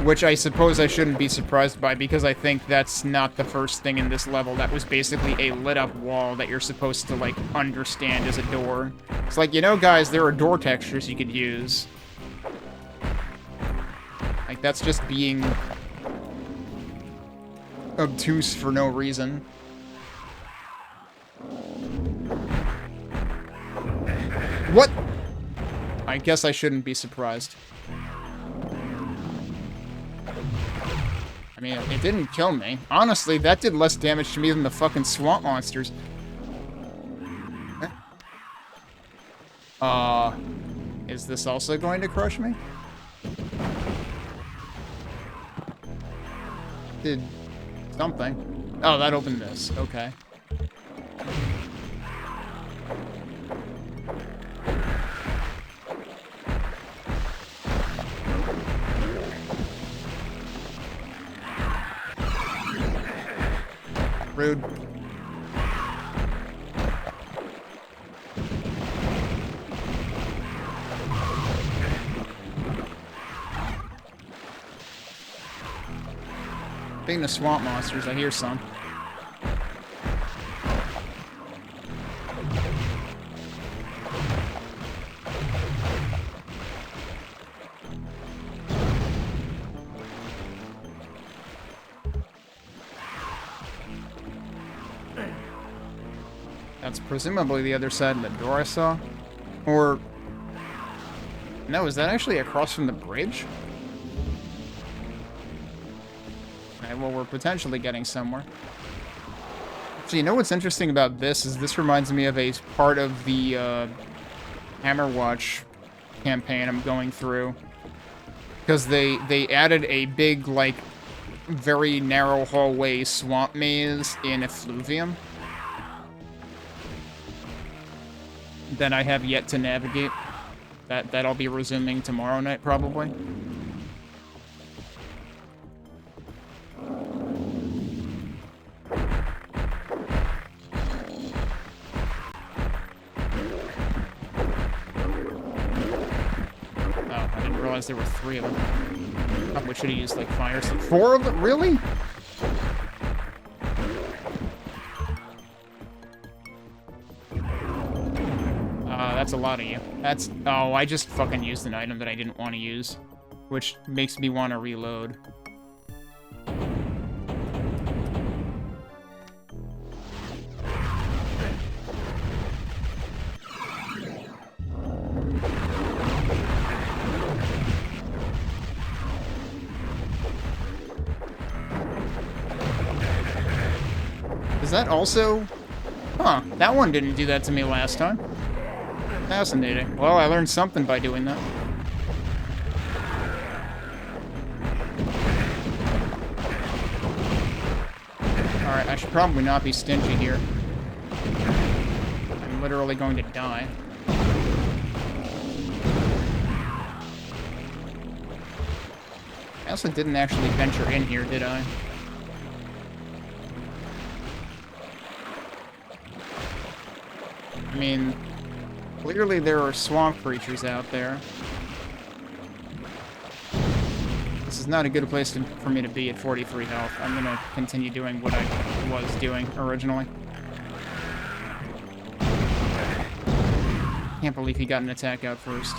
Speaker 1: Which I suppose I shouldn't be surprised by, because I think that's not the first thing in this level. That was basically a lit-up wall that you're supposed to, like, understand as a door. It's like, you know, guys, there are door textures you could use. Like, that's just being obtuse for no reason. What? I guess I shouldn't be surprised. I mean, it didn't kill me. Honestly, that did less damage to me than the fucking swamp monsters. Is this also going to crush me? Did something. Oh, that opened this. Okay. Rude. Being the swamp monsters, I hear some. That's presumably the other side of the door I saw. Or... No, is that actually across from the bridge? Okay, well, we're potentially getting somewhere. So you know what's interesting about this is this reminds me of a part of the Hammerwatch campaign I'm going through. Because they added a big, like, very narrow hallway swamp maze in Effluvium that I have yet to navigate. That I'll be resuming tomorrow night, probably. Oh, I didn't realize there were 3 of them. Probably should have used, like, fire. 4 of them? Really? That's a lot of you. That's... Oh, I just fucking used an item that I didn't want to use. Which makes me want to reload. Is that also... Huh, that one didn't do that to me last time. Fascinating. Well, I learned something by doing that. Alright, I should probably not be stingy here. I'm literally going to die. I also didn't actually venture in here, did I? I mean, clearly there are swamp creatures out there. This is not a good place for me to be at 43 health. I'm gonna continue doing what I was doing originally. Can't believe he got an attack out first.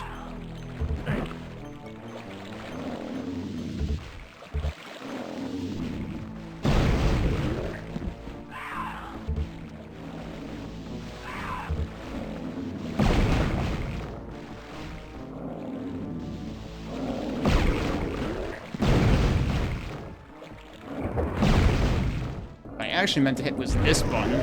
Speaker 1: I actually meant to hit was this button.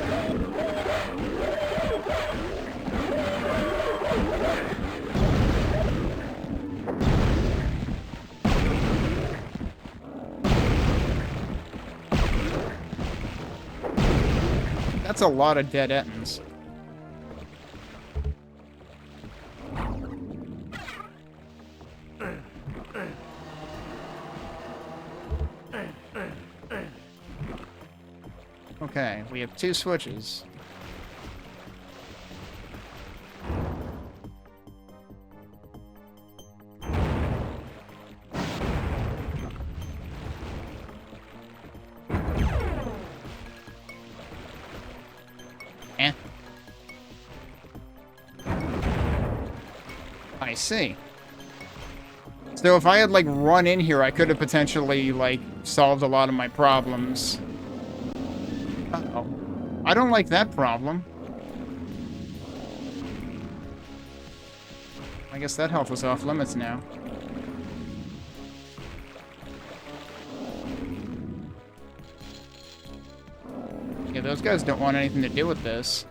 Speaker 1: That's a lot of dead ends. Okay, we have 2 switches. I see. So if I had, like, run in here, I could have potentially, like, solved a lot of my problems. Uh-oh. I don't like that problem. I guess that health was off limits now. Yeah, those guys don't want anything to do with this.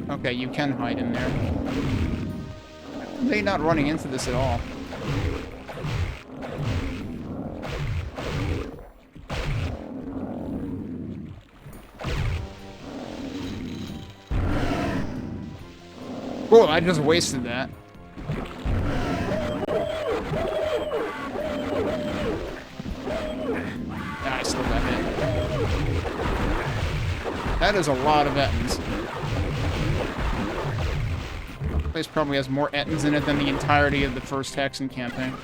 Speaker 1: Okay, you can hide in there. They're not running into this at all. Cool, I just wasted that. Ah, I still got hit. That is a lot of Ettins. This place probably has more Ettins in it than the entirety of the first Hexen campaign.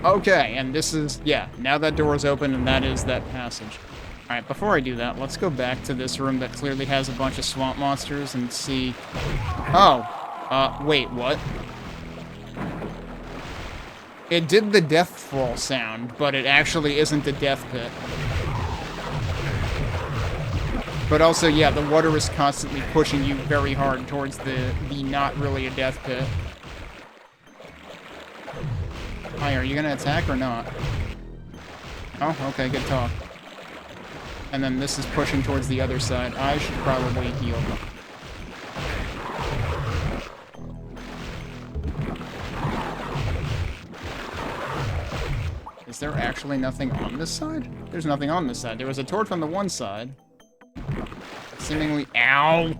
Speaker 1: Okay, and this is, yeah, now that door is open, and that is that passage. Alright, before I do that, let's go back to this room that clearly has a bunch of swamp monsters and see... Oh, wait, what? It did the death fall sound, but it actually isn't a death pit. But also, yeah, the water is constantly pushing you very hard towards the not really a death pit. Hi, are you gonna attack or not? Oh, okay, good talk. And then this is pushing towards the other side. I should probably heal. Is there actually nothing on this side? There's nothing on this side. There was a torch on the one side. Seemingly... Ow!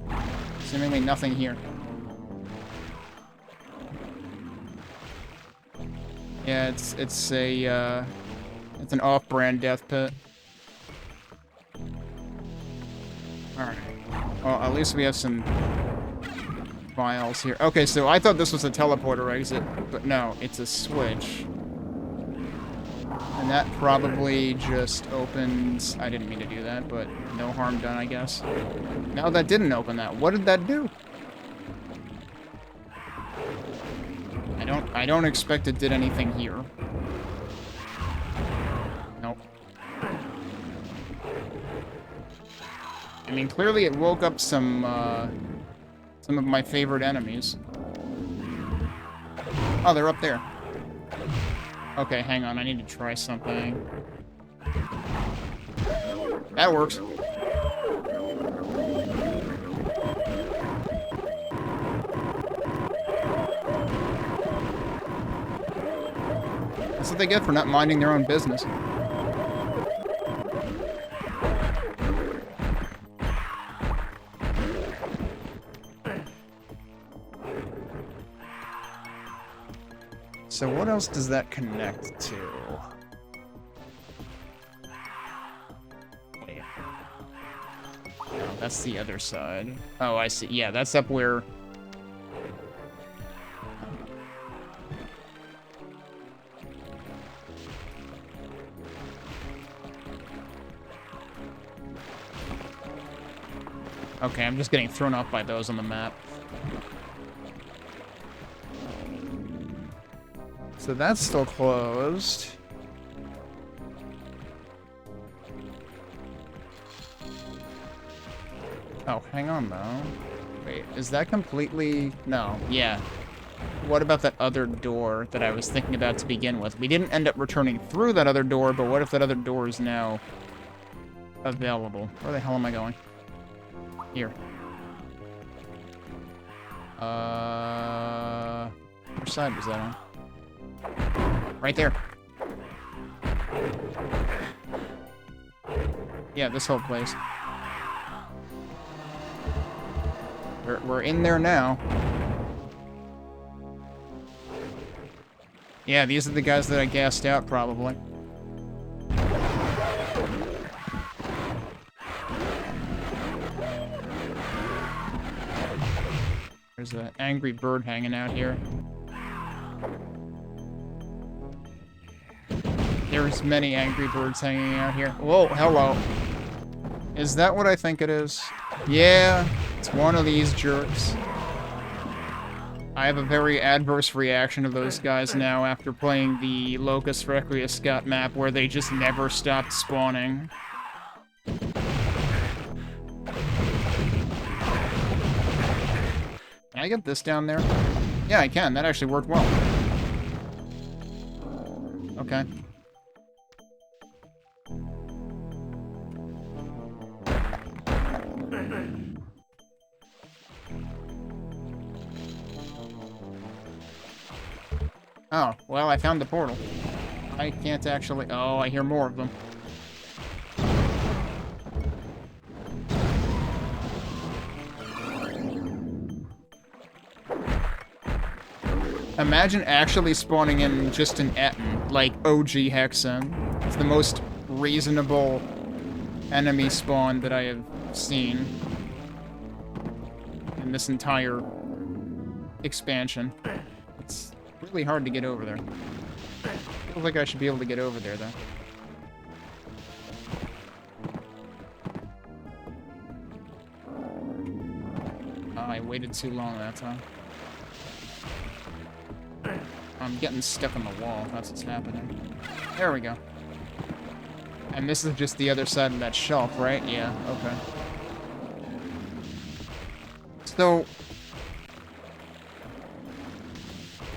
Speaker 1: Seemingly nothing here. Yeah, it's an off-brand death pit. Alright. Well, at least we have some vials here. Okay, so I thought this was a teleporter exit, but no, it's a switch. And that probably just opens... I didn't mean to do that, but no harm done, I guess. No, that didn't open that. What did that do? I don't expect it did anything here. Nope. I mean, clearly it woke up some of my favorite enemies. Oh, they're up there. Okay, hang on. I need to try something. That works. That's what they get for not minding their own business. So what else does that connect to? Wait. Oh, that's the other side. Oh, I see. Yeah, that's up where... Okay, I'm just getting thrown off by those on the map. So that's still closed. Oh, hang on, though. Wait, is that completely... No, yeah. What about that other door that I was thinking about to begin with? We didn't end up returning through that other door, but what if that other door is now available? Where the hell am I going? Here. Which side was that on? Right there. Yeah, this whole place. We're in there now. Yeah, these are the guys that I gassed out, probably. There's an angry bird hanging out here. There's many angry birds hanging out here. Whoa, hello. Is that what I think it is? Yeah, it's one of these jerks. I have a very adverse reaction to those guys now after playing the Locust Requiescat map where they just never stopped spawning. Can I get this down there? Yeah, I can. That actually worked well. Okay. Oh, well, I found the portal. I can't actually... Oh, I hear more of them. Imagine actually spawning in just an Etten, like OG Hexen. It's the most reasonable enemy spawn that I have seen in this entire expansion. It's really hard to get over there. Feels like I should be able to get over there, though. Oh, I waited too long that time. I'm getting stuck on the wall. That's what's happening. There we go. And this is just the other side of that shelf, right? Yeah, okay. So...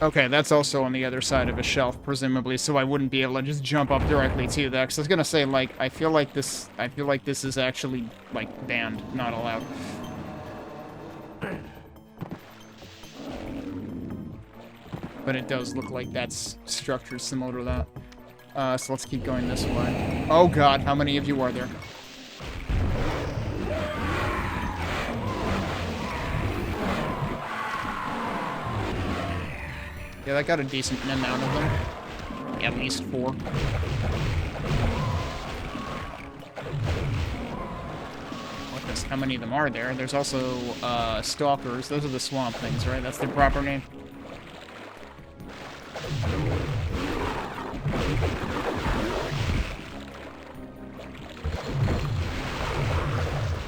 Speaker 1: Okay, that's also on the other side of a shelf, presumably, so I wouldn't be able to just jump up directly to that. Because I was gonna say, like, I feel like this is actually, like, banned, not allowed. But it does look like that's structured similar to that. So let's keep going this way. Oh god, how many of you are there? Yeah, that got a decent amount of them. At least 4. How many of them are there? There's also, stalkers. Those are the swamp things, right? That's their proper name.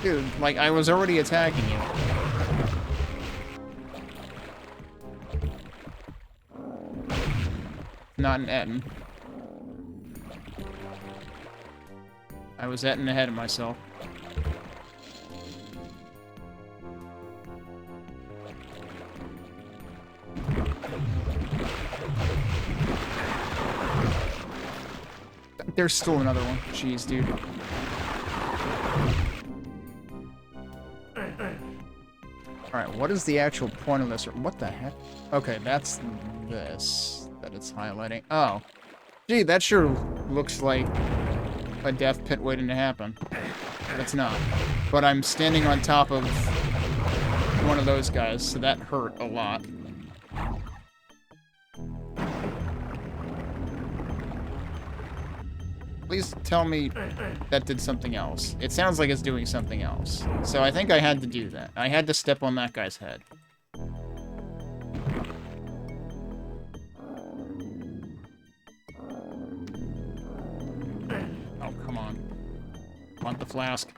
Speaker 1: Dude, like, I was already attacking you. Not an Etten. I was Etten ahead of myself. there's still another one. Jeez, dude. Alright, what is the actual point of this? What the heck? Okay, that's this that it's highlighting. Oh. Gee, that sure looks like a death pit waiting to happen. But it's not. But I'm standing on top of one of those guys, so that hurt a lot. Please tell me that did something else. It sounds like it's doing something else. So I think I had to do that. I had to step on that guy's head. Oh, come on. Want the flask.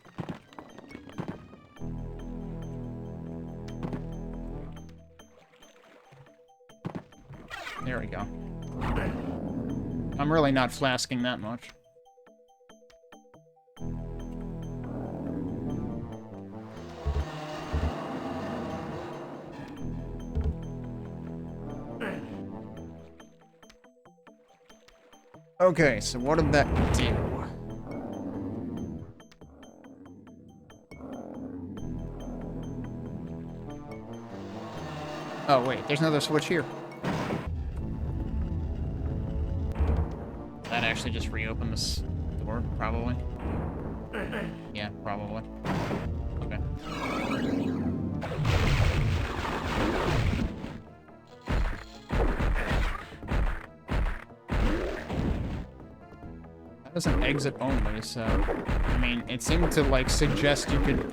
Speaker 1: There we go. I'm really not flasking that much. Okay, so what did that do? Oh, wait, there's another switch here. That actually just reopened this door, probably. Yeah, probably. Okay. That was an exit only, so... I mean, it seemed to, like, suggest you could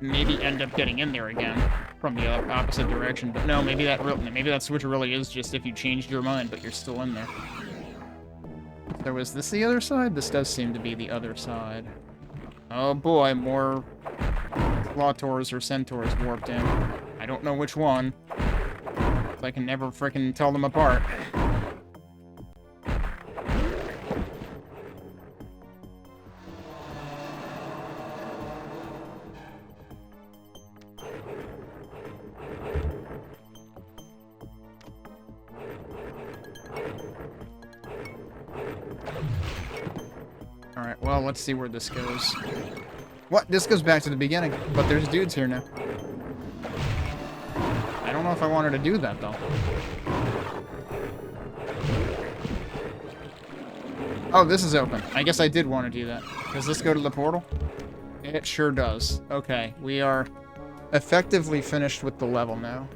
Speaker 1: maybe end up getting in there again from the opposite direction, but no, maybe that switch really is just if you changed your mind, but you're still in there. So was this the other side? This does seem to be the other side. Oh boy, more Clawtors or Centaurs warped in. I don't know which one. I can never frickin' tell them apart. Alright, well, let's see where this goes. What? This goes back to the beginning, but there's dudes here now. I don't know if I wanted to do that, though. Oh, this is open. I guess I did want to do that. Does this go to the portal? It sure does. Okay, we are effectively finished with the level now.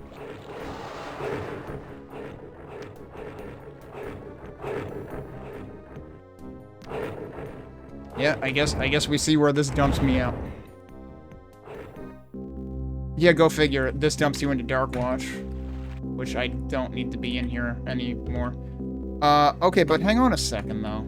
Speaker 1: Yeah, I guess we see where this dumps me out. Yeah, go figure. This dumps you into Darkwatch, which I don't need to be in here anymore. Okay, but hang on a second, though.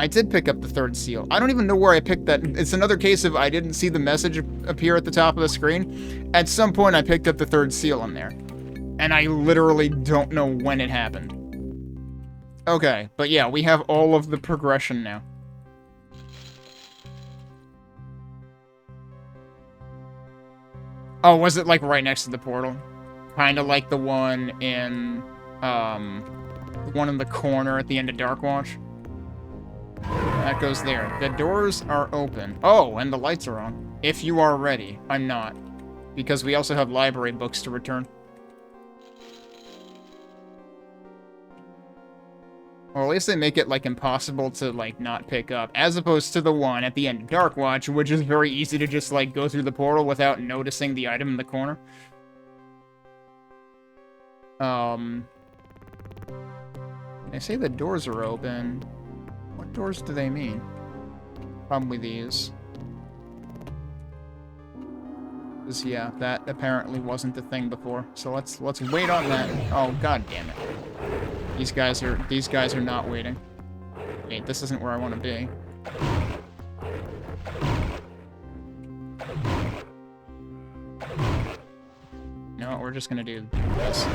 Speaker 1: I did pick up the third seal. I don't even know where I picked that. It's another case of I didn't see the message appear at the top of the screen. At some point, I picked up the third seal in there. And I literally don't know when it happened. Okay, but yeah, we have all of the progression now. Oh, was it like right next to the portal? Kind of like the one in, the one in the corner at the end of Darkwatch. That goes there. The doors are open. Oh, and the lights are on. If you are ready. I'm not. Because we also have library books to return. Or at least they make it, like, impossible to, like, not pick up. As opposed to the one at the end of Darkwatch, which is very easy to just, like, go through the portal without noticing the item in the corner. They say the doors are open. What doors do they mean? Probably these. 'Cause, yeah, that apparently wasn't the thing before. So let's wait on that. Oh, god damn it. These guys are not waiting. Wait, this isn't where I want to be. No, we're just gonna do this.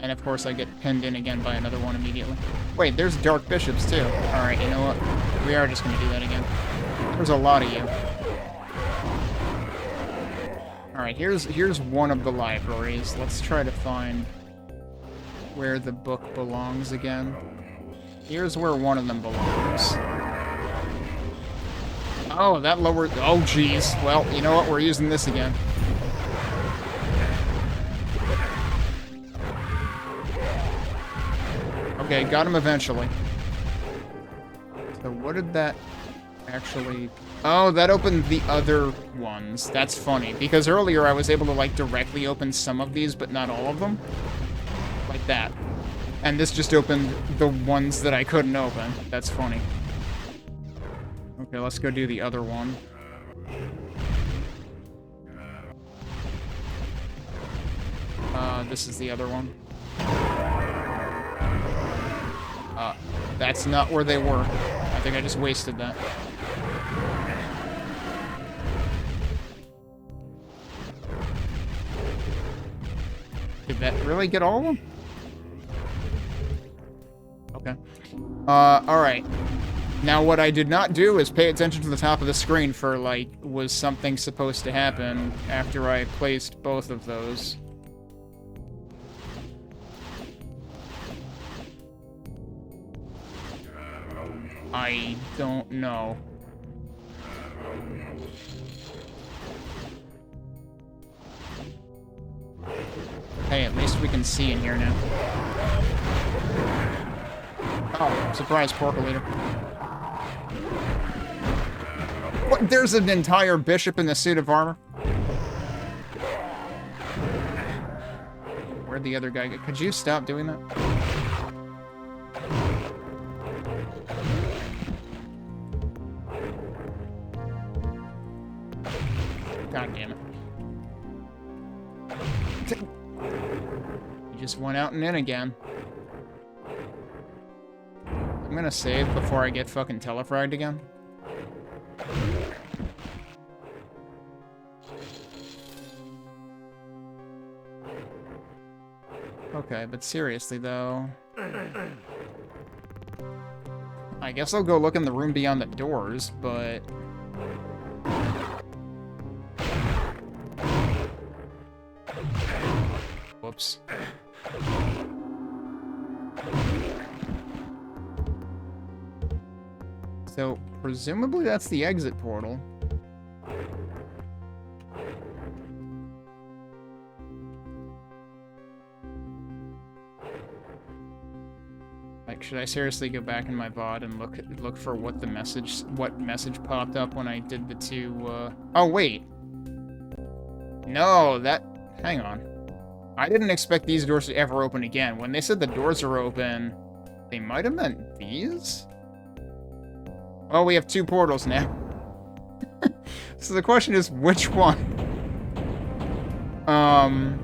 Speaker 1: And of course I get pinned in again by another one immediately. Wait, there's Dark Bishops too. Alright, you know what? We are just gonna do that again. There's a lot of you. Alright, here's one of the libraries. Let's try to find where the book belongs again. Here's where one of them belongs. Oh, that lowered... Oh, jeez. Well, you know what? We're using this again. Okay, got him eventually. So what did that actually... Oh, that opened the other ones. That's funny, because earlier I was able to, like, directly open some of these, but not all of them. Like that. And this just opened the ones that I couldn't open. That's funny. Okay, let's go do the other one. This is the other one. That's not where they were. I think I just wasted that. Did that really get all of them? Okay. Alright. Now what I did not do is pay attention to the top of the screen for, like, was something supposed to happen after I placed both of those. I don't know. Hey, at least we can see in here now. Oh, surprise, Porkalator. What? There's an entire bishop in the suit of armor? Where'd the other guy go? Could you stop doing that? God damn it. He just went out and in again. I'm gonna save before I get fucking telefragged again. Okay, but seriously though... I guess I'll go look in the room beyond the doors, but... Whoops. So, presumably that's the exit portal. Like, should I seriously go back in my VOD and look for what message popped up when I did the two, Oh, wait! No, hang on. I didn't expect these doors to ever open again. When they said the doors are open, they might have meant these? Well, we have two portals now. So the question is, which one? I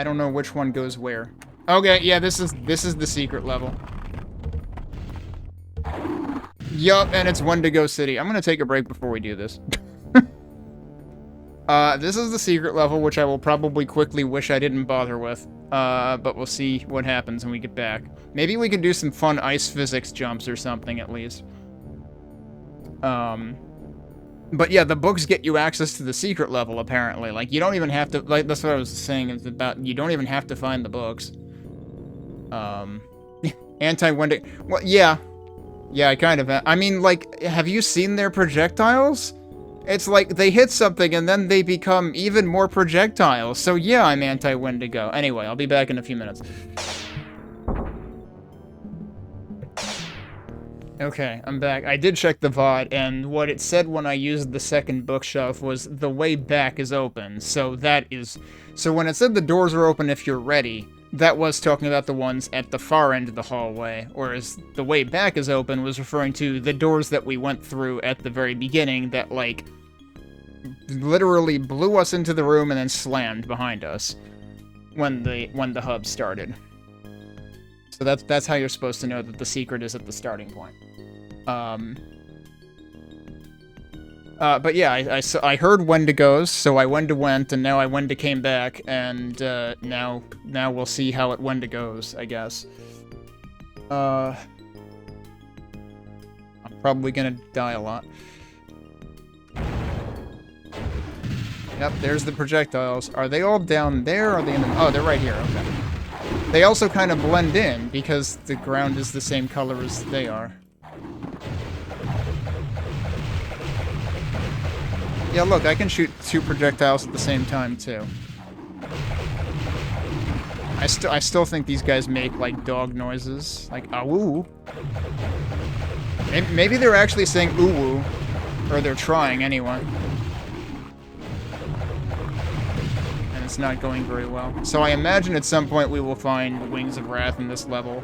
Speaker 1: don't know which one goes where. Okay, yeah, this is the secret level. Yup, and it's Wendigo City. I'm gonna take a break before we do this. This is the secret level, which I will probably quickly wish I didn't bother with. But we'll see what happens when we get back. Maybe we can do some fun ice physics jumps or something, at least. But yeah, the books get you access to the secret level, apparently. Like, you don't even have to... Like, that's what I was saying, is about... You don't even have to find the books. Anti-Wendigo... Well, yeah. Yeah, I kind of... I mean, like, have you seen their projectiles? It's like, they hit something and then they become even more projectiles. So yeah, I'm anti-Wendigo. Anyway, I'll be back in a few minutes. Okay, I'm back. I did check the VOD, and what it said when I used the second bookshelf was, the way back is open. So that is... So when it said the doors are open if you're ready, that was talking about the ones at the far end of the hallway, whereas the way back is open was referring to the doors that we went through at the very beginning that, like, literally blew us into the room and then slammed behind us when the hub started. So that's how you're supposed to know that the secret is at the starting point. But yeah, I heard Wendigos, so I went, and now I came back, and now we'll see how it Wendigos, I guess. I'm probably gonna die a lot. Yep, there's the projectiles. Are they all down there? Or are they in the... Oh, they're right here. Okay. They also kind of blend in because the ground is the same color as they are. Yeah, look, I can shoot 2 projectiles at the same time, too. I still think these guys make, like, dog noises. Like, awoo. Maybe they're actually saying ooh-woo. Or they're trying, anyway. And it's not going very well. So I imagine at some point we will find Wings of Wrath in this level.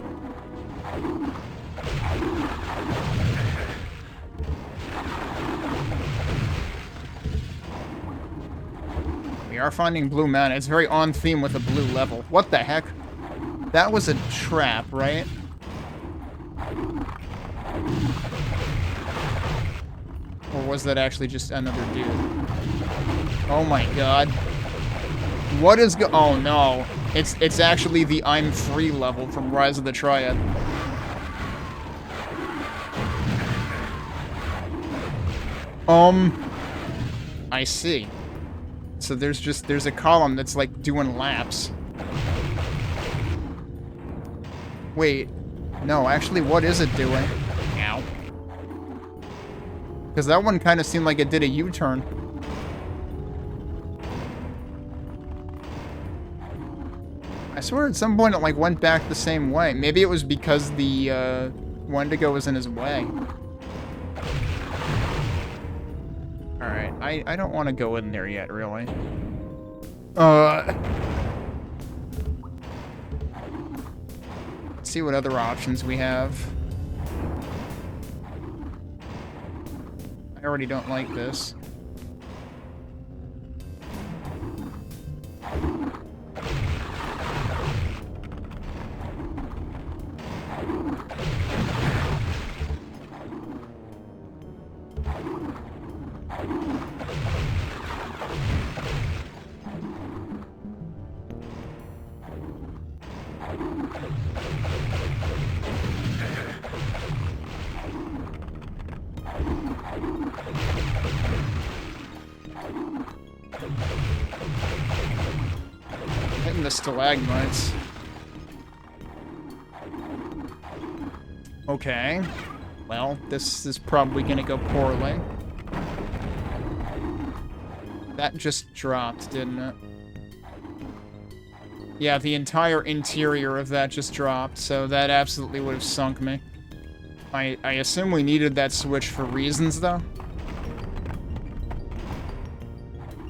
Speaker 1: We are finding blue mana. It's very on theme with a blue level. What the heck? That was a trap, right? Or was that actually just another dude? Oh my god. What is oh no. It's actually the I'm Free level from Rise of the Triad. I see. So there's a column that's like doing laps. Wait. No, actually, what is it doing? Ow. Because that one kind of seemed like it did a U-turn. I swear at some point it like went back the same way. Maybe it was because the Wendigo was in his way. Alright, I don't want to go in there yet, really. Let's see what other options we have. I already don't like this. Hitting the stalagmites. Okay. Well, this is probably gonna go poorly. That just dropped, didn't it? Yeah, the entire interior of that just dropped, so that absolutely would have sunk me. I assume we needed that switch for reasons, though.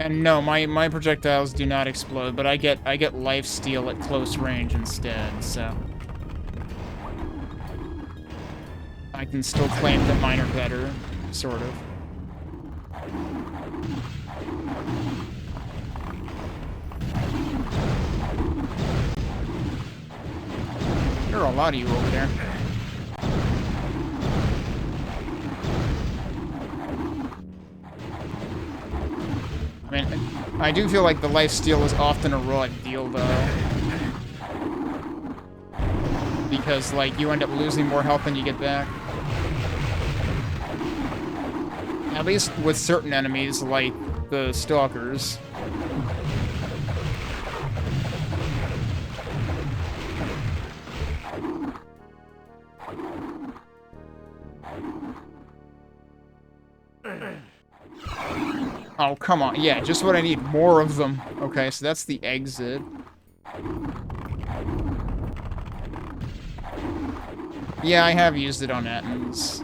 Speaker 1: And no, my projectiles do not explode, but I get lifesteal at close range instead, so I can still claim the minor better, sort of. There are a lot of you over there. I mean, I do feel like the lifesteal is often a raw deal, though. Because, like, you end up losing more health than you get back. At least with certain enemies, like the stalkers. Oh, come on. Yeah, just what I need. More of them. Okay, so that's the exit. Yeah, I have used it on Ettins.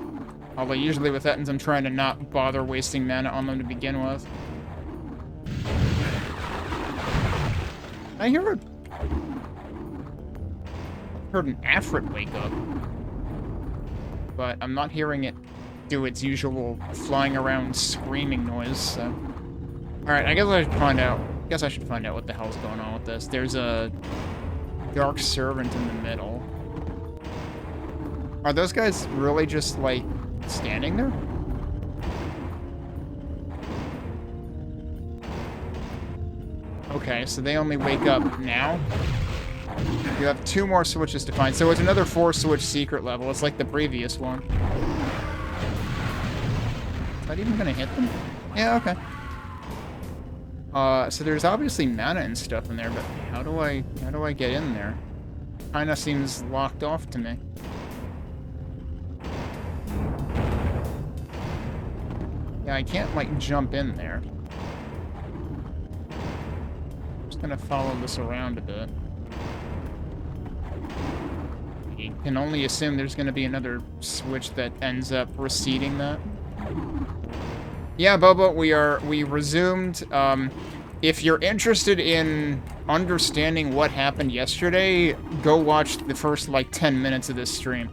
Speaker 1: Although usually with Ettins I'm trying to not bother wasting mana on them to begin with. I heard an Afrit wake up. But I'm not hearing it do its usual flying around screaming noise, so. Alright, I guess I should find out. What the hell's going on with this. There's a Dark Servant in the middle. Are those guys really just, like, standing there? Okay, so they only wake up now? You have 2 more switches to find. So it's another 4-switch secret level. It's like the previous one. Is that even gonna hit them? Yeah, okay. So there's obviously mana and stuff in there, but how do I get in there? Kinda seems locked off to me. Yeah, I can't, like, jump in there. I'm just gonna follow this around a bit. You can only assume there's gonna be another switch that ends up receding that. Yeah, Bobo, we resumed. If you're interested in understanding what happened yesterday, go watch the first, like, 10 minutes of this stream.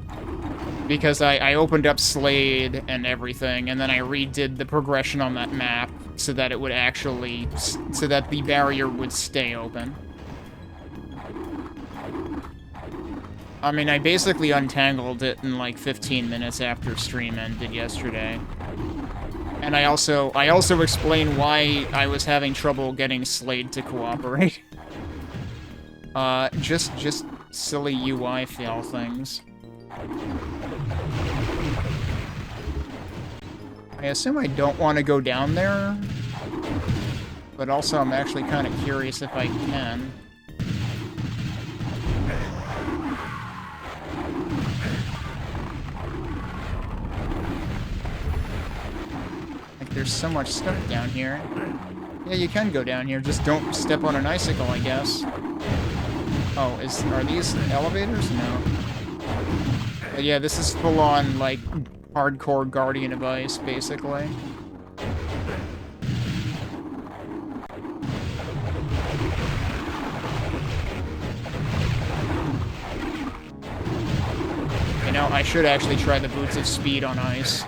Speaker 1: Because I opened up Slade and everything, and then I redid the progression on that map so that it would actually... so that the barrier would stay open. I mean, I basically untangled it in, like, 15 minutes after stream ended yesterday. And I also explained why I was having trouble getting Slade to cooperate. Just silly UI fail things. I assume I don't want to go down there, but also I'm actually kind of curious if I can. There's so much stuff down here. Yeah, you can go down here, just don't step on an icicle, I guess. Oh, are these elevators? No. But yeah, this is full-on, like, hardcore Guardian of Ice, basically. You know, I should actually try the Boots of Speed on ice.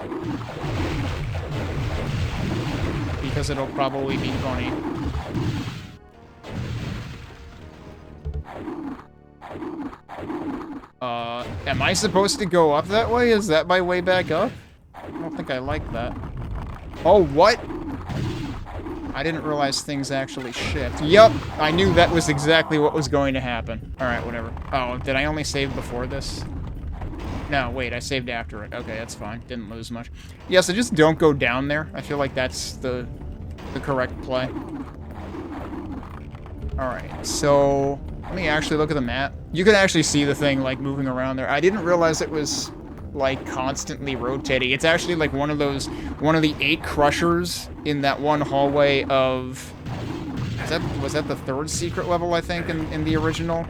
Speaker 1: Because it'll probably be funny. Am I supposed to go up that way? Is that my way back up? I don't think I like that. Oh, what? I didn't realize things actually shift. Yup, I knew that was exactly what was going to happen. Alright, whatever. Oh, did I only save before this? No, wait, I saved after it. Okay, that's fine. Didn't lose much. Yeah, so just don't go down there. I feel like that's the correct play. Alright, so let me actually look at the map. You can actually see the thing, like, moving around there. I didn't realize it was, like, constantly rotating. It's actually, like, one of the 8 crushers in that one hallway of... Was that the 3rd secret level, I think, in the original?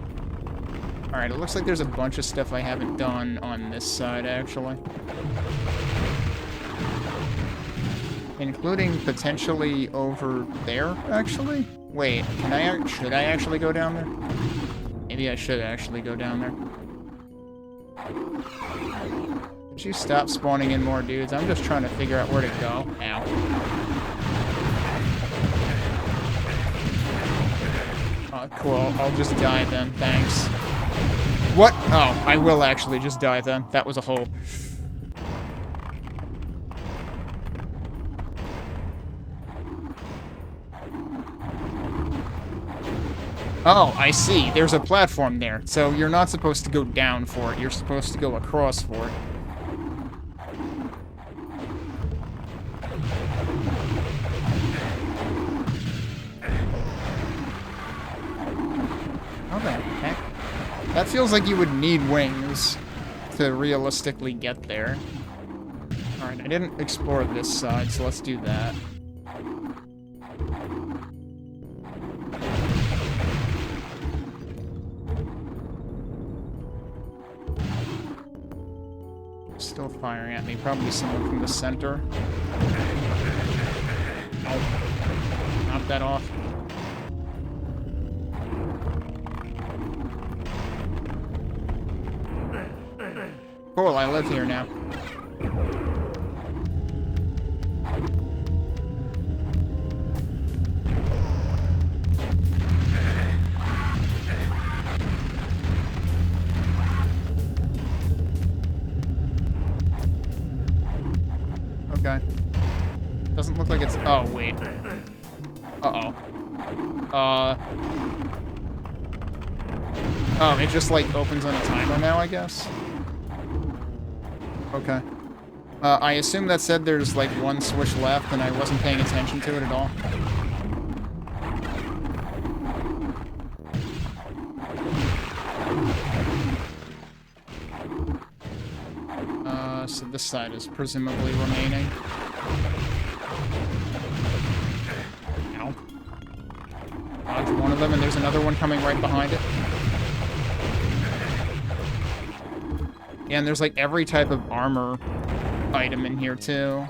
Speaker 1: Alright, it looks like there's a bunch of stuff I haven't done on this side, actually. Including potentially over there, actually? Wait, should I actually go down there? Maybe I should actually go down there. Could you stop spawning in more dudes? I'm just trying to figure out where to go. Ow. Oh, cool. I'll just die then. Thanks. What? Oh, I will actually just die then. That was a hole. Oh, I see. There's a platform there. So you're not supposed to go down for it. You're supposed to go across for it. How the heck? That feels like you would need wings to realistically get there. Alright, I didn't explore this side, so let's do that. Still firing at me. Probably someone from the center. Oh. Knock that off. Cool, I live here now. Okay. Doesn't look like it's... Oh, wait. Uh-oh. Oh, it just, like, opens on a timer now, I guess? Okay. I assume that said there's, like, one switch left, and I wasn't paying attention to it at all. so this side is presumably remaining. Ow. Dodge one of them, and there's another one coming right behind it. Yeah, and there's like every type of armor item in here too.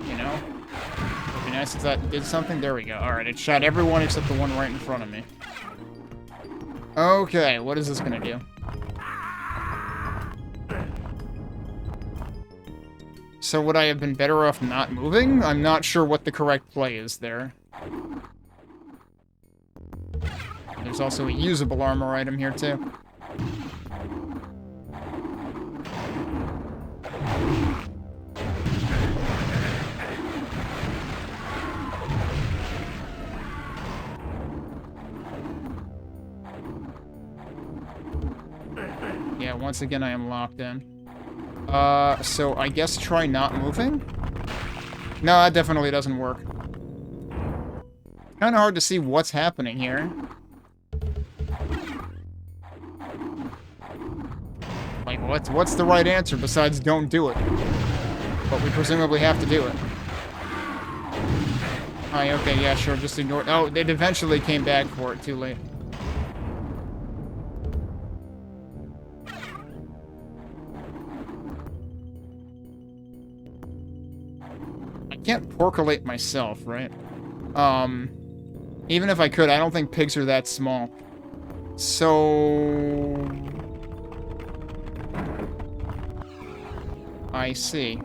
Speaker 1: You know, it'd be nice if that did something. There we go. Alright, it shot everyone except the one right in front of me. Okay, what is this gonna do? So would I have been better off not moving? I'm not sure what the correct play is there. There's also a usable armor item here, too. Yeah, once again, I am locked in. So I guess try not moving? No, that definitely doesn't work. Kinda hard to see what's happening here. Like, what's the right answer besides don't do it? But we presumably have to do it. Oh, okay, yeah, sure, just ignore it. Oh, it eventually came back for it, too late. I can't porculate myself, right? Even if I could, I don't think pigs are that small. So... I see.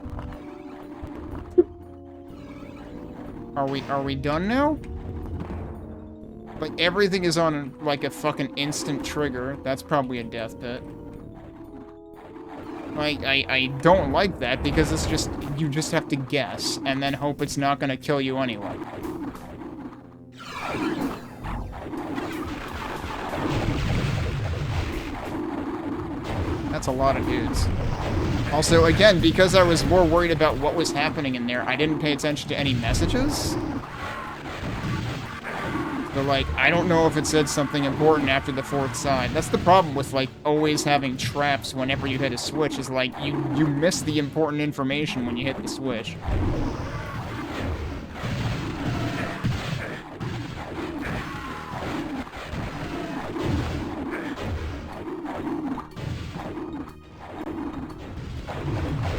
Speaker 1: Are we done now? Like, everything is on, like, a fucking instant trigger. That's probably a death pit. Like, I don't like that, because it's just, you just have to guess, and then hope it's not gonna kill you anyway. That's a lot of dudes. Also, again, because I was more worried about what was happening in there, I didn't pay attention to any messages. So, like, I don't know if it said something important after the fourth side. That's the problem with, like, always having traps whenever you hit a switch, is, like, you miss the important information when you hit the switch.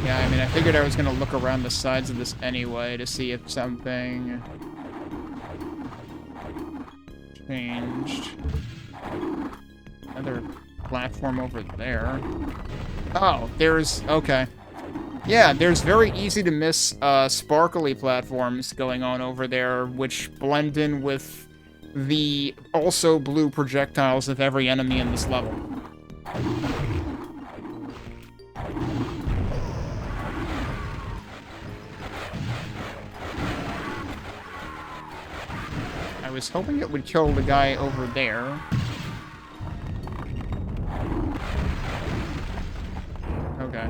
Speaker 1: Yeah, I mean, I figured I was gonna look around the sides of this anyway to see if something changed. Another platform over there. Oh, there's... okay. Yeah, there's very easy to miss sparkly platforms going on over there, which blend in with the also blue projectiles of every enemy in this level. I was hoping it would kill the guy over there. Okay,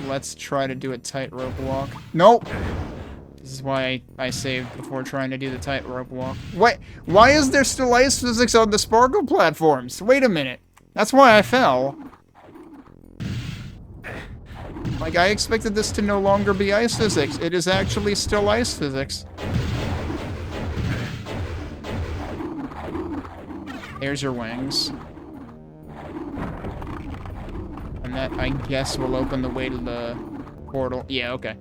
Speaker 1: let's try to do a tightrope walk. Nope. This is why I saved before trying to do the tightrope walk. What? Why is there still ice physics on the sparkle platforms? Wait a minute. That's why I fell. Like, I expected this to no longer be ice physics. It is actually still ice physics. There's your wings. And that, I guess, will open the way to the portal. Yeah, okay.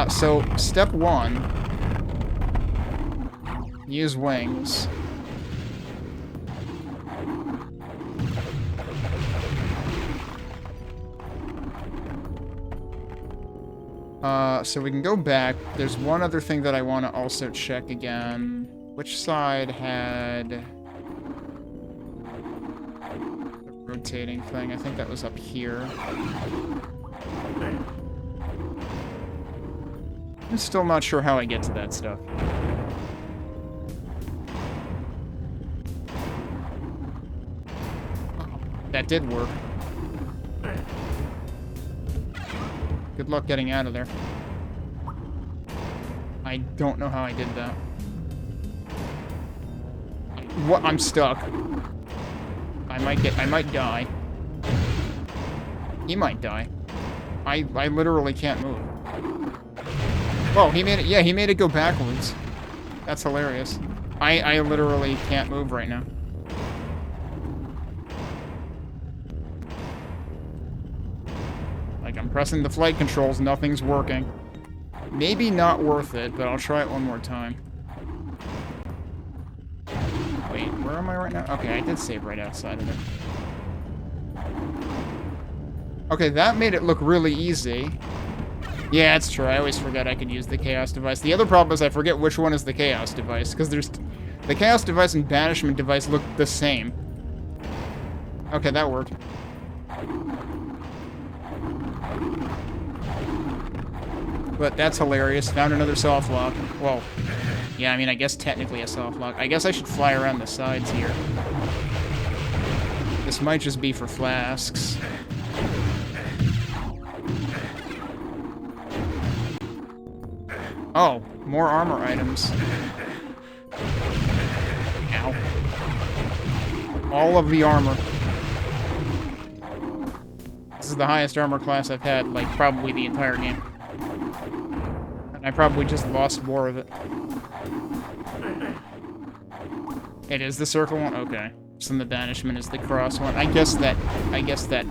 Speaker 1: So, step 1. Use wings. So we can go back. There's one other thing that I want to also check again. Which side had... rotating thing? I think that was up here. I'm still not sure how I get to that stuff. That did work. Good luck getting out of there. I don't know how I did that. What? I'm stuck. I might die. He might die. I literally can't move. Whoa, he made it, yeah, he made it go backwards. That's hilarious. I literally can't move right now. Like, I'm pressing the flight controls, nothing's working. Maybe not worth it, but I'll try it one more time. Wait, where am I right now? Okay, I did save right outside of it. Okay, that made it look really easy. Yeah, it's true. I always forget I could use the Chaos device. The other problem is I forget which one is the Chaos device, because there's... The Chaos device and Banishment device look the same. Okay, that worked. But that's hilarious. Found another softlock. Well, yeah, I mean, I guess technically a softlock. I guess I should fly around the sides here. This might just be for flasks. Oh, more armor items. Ow. All of the armor. This is the highest armor class I've had, like, probably the entire game. And I probably just lost more of it. It is the circle one? Okay. So the banishment is the cross one. I guess that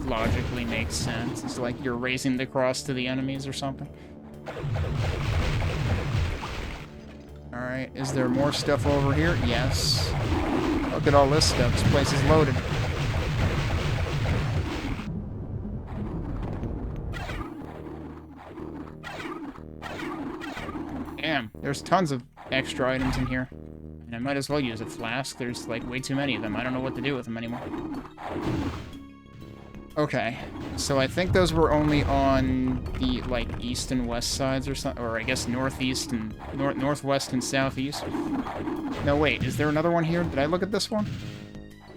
Speaker 1: logically makes sense. It's like you're raising the cross to the enemies or something. Alright, is there more stuff over here? Yes. Look at all this stuff. This place is loaded. Damn, there's tons of extra items in here. And I might as well use a flask. There's, like, way too many of them. I don't know what to do with them anymore. Okay, so I think those were only on the, like, east and west sides or something, or I guess northeast and northwest and southeast. No, wait, is there another one here? Did I look at this one?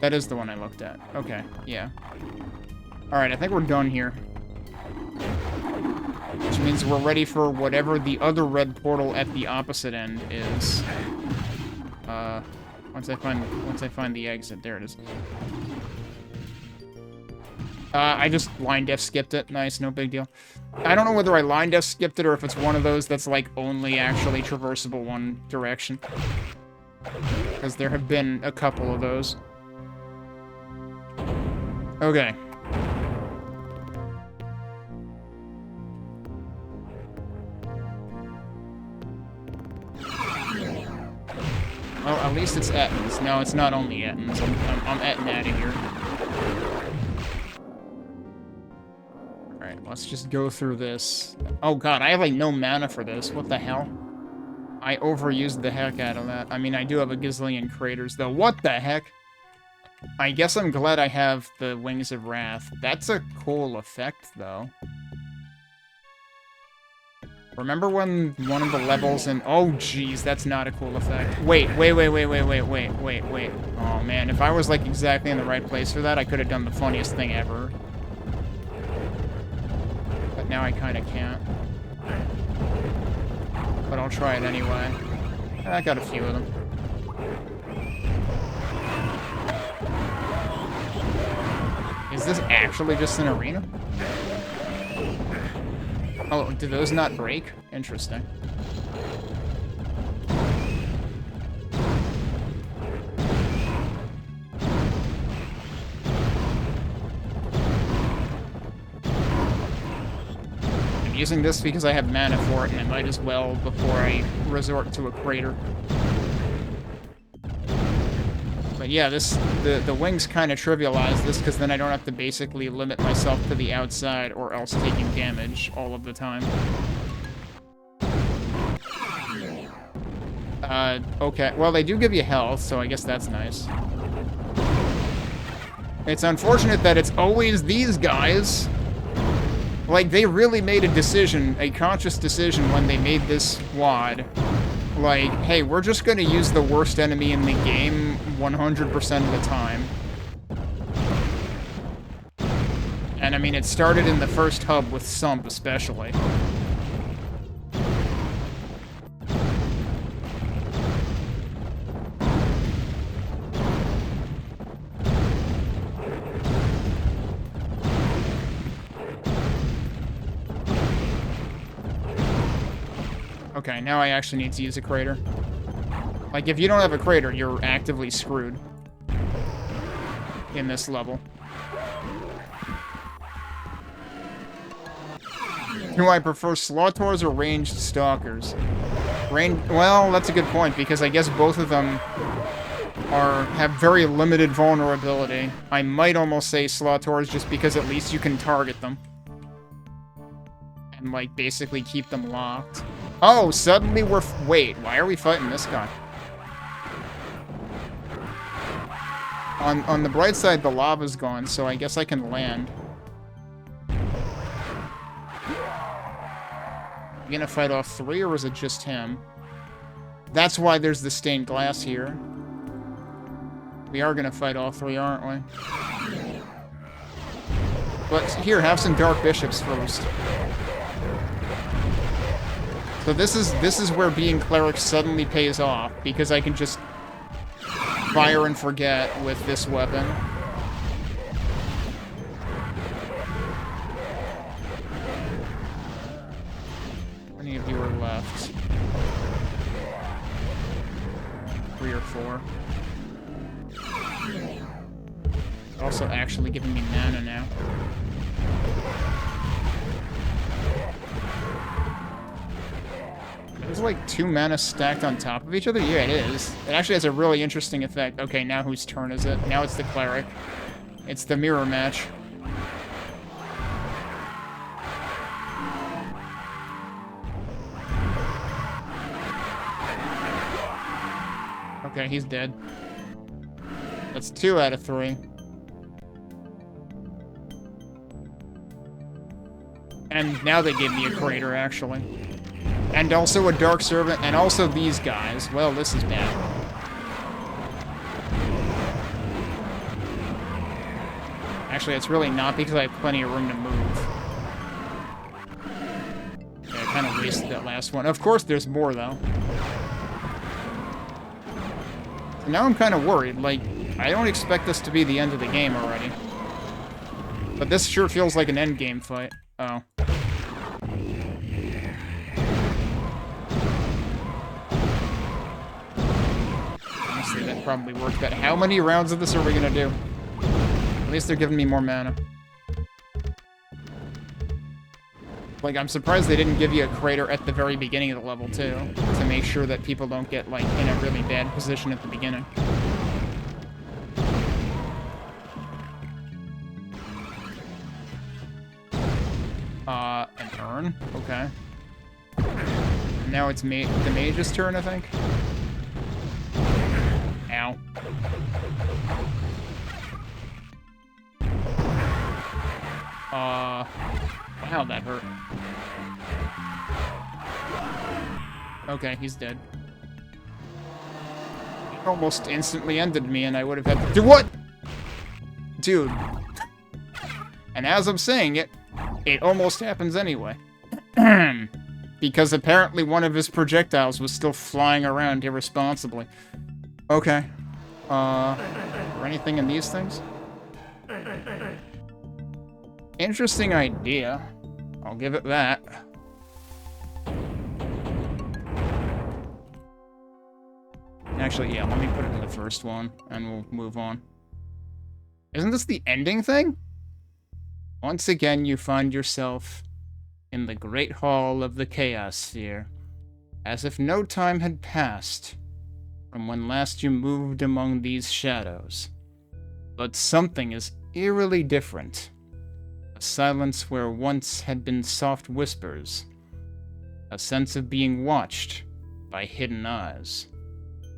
Speaker 1: That is the one I looked at. Okay, yeah. Alright, I think we're done here. Which means we're ready for whatever the other red portal at the opposite end is. Once I find the exit, there it is. I just line def skipped it. Nice, no big deal. I don't know whether I line def skipped it or if it's one of those that's like only actually traversable one direction. Because there have been a couple of those. Okay. Oh, at least it's Ettins. No, it's not only Ettins. I'm Ettin out of here. Alright, let's just go through this. Oh god, I have like no mana for this. What the hell? I overused the heck out of that. I mean, I do have a gazillion craters, though. What the heck? I guess I'm glad I have the Wings of Wrath. That's a cool effect, though. Remember when one of the levels in... Oh, jeez, that's not a cool effect. Wait. Oh, man, if I was, like, exactly in the right place for that, I could have done the funniest thing ever. But now I kind of can't. But I'll try it anyway. I got a few of them. Is this actually just an arena? Oh, do those not break? Interesting. I'm using this because I have mana for it, and I might as well before I resort to a crater. But yeah, the wings kind of trivialize this, because then I don't have to basically limit myself to the outside or else taking damage all of the time. Okay. Well, they do give you health, so I guess that's nice. It's unfortunate that it's always these guys. Like, they really made a decision, a conscious decision when they made this WOD. Like, hey, we're just gonna use the worst enemy in the game 100% of the time. And I mean, it started in the first hub with Sump, especially. Okay, now I actually need to use a crater. Like, if you don't have a crater, you're actively screwed in this level. Do I prefer Slaughters or ranged stalkers? Well, that's a good point, because I guess both of them have very limited vulnerability. I might almost say Slaughters just because at least you can target them. And, like, basically keep them locked. Oh, suddenly wait, why are we fighting this guy? On the bright side, the lava's gone, so I guess I can land. You gonna fight off 3, or is it just him? That's why there's the stained glass here. We are gonna fight all 3, aren't we? But here, have some Dark Bishops first. So this is where being Cleric suddenly pays off, because I can just fire and forget with this weapon. How many of you are left? 3 or 4. Also actually giving me mana now. There's like 2 mana stacked on top of each other? Yeah, it is. It actually has a really interesting effect. Okay, now whose turn is it? Now it's the Cleric. It's the mirror match. Okay, he's dead. That's 2 out of 3. And now they gave me a crater, actually. And also a Dark Servant, and also these guys. Well, this is bad. Actually, it's really not, because I have plenty of room to move. Yeah, I kind of wasted that last one. Of course, there's more, though. So now I'm kind of worried. Like, I don't expect this to be the end of the game already. But this sure feels like an endgame fight. Oh. Honestly, that probably worked better. How many rounds of this are we gonna do? At least they're giving me more mana. Like, I'm surprised they didn't give you a crater at the very beginning of the level, too. To make sure that people don't get, like, in a really bad position at the beginning. An urn? Okay. Now it's the mage's turn, I think. Ow. Wow, that hurt. Okay, he's dead. He almost instantly ended me, and I would have had to do what? Dude. And as I'm saying it, it almost happens anyway. Because apparently one of his projectiles was still flying around irresponsibly. Okay. Or anything in these things? Interesting idea. I'll give it that. Actually, yeah, let me put it in the first one, and we'll move on. Isn't this the ending thing? Once again, you find yourself in the Great Hall of the Chaos Sphere, as if no time had passed from when last you moved among these shadows. But something is eerily different. A silence where once had been soft whispers. A sense of being watched by hidden eyes.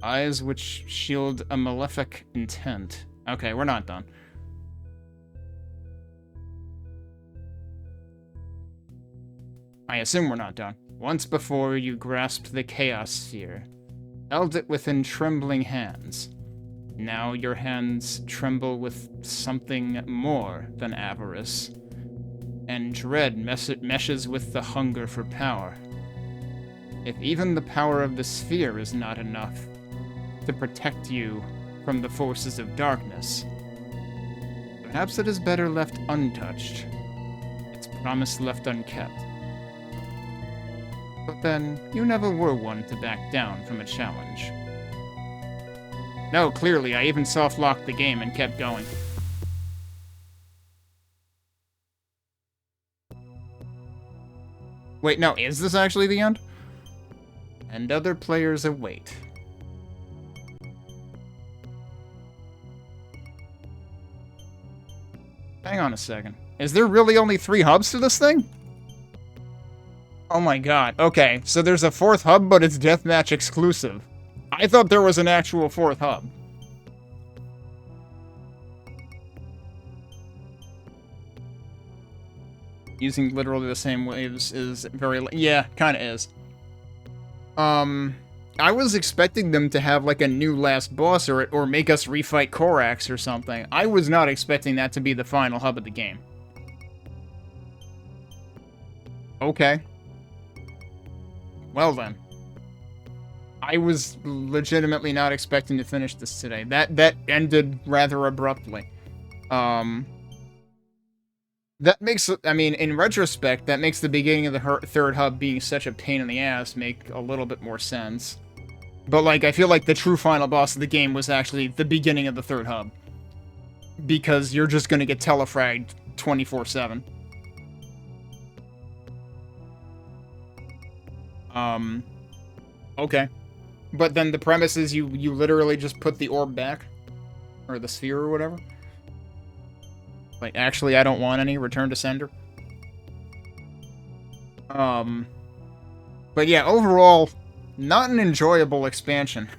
Speaker 1: Eyes which shield a malefic intent. Okay, we're not done. I assume we're not done. Once before, you grasped the Chaos Sphere, held it within trembling hands. Now your hands tremble with something more than avarice, and dread meshes with the hunger for power. If even the power of the sphere is not enough to protect you from the forces of darkness, perhaps it is better left untouched, its promise left unkept. But then, you never were one to back down from a challenge. No, clearly, I even soft-locked the game and kept going. Wait, no, is this actually the end? And other players await. Hang on a second. Is there really only 3 hubs to this thing? Oh my god. Okay, so there's a 4th hub, but it's deathmatch exclusive. I thought there was an actual 4th hub. Using literally the same waves is very... Yeah, kinda is. I was expecting them to have, like, a new last boss or make us refight Korax or something. I was not expecting that to be the final hub of the game. Okay. Well then. I was legitimately not expecting to finish this today. That ended rather abruptly. That makes, I mean, in retrospect, that makes the beginning of the 3rd hub being such a pain in the ass make a little bit more sense. But, like, I feel like the true final boss of the game was actually the beginning of the 3rd hub. Because you're just gonna get telefragged 24/7. Okay. But then the premise is you literally just put the orb back? Or the sphere or whatever? Like, actually, I don't want any. Return to sender. But yeah, overall, not an enjoyable expansion.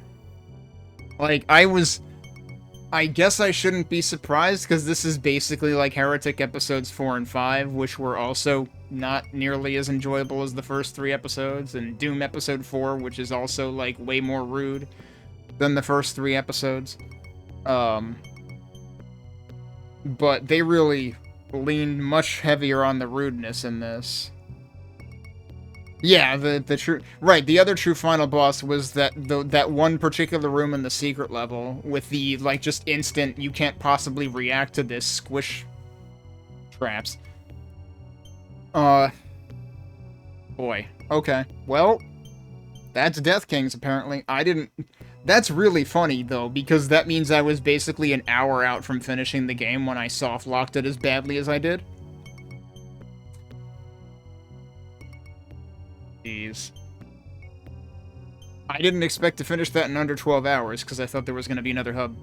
Speaker 1: Like, I guess I shouldn't be surprised, because this is basically like Heretic episodes 4 and 5, which were also not nearly as enjoyable as the first 3 episodes, and Doom episode 4, which is also, like, way more rude than the first 3 episodes. But they really leaned much heavier on the rudeness in this. Yeah, the true... Right, the other true final boss was that one particular room in the secret level with the, like, just instant, you can't possibly react to this squish traps. Boy. Okay. Well, that's Deathkings, apparently. I didn't... That's really funny, though, because that means I was basically an hour out from finishing the game when I soft-locked it as badly as I did. Jeez. I didn't expect to finish that in under 12 hours, because I thought there was going to be another hub.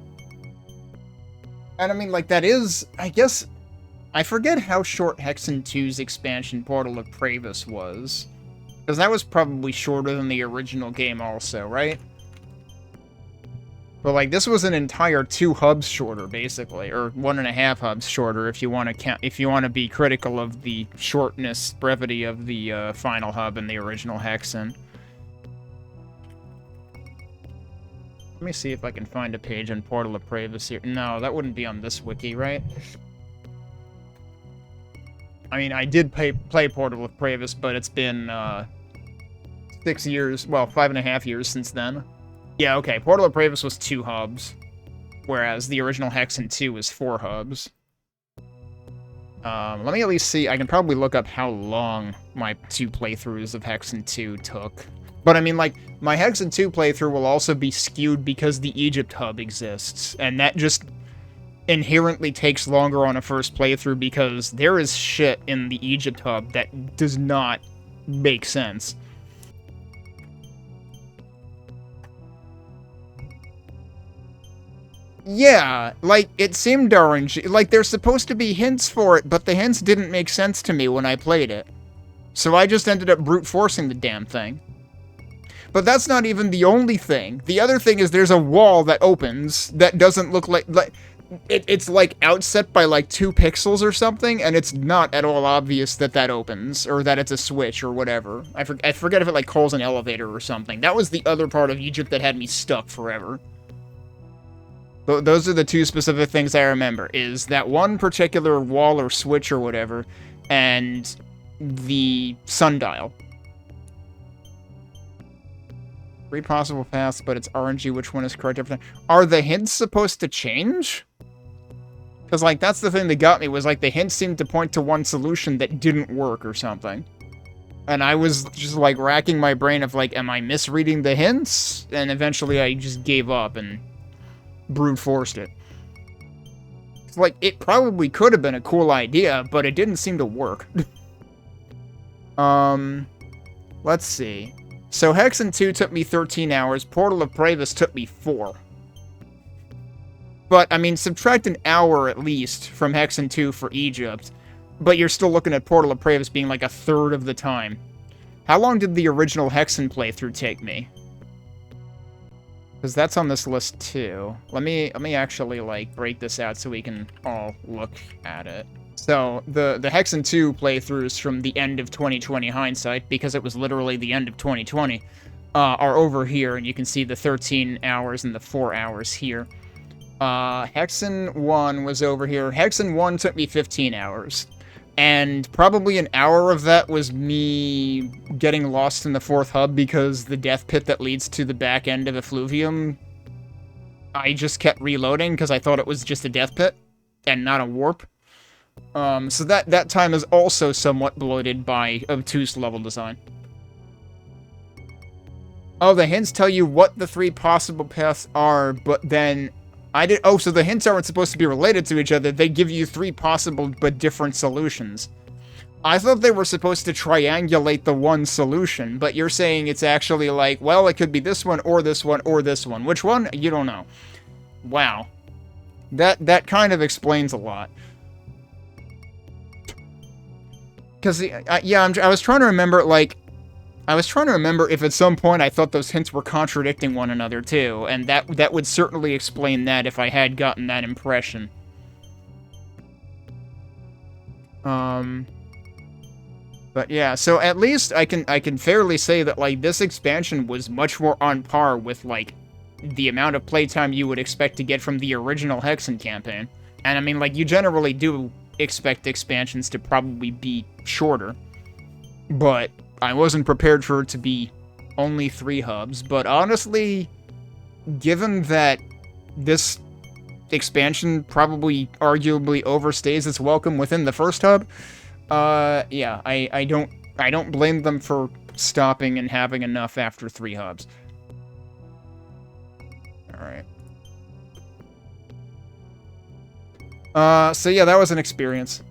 Speaker 1: And I mean, like, that is... I guess... I forget how short Hexen 2's expansion Portal of Pravis was. Because that was probably shorter than the original game also, right? But, like, this was an entire 2 hubs shorter, basically, or 1.5 hubs shorter, if you want to count, if you want to be critical of the shortness, brevity of the final hub in the original Hexen. Let me see if I can find a page on Portal of Pravis here. No, that wouldn't be on this wiki, right? I mean, I did play Portal of Pravis, but it's been 6 years, well, 5.5 years since then. Yeah, okay, Portal of Pravis was 2 hubs, whereas the original Hexen 2 was 4 hubs. Let me at least see, I can probably look up how long my 2 playthroughs of Hexen 2 took. But I mean, like, my Hexen 2 playthrough will also be skewed because the Egypt hub exists, and that just inherently takes longer on a first playthrough because there is shit in the Egypt hub that does not make sense. Yeah, like, it seemed orange. Like, there's supposed to be hints for it, but the hints didn't make sense to me when I played it. So I just ended up brute forcing the damn thing. But that's not even the only thing. The other thing is there's a wall that opens that doesn't look like... It's, like, outset by, like, 2 pixels or something, and it's not at all obvious that that opens, or that it's a switch, or whatever. I forget if it, like, calls an elevator or something. That was the other part of Egypt that had me stuck forever. Those are the 2 specific things I remember, is that one particular wall or switch or whatever, and the sundial. 3 possible paths, but it's RNG, which one is correct every time. Are the hints supposed to change? Because, like, that's the thing that got me, was, like, the hints seemed to point to one solution that didn't work or something. And I was just, like, racking my brain of, like, am I misreading the hints? And eventually I just gave up and brute forced it. It's like, it probably could have been a cool idea, but it didn't seem to work. Let's see. So Hexen 2 took me 13 hours, Portal of Pravis took me 4. But, I mean, subtract an hour at least from Hexen 2 for Egypt, but you're still looking at Portal of Pravis being like a third of the time. How long did the original Hexen playthrough take me? Because that's on this list too. Let me actually, like, break this out so we can all look at it. So, the Hexen 2 playthroughs from the end of 2020 hindsight, because it was literally the end of 2020, are over here, and you can see the 13 hours and the 4 hours here. Hexen 1 was over here. Hexen 1 took me 15 hours. And probably an hour of that was me getting lost in the 4th hub because the death pit that leads to the back end of Effluvium, I just kept reloading because I thought it was just a death pit and not a warp. So that time is also somewhat bloated by obtuse level design. Oh, the hints tell you what the 3 possible paths are, but then oh, so the hints aren't supposed to be related to each other. They give you 3 possible but different solutions. I thought they were supposed to triangulate the one solution, but you're saying it's actually like, well, it could be this one, or this one, or this one. Which one? You don't know. Wow. That kind of explains a lot. Because, yeah, I was trying to remember, like, if at some point I thought those hints were contradicting one another, too, and that would certainly explain that if I had gotten that impression. But yeah, so at least I can fairly say that, like, this expansion was much more on par with, like, the amount of playtime you would expect to get from the original Hexen campaign. And I mean, like, you generally do expect expansions to probably be shorter, but I wasn't prepared for it to be only 3 hubs, but honestly, given that this expansion probably arguably overstays its welcome within the 1st hub, yeah, I don't blame them for stopping and having enough after 3 hubs. Alright. So yeah, that was an experience.